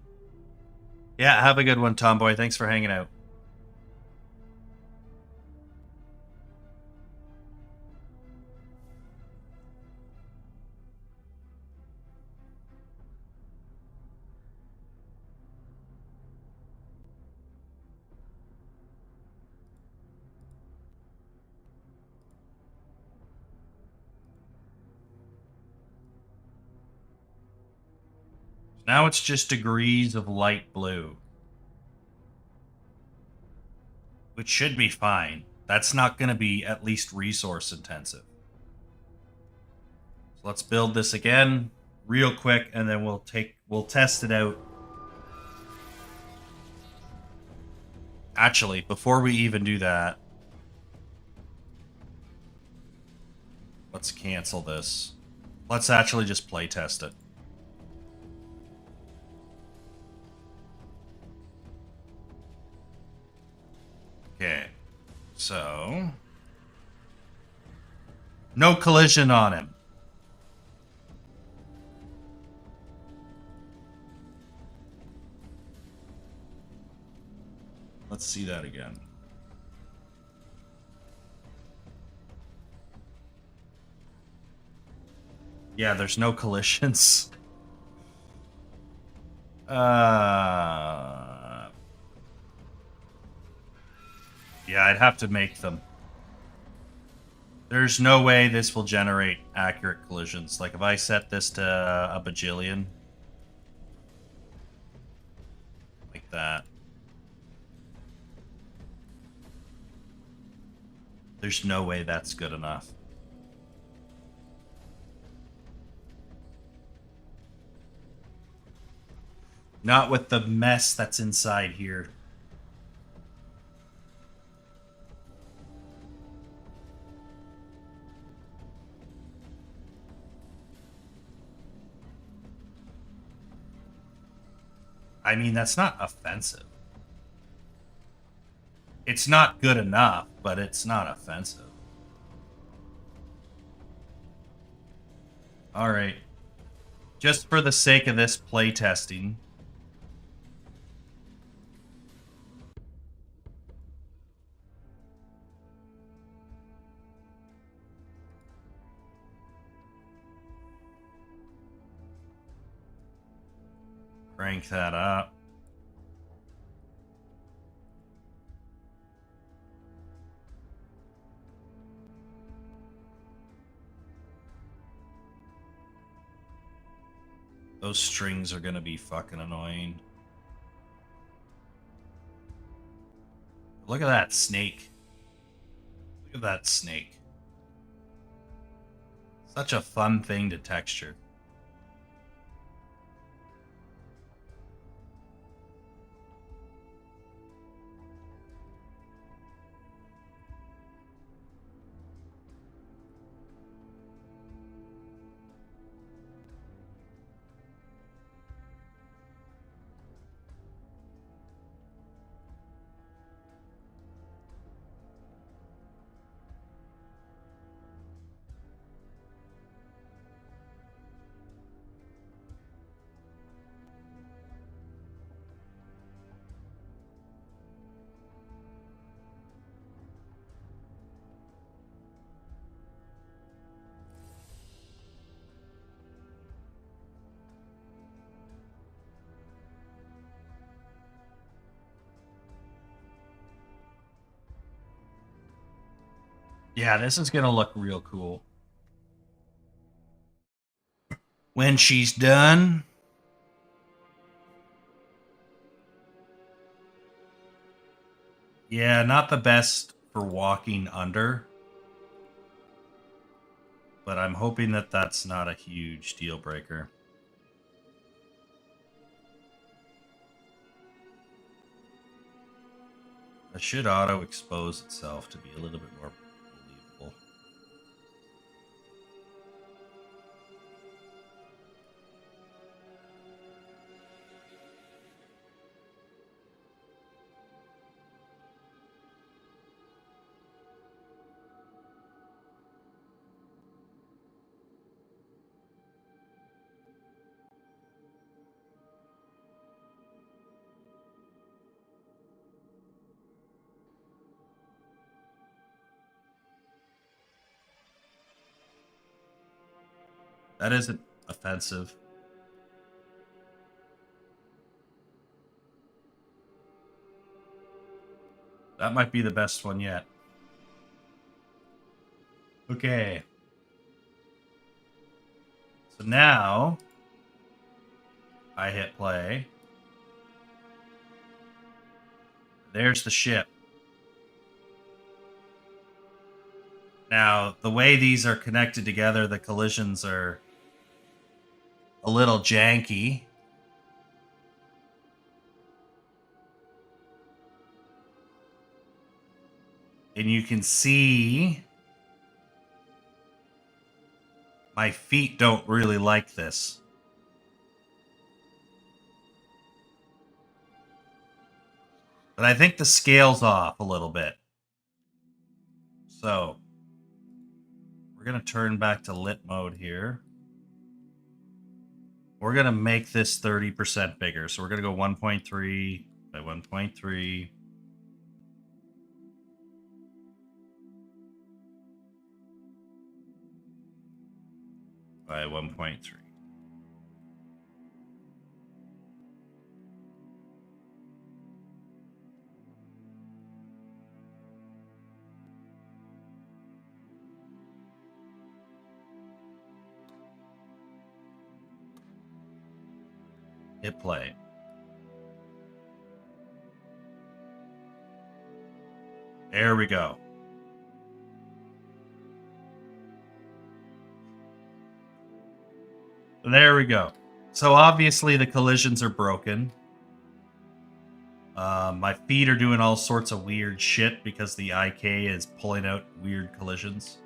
Yeah, have a good one, Tomboy. Thanks for hanging out. Now it's just degrees of light blue. Which should be fine. That's not going to be at least resource intensive. So let's build this again real quick and then we'll test it out. Actually, before we even do that, let's cancel this. Let's actually just play test it. Okay, so no collision on him. Let's see that again. Yeah, there's no collisions. Yeah, I'd have to make them. There's no way this will generate accurate collisions. Like, if I set this to a bajillion. Like that. There's no way that's good enough. Not with the mess that's inside here. I mean, that's not offensive. It's not good enough, but it's not offensive. All right. Just for the sake of this playtesting. Crank that up. Those strings are gonna be fucking annoying. Look at that snake. Look at that snake. Such a fun thing to texture. Yeah, this is gonna look real cool. When she's done. Yeah, not the best for walking under. But I'm hoping that that's not a huge deal breaker. It should auto expose itself to be a little bit more believable. That isn't offensive. That might be the best one yet. Okay. So now I hit play. There's the ship. Now, the way these are connected together, the collisions are a little janky. And you can see my feet don't really like this. But I think the scale's off a little bit. So we're going to turn back to lit mode here. We're going to make this 30% bigger. So we're going to go 1.3 by 1.3. By 1.3. Hit play. There we go. There we go. So obviously the collisions are broken. My feet are doing all sorts of weird shit because the IK is pulling out weird collisions.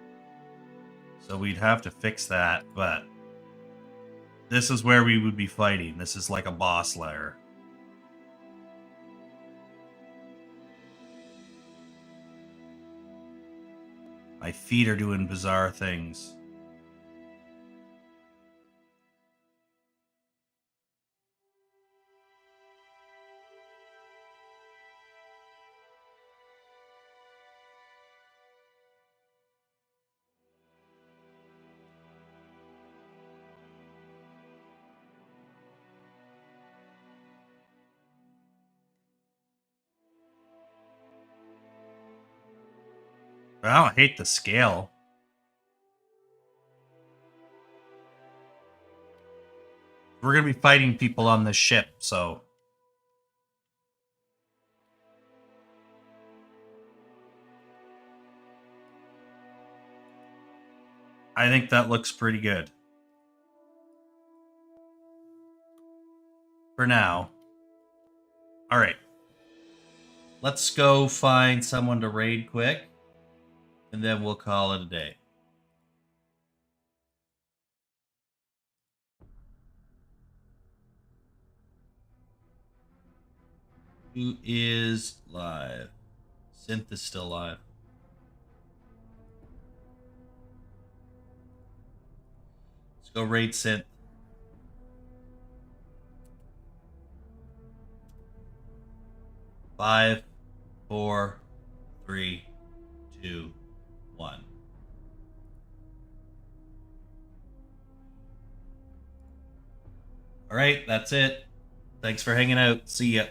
So we'd have to fix that, but this is where we would be fighting. This is like a boss lair. My feet are doing bizarre things. I don't hate the scale. We're going to be fighting people on this ship, so... I think that looks pretty good. For now. Alright. Let's go find someone to raid quick, and then we'll call it a day. Who is live? Synth is still live. Let's go raid Synth. Five, 4, 3, 2, 1. All right, that's it. Thanks for hanging out. See ya.